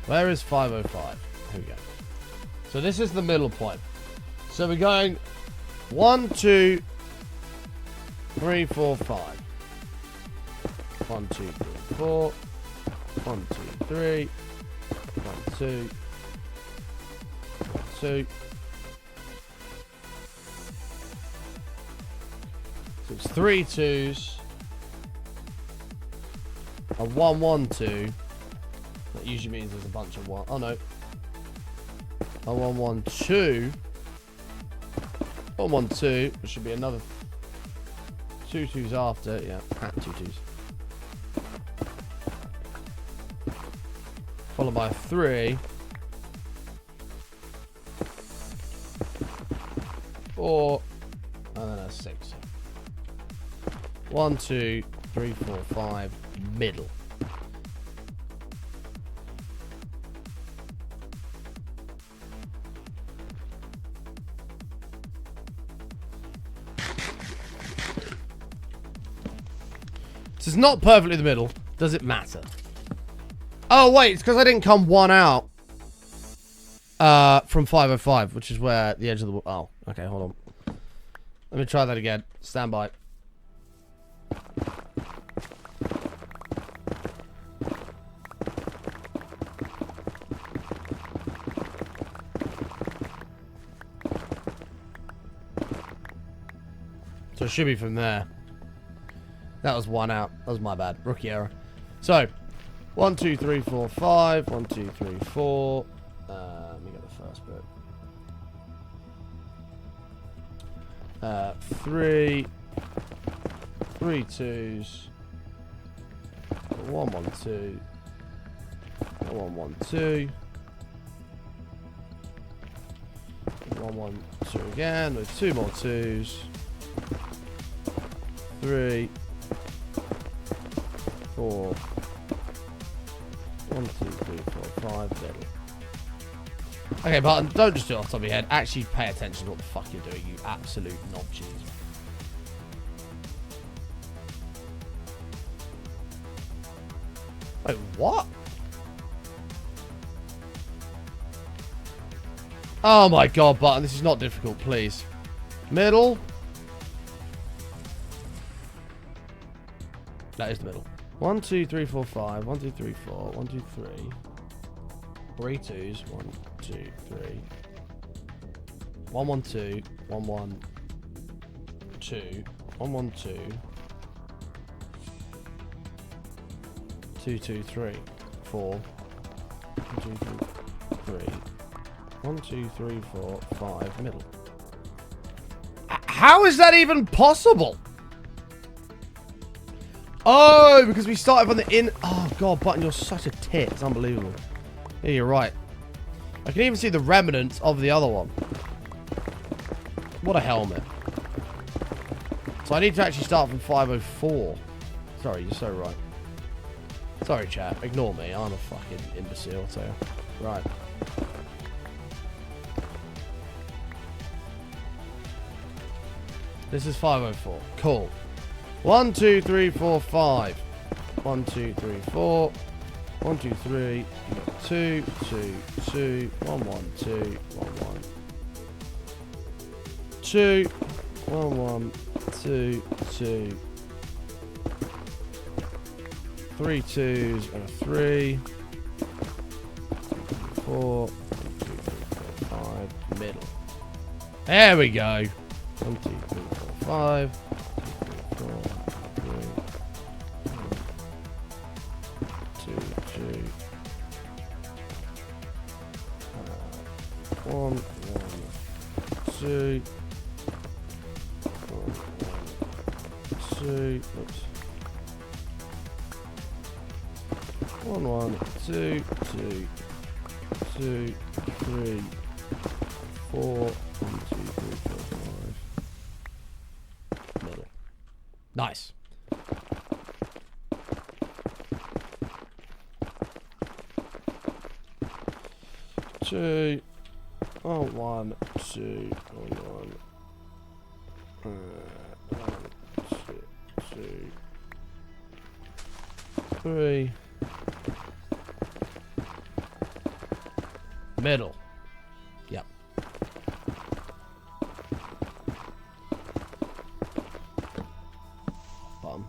Where is 505? Here we go. So this is the middle point. So we're going 1, 2, 3, 4, 5. 1, 2, 3, 4. 1, 2, 3. 1, 2. 2. So it's 3 2s. A 1, 1, 2. That usually means there's a bunch of 1. Oh no. A 1, 1, 2. 1, 1, 2. There should be another 2 2s after. Yeah, 2 2s. Followed by 3. 4. And then a 6. 1, 2, 3, 4, 5. Middle. This is not perfectly the middle. Does it matter? Oh, wait. It's because I didn't come one out. From 505, which is where the edge of the... Oh, okay, hold on. Let me try that again. Stand by. So it should be from there. That was one out. That was my bad. Rookie error. So, 1, 2, 3, 4, 5. 1, 2, 3, 4. Let me get the first bit. 3 twos. 1, 1, 2. 1, 1, 2. 1, 1, 2 again with 2 more twos. 3, 4. 1, 2, 3, 4, 5. Middle. Okay, Barton, don't just do it off the top of your head. Actually pay attention to what the fuck you're doing, you absolute knobcheese. Wait, what? Oh my god, Barton, this is not difficult, please. Middle. That is the middle. 1, 2, 3, 4, 5. 1, 2, 3, 4. 1, 2, 3. 3 twos. 1, 2, 3. 1, 1, 2. 1, 1, 2. 1, 1, 2. 2, 2, 3. 4. 1, 2, 3. 3. 1, 2, 3, 4, 5. Middle. How is that even possible? Oh, because we started from the in... Oh, God, Button, you're such a tit. It's unbelievable. Yeah, you're right. I can even see the remnants of the other one. What a helmet. So I need to actually start from 504. Sorry, you're so right. Sorry, chat. Ignore me. I'm a fucking imbecile, so... Right. This is 504. Cool. 1, 2, 3, 4, 5. 1, 2, 3, 4. 1, 2, 3. You got 2, 2, 2. 1, 1, 2. 1, 1. 2. 1, 1, 2, 2. 3 twos and a 3. 4. 1, 2, 3, 4, 5. Middle. There we go. 1, 2, 3, 4, 5. 1, 1, 2. 1, 1, 2. Oops. 1, 1, 2, 2, 2, 3, 4. 1, 2, 3, 4, 5. Middle. Nice. Two. Oh, 1, 2, 1, 2, 3. Middle. Yep. Bottom.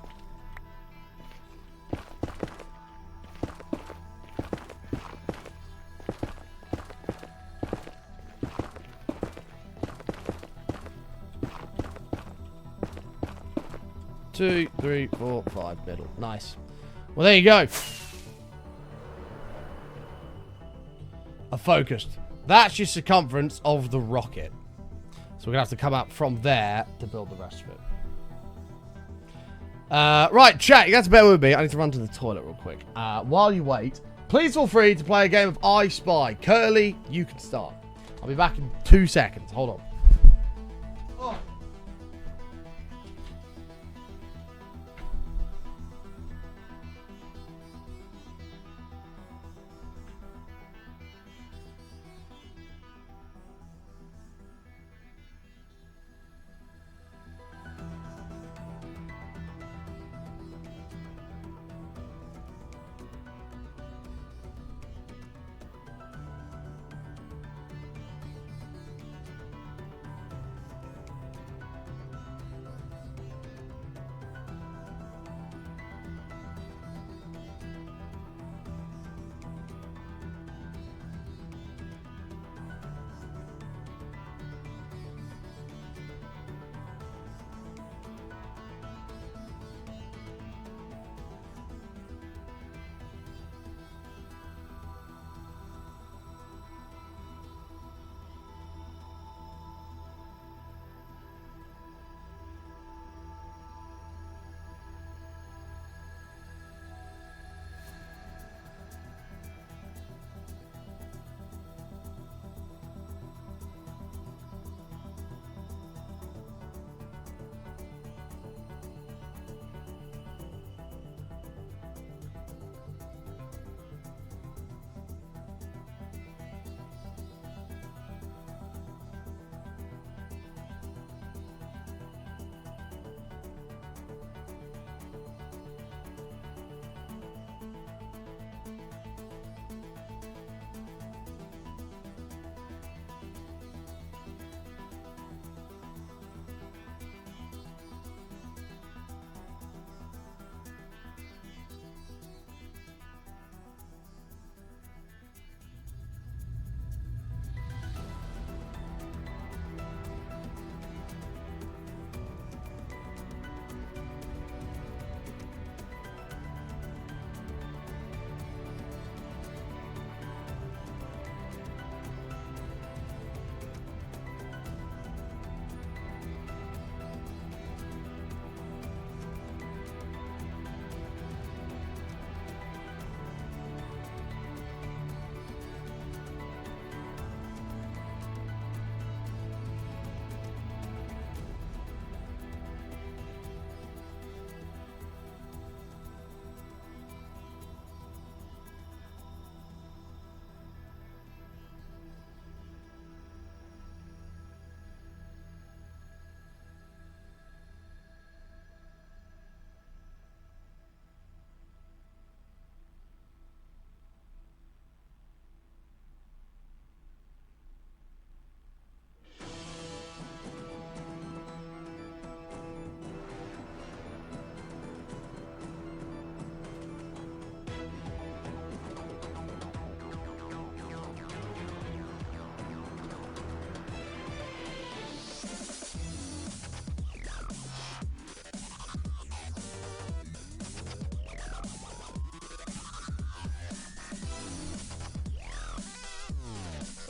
Two, 3, 4, 5, middle. Nice. Well, there you go. I focused. That's your circumference of the rocket. So we're going to have to come up from there to build the rest of it. Right, chat, you got to bear with me. I need to run to the toilet real quick. While you wait, please feel free to play a game of I Spy. Curly, you can start. I'll be back in 2 seconds. Hold on. Oh.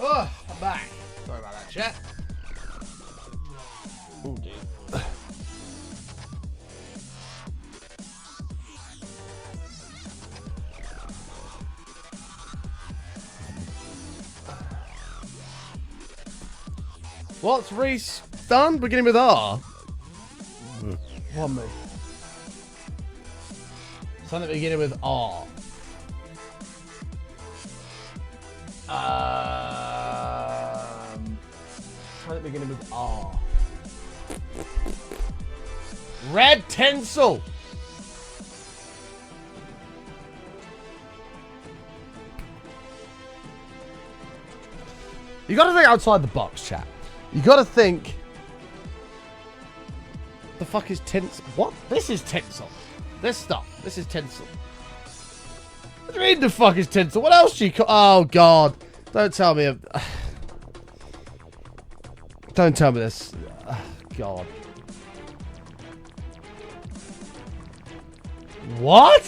Oh, I'm back. Sorry about that, chat. Oh, dude. What's Reese done? Beginning with R. One me. Something beginning with R. Something beginning with R. Red tinsel. You gotta think outside the box, chat. You gotta think. The fuck is tinsel? What? This is tinsel. This stuff. This is tinsel. What do you mean the fuck is tinsel? What else do you call? Oh god! Don't tell me. Don't tell me this. God. What?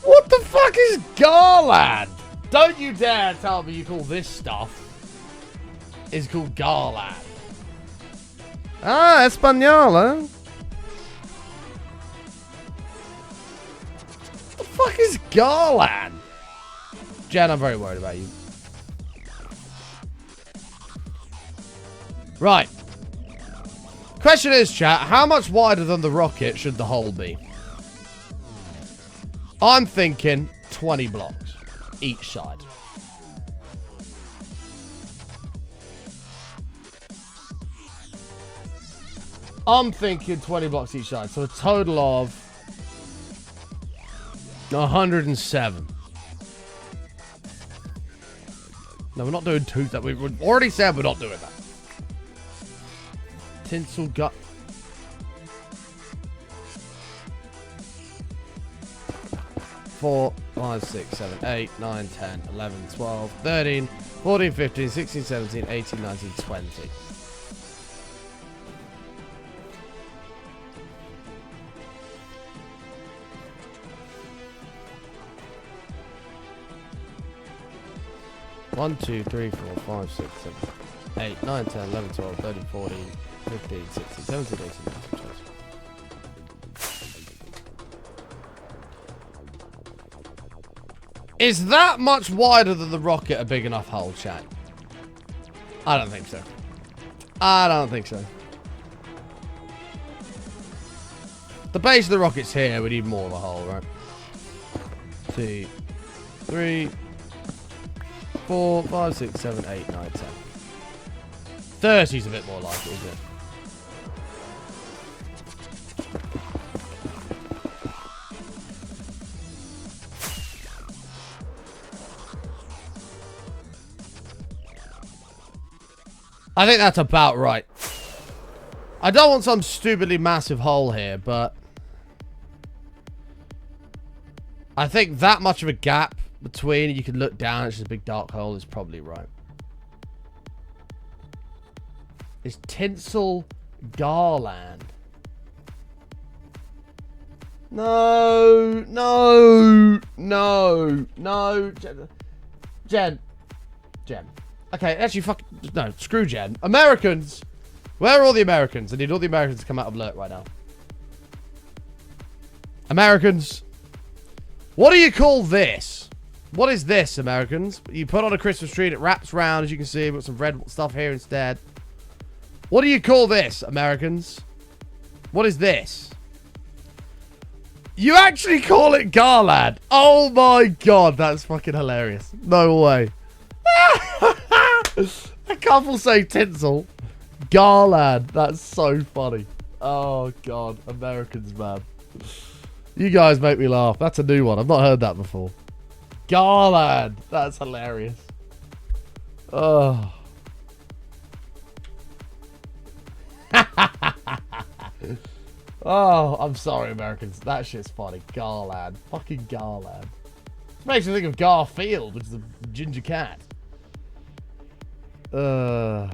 What the fuck is garland? Don't you dare tell me you call this stuff is called garland. Ah, Espanol, huh? What the fuck is garland? Jen, I'm very worried about you. Right. Question is, chat, how much wider than the rocket should the hole be? I'm thinking 20 blocks each side. I'm thinking 20 blocks each side, so a total of 107. No, we're not doing two. That we already said we're not doing that. Tinsel gut. Four, 5, 6, 7, 8, 9, 10, 11, 12, 13, 14, 15, 16, 17, 18, 19, 20. One, 2, 3, 4, 5, 6, 7, 8, 9, 10, 11, 12, 13, 14, 15, 16, 17, 18, 19, 20. Is that much wider than the rocket a big enough hole, chat? I don't think so. I don't think so. The base of the rocket's here. We need more of a hole, right? 2, 3, 4, 5, 6, 7, 8, 9, 10. 30's a bit more likely, isn't it? I think that's about right. I don't want some stupidly massive hole here, but I think that much of a gap between, you can look down, it's just a big dark hole, is probably right. Is tinsel garland? No, no, no, no. Jen. Okay, actually, fuck. No, screw Jen. Americans. Where are all the Americans? I need all the Americans to come out of alert right now. Americans. What do you call this? What is this, Americans? You put on a Christmas tree and it wraps around, as you can see. We've got some red stuff here instead. What do you call this, Americans? What is this? You actually call it garland. Oh my god, that's fucking hilarious. No way. A couple say tinsel. Garland. That's so funny. Oh god, Americans, man. You guys make me laugh. That's a new one. I've not heard that before. Garland. That's hilarious. Oh. Oh, I'm sorry, Americans. That shit's funny. Garland. Fucking Garland. It makes me think of Garfield, which is a ginger cat. Woo!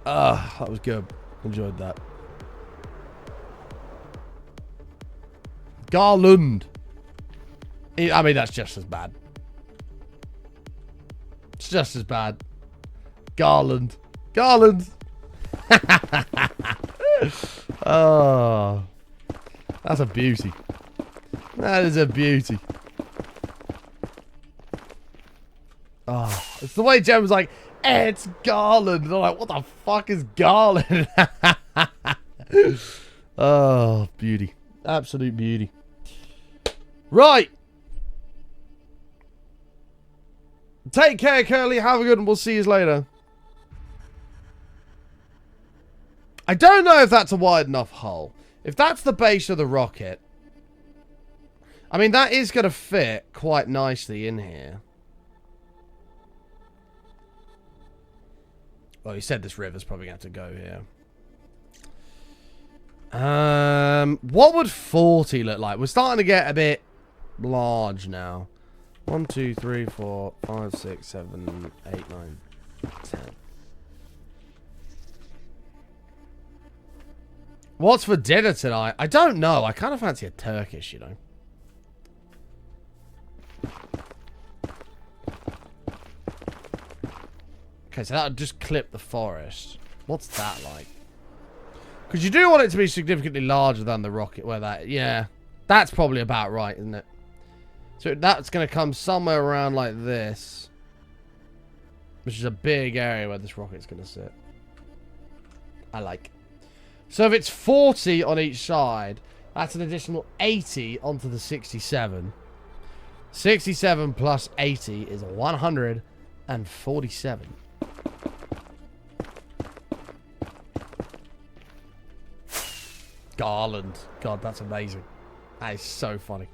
That was good. Enjoyed that. Garland. I mean, that's just as bad. It's just as bad. Garland. Garland. Oh. That's a beauty. That is a beauty. Oh. It's the way Jem was like, it's Garland. And I'm like, what the fuck is Garland? Oh, beauty. Absolute beauty. Right. Take care, Curly. Have a good one. We'll see you later. I don't know if that's a wide enough hole. If that's the base of the rocket, I mean, that is going to fit quite nicely in here. Well, he said this river's probably going to have to go here. What would 40 look like? We're starting to get a bit large now. 1, 2, 3, 4, 5, 6, 7, 8, 9, 10. What's for dinner tonight? I don't know. I kind of fancy a Turkish, you know. Okay, so that would just clip the forest. What's that like? Because you do want it to be significantly larger than the rocket. Where that, yeah. That's probably about right, isn't it? So that's going to come somewhere around like this. Which is a big area where this rocket's going to sit. I like. So if it's 40 on each side, that's an additional 80 onto the 67. 67 plus 80 is 147. Garland. God, that's amazing. That is so funny.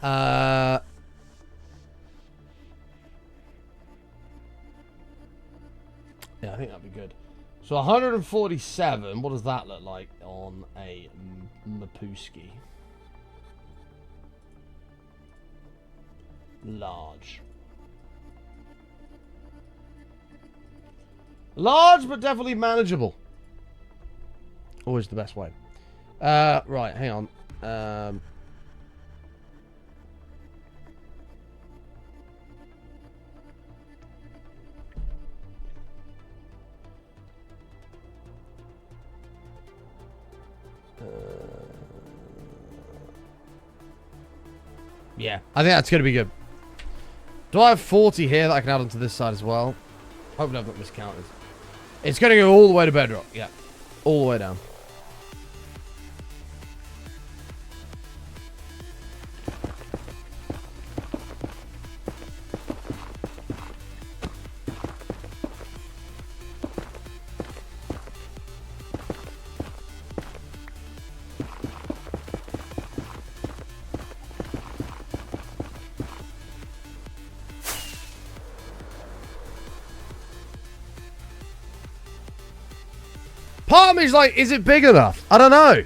Yeah, I think that'd be good. So 147, what does that look like on a Mapuski? Large. Large, but definitely manageable. Always the best way. Right, hang on. Yeah, I think that's going to be good. Do I have 40 here that I can add onto this side as well? Hopefully I've not miscounted. It's going to go all the way to bedrock. Yeah, all the way down. Part of me is like, is it big enough? I don't know.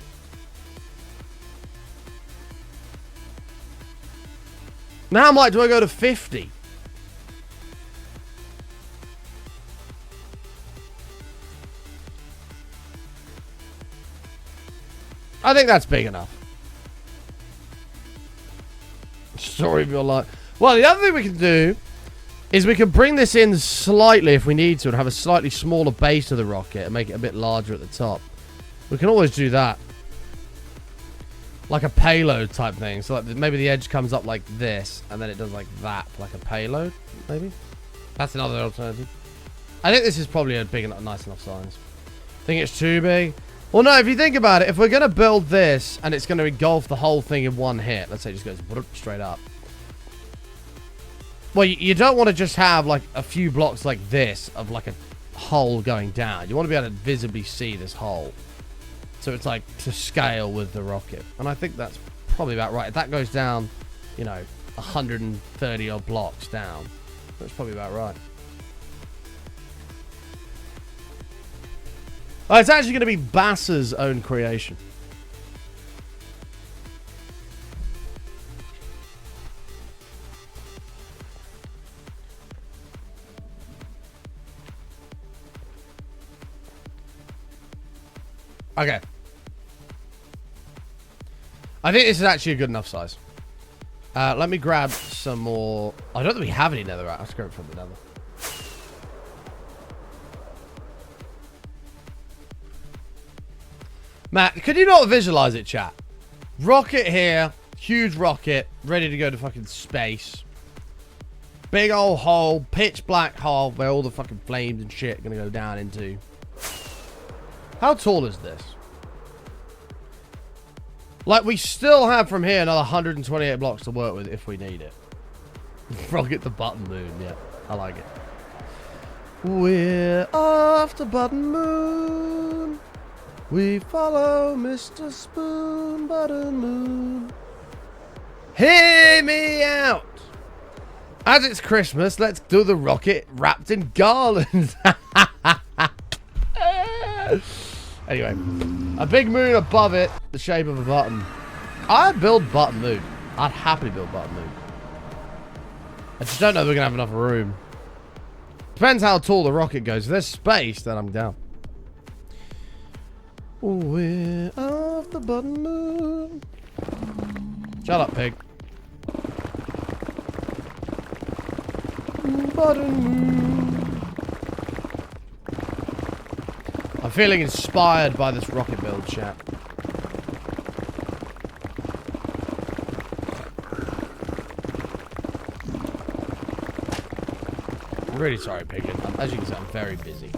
Now I'm like, do I go to 50? I think that's big enough. Story of your life. Well, the other thing we can do is we can bring this in slightly if we need to and have a slightly smaller base of the rocket and make it a bit larger at the top. We can always do that. Like a payload type thing. So like maybe the edge comes up like this and then it does like that, like a payload, maybe. That's another alternative. I think this is probably a big enough, nice enough size. Think it's too big? Well, no, if you think about it, if we're going to build this and it's going to engulf the whole thing in one hit, let's say it just goes straight up. Well, you don't want to just have like a few blocks like this of like a hole going down. You want to be able to visibly see this hole. So it's like to scale with the rocket. And I think that's probably about right. If that goes down, you know, 130 odd blocks down, that's probably about right. Oh, it's actually going to be Bass's own creation. Okay. I think this is actually a good enough size. Let me grab some more. I don't think we have any netherite. Let's grab it from the nether. Matt, could you not visualize it, chat? Rocket here. Huge rocket. Ready to go to fucking space. Big old hole. Pitch black hole where all the fucking flames and shit are going to go down into. How tall is this? Like, we still have from here another 128 blocks to work with if we need it. Rocket the button moon. Yeah, I like it. We're off the button moon. We follow Mr. Spoon Button Moon. Hear me out. As it's Christmas, let's do the rocket wrapped in garlands. Anyway, a big moon above it, the shape of a button. I'd build button moon. I'd happily build button moon. I just don't know if we're going to have enough room. Depends how tall the rocket goes. If there's space, then I'm down. We're off the button moon. Shut up, pig. Button moon. I'm feeling inspired by this rocket build, chat. I'm really sorry, Piglin. As you can see, I'm very busy.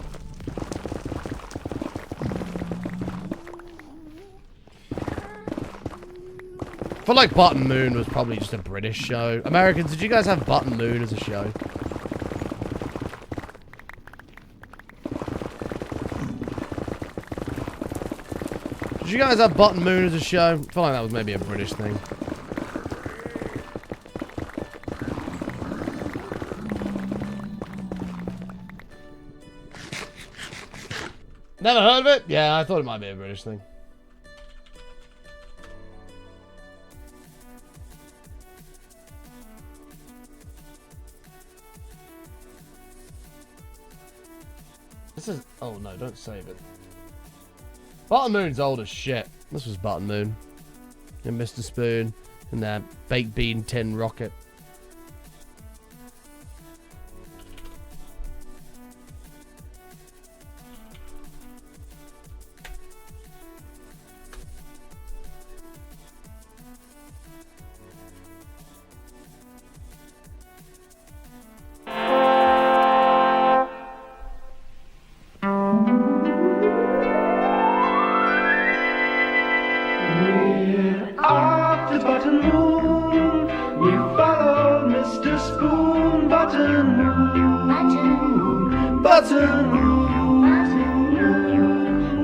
I feel like Button Moon was probably just a British show. Americans, did you guys have Button Moon as a show? Did you guys have Button Moon as a show? I feel like that was maybe a British thing. Never heard of it? Yeah, I thought it might be a British thing. This is... Oh no, don't save it. Button Moon's old as shit. This was Button Moon. And Mr. Spoon. And that baked bean tin rocket.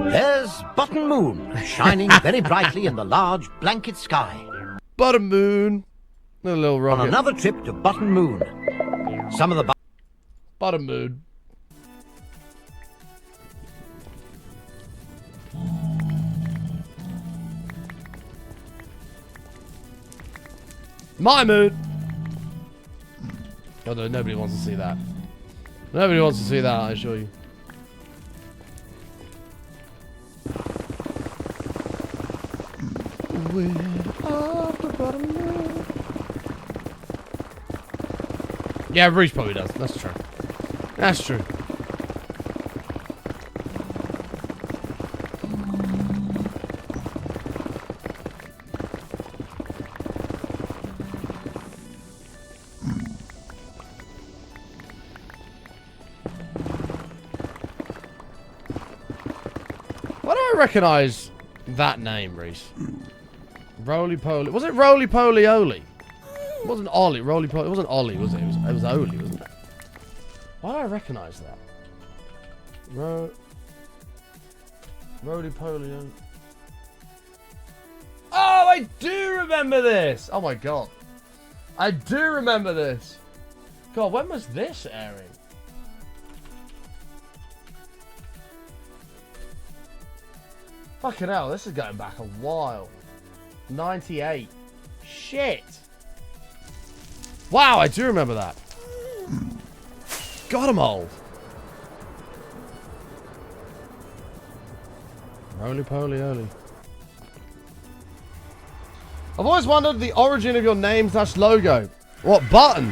There's Button Moon, shining very brightly in the large blanket sky. Button Moon. A little rocket. On another trip to Button Moon. Some of the Button Moon. My moon. Although nobody wants to see that. Nobody wants to see that, I assure you. We're off the bottom moon. Yeah, Reese probably does. That's true. That's true. Why do I recognize that name, Reese? Roly Poly. Was it Roly Poly Oli? It wasn't Ollie. Roly Poly. It wasn't Ollie, was it? It was Oli, wasn't it? Why do I recognize that? Roly Poly Oli. Oh, I do remember this! Oh my god. I do remember this. God, when was this airing? Fucking hell, this is going back a while. 98. Shit. Wow, I do remember that. God, I'm old. Roly Poly Oli. I've always wondered the origin of your name / logo. What, Button?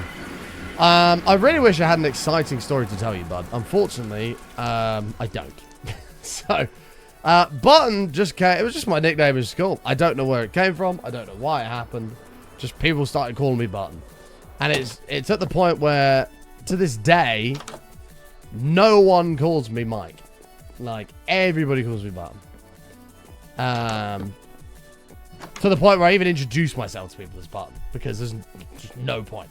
I really wish I had an exciting story to tell you, bud. Unfortunately, I don't. So, Button just came. It was just my nickname in school. I don't know where it came from. I don't know why it happened. Just people started calling me Button. And it's at the point where, to this day, no one calls me Mike. Like, everybody calls me Button. To the point where I even introduce myself to people as Button. Because there's just no point.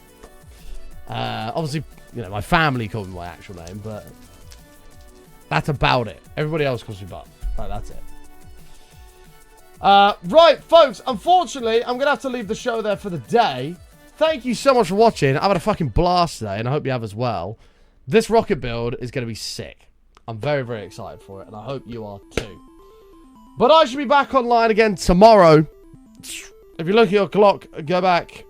Obviously, you know, my family call me my actual name, but that's about it. Everybody else calls me Button. Right, that's it. Right, folks, unfortunately, I'm going to have to leave the show there for the day. Thank you so much for watching. I've had a fucking blast today, and I hope you have as well. This rocket build is going to be sick. I'm very, very excited for it, and I hope you are too. But I should be back online again tomorrow. If you look at your clock, go back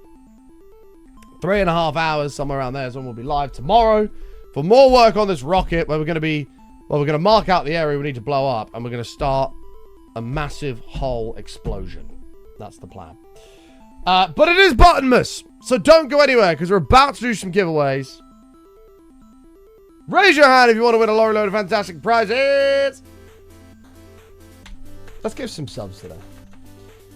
3.5 hours, somewhere around there is when we'll be live tomorrow for more work on this rocket, where we're going to be, well, we're going to mark out the area we need to blow up, and we're going to start a massive hole explosion. That's the plan. But it is Buttonmas, so don't go anywhere, because we're about to do some giveaways. Raise your hand if you want to win a load of fantastic prizes. Let's give some subs today.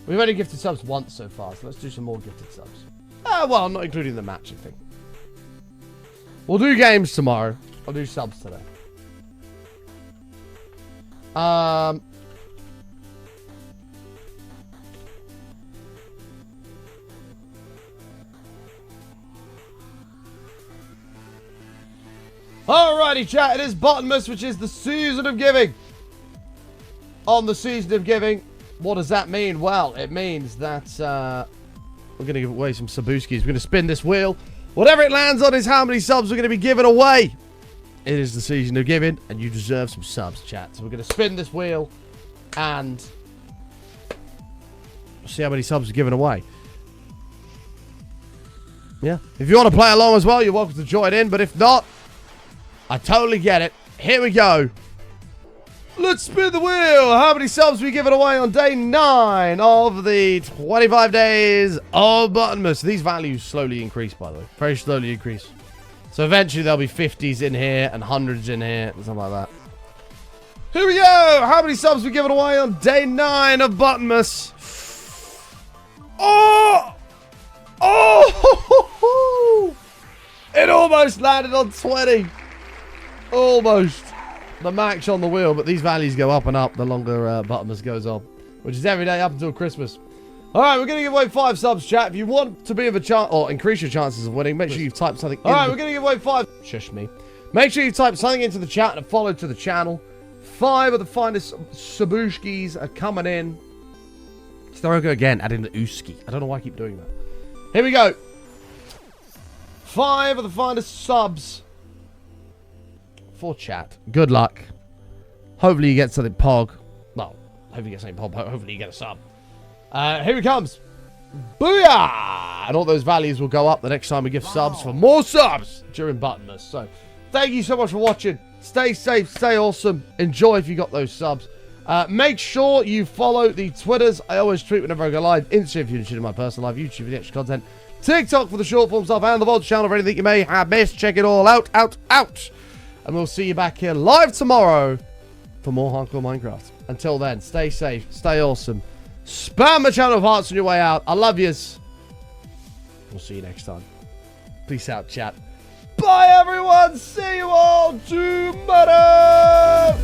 We've only gifted subs once so far, so let's do some more gifted subs. Well, not including the matching thing. We'll do games tomorrow. I'll do subs today. Alrighty, chat. It is Bottomless, which is the season of giving. On the season of giving, what does that mean? Well, it means that we're going to give away some Sabuskis. We're going to spin this wheel. Whatever it lands on is how many subs we're going to be giving away. It is the season of giving, and you deserve some subs, chat. So we're going to spin this wheel, and see how many subs we're giving away. Yeah. If you want to play along as well, you're welcome to join in. But if not, I totally get it. Here we go. Let's spin the wheel. How many subs are we giving away on day 9 of the 25 days of Buttonmas? These values slowly increase, by the way. Very slowly increase. So eventually there'll be 50s in here and 100s in here and something like that. Here we go. How many subs are we giving away on day 9 of Buttonmas? Oh! Oh! It almost landed on 20. Almost. The max on the wheel, but these values go up and up the longer Buttonmas goes on, which is every day up until Christmas. Alright, we're going to give away 5 subs, chat. If you want to be of a chance, or increase your chances of winning, make sure you've typed something in. Alright, we're going to give away 5. Shush me. Make sure you type something into the chat and follow to the channel. 5 of the finest Sabushkis are coming in. There we go again, adding the Uski. I don't know why I keep doing that. Here we go. 5 of the finest subs for chat. Good luck. Hopefully you get something pog. Well, hopefully you get something pog. Hopefully you get a sub. Here he comes. Booyah! And all those values will go up the next time we give subs for more subs during Buttonmas. So, thank you so much for watching. Stay safe, stay awesome. Enjoy if you got those subs. Make sure you follow the Twitters. I always tweet whenever I go live. Instagram if you're interested in my personal life. YouTube for the extra content. TikTok for the short form stuff. And the VODs channel for anything you may have missed. Check it all out. And we'll see you back here live tomorrow for more Hardcore Minecraft. Until then, stay safe, stay awesome. Spam the channel of hearts on your way out. I love yous. We'll see you next time. Peace out, chat. Bye, everyone. See you all tomorrow.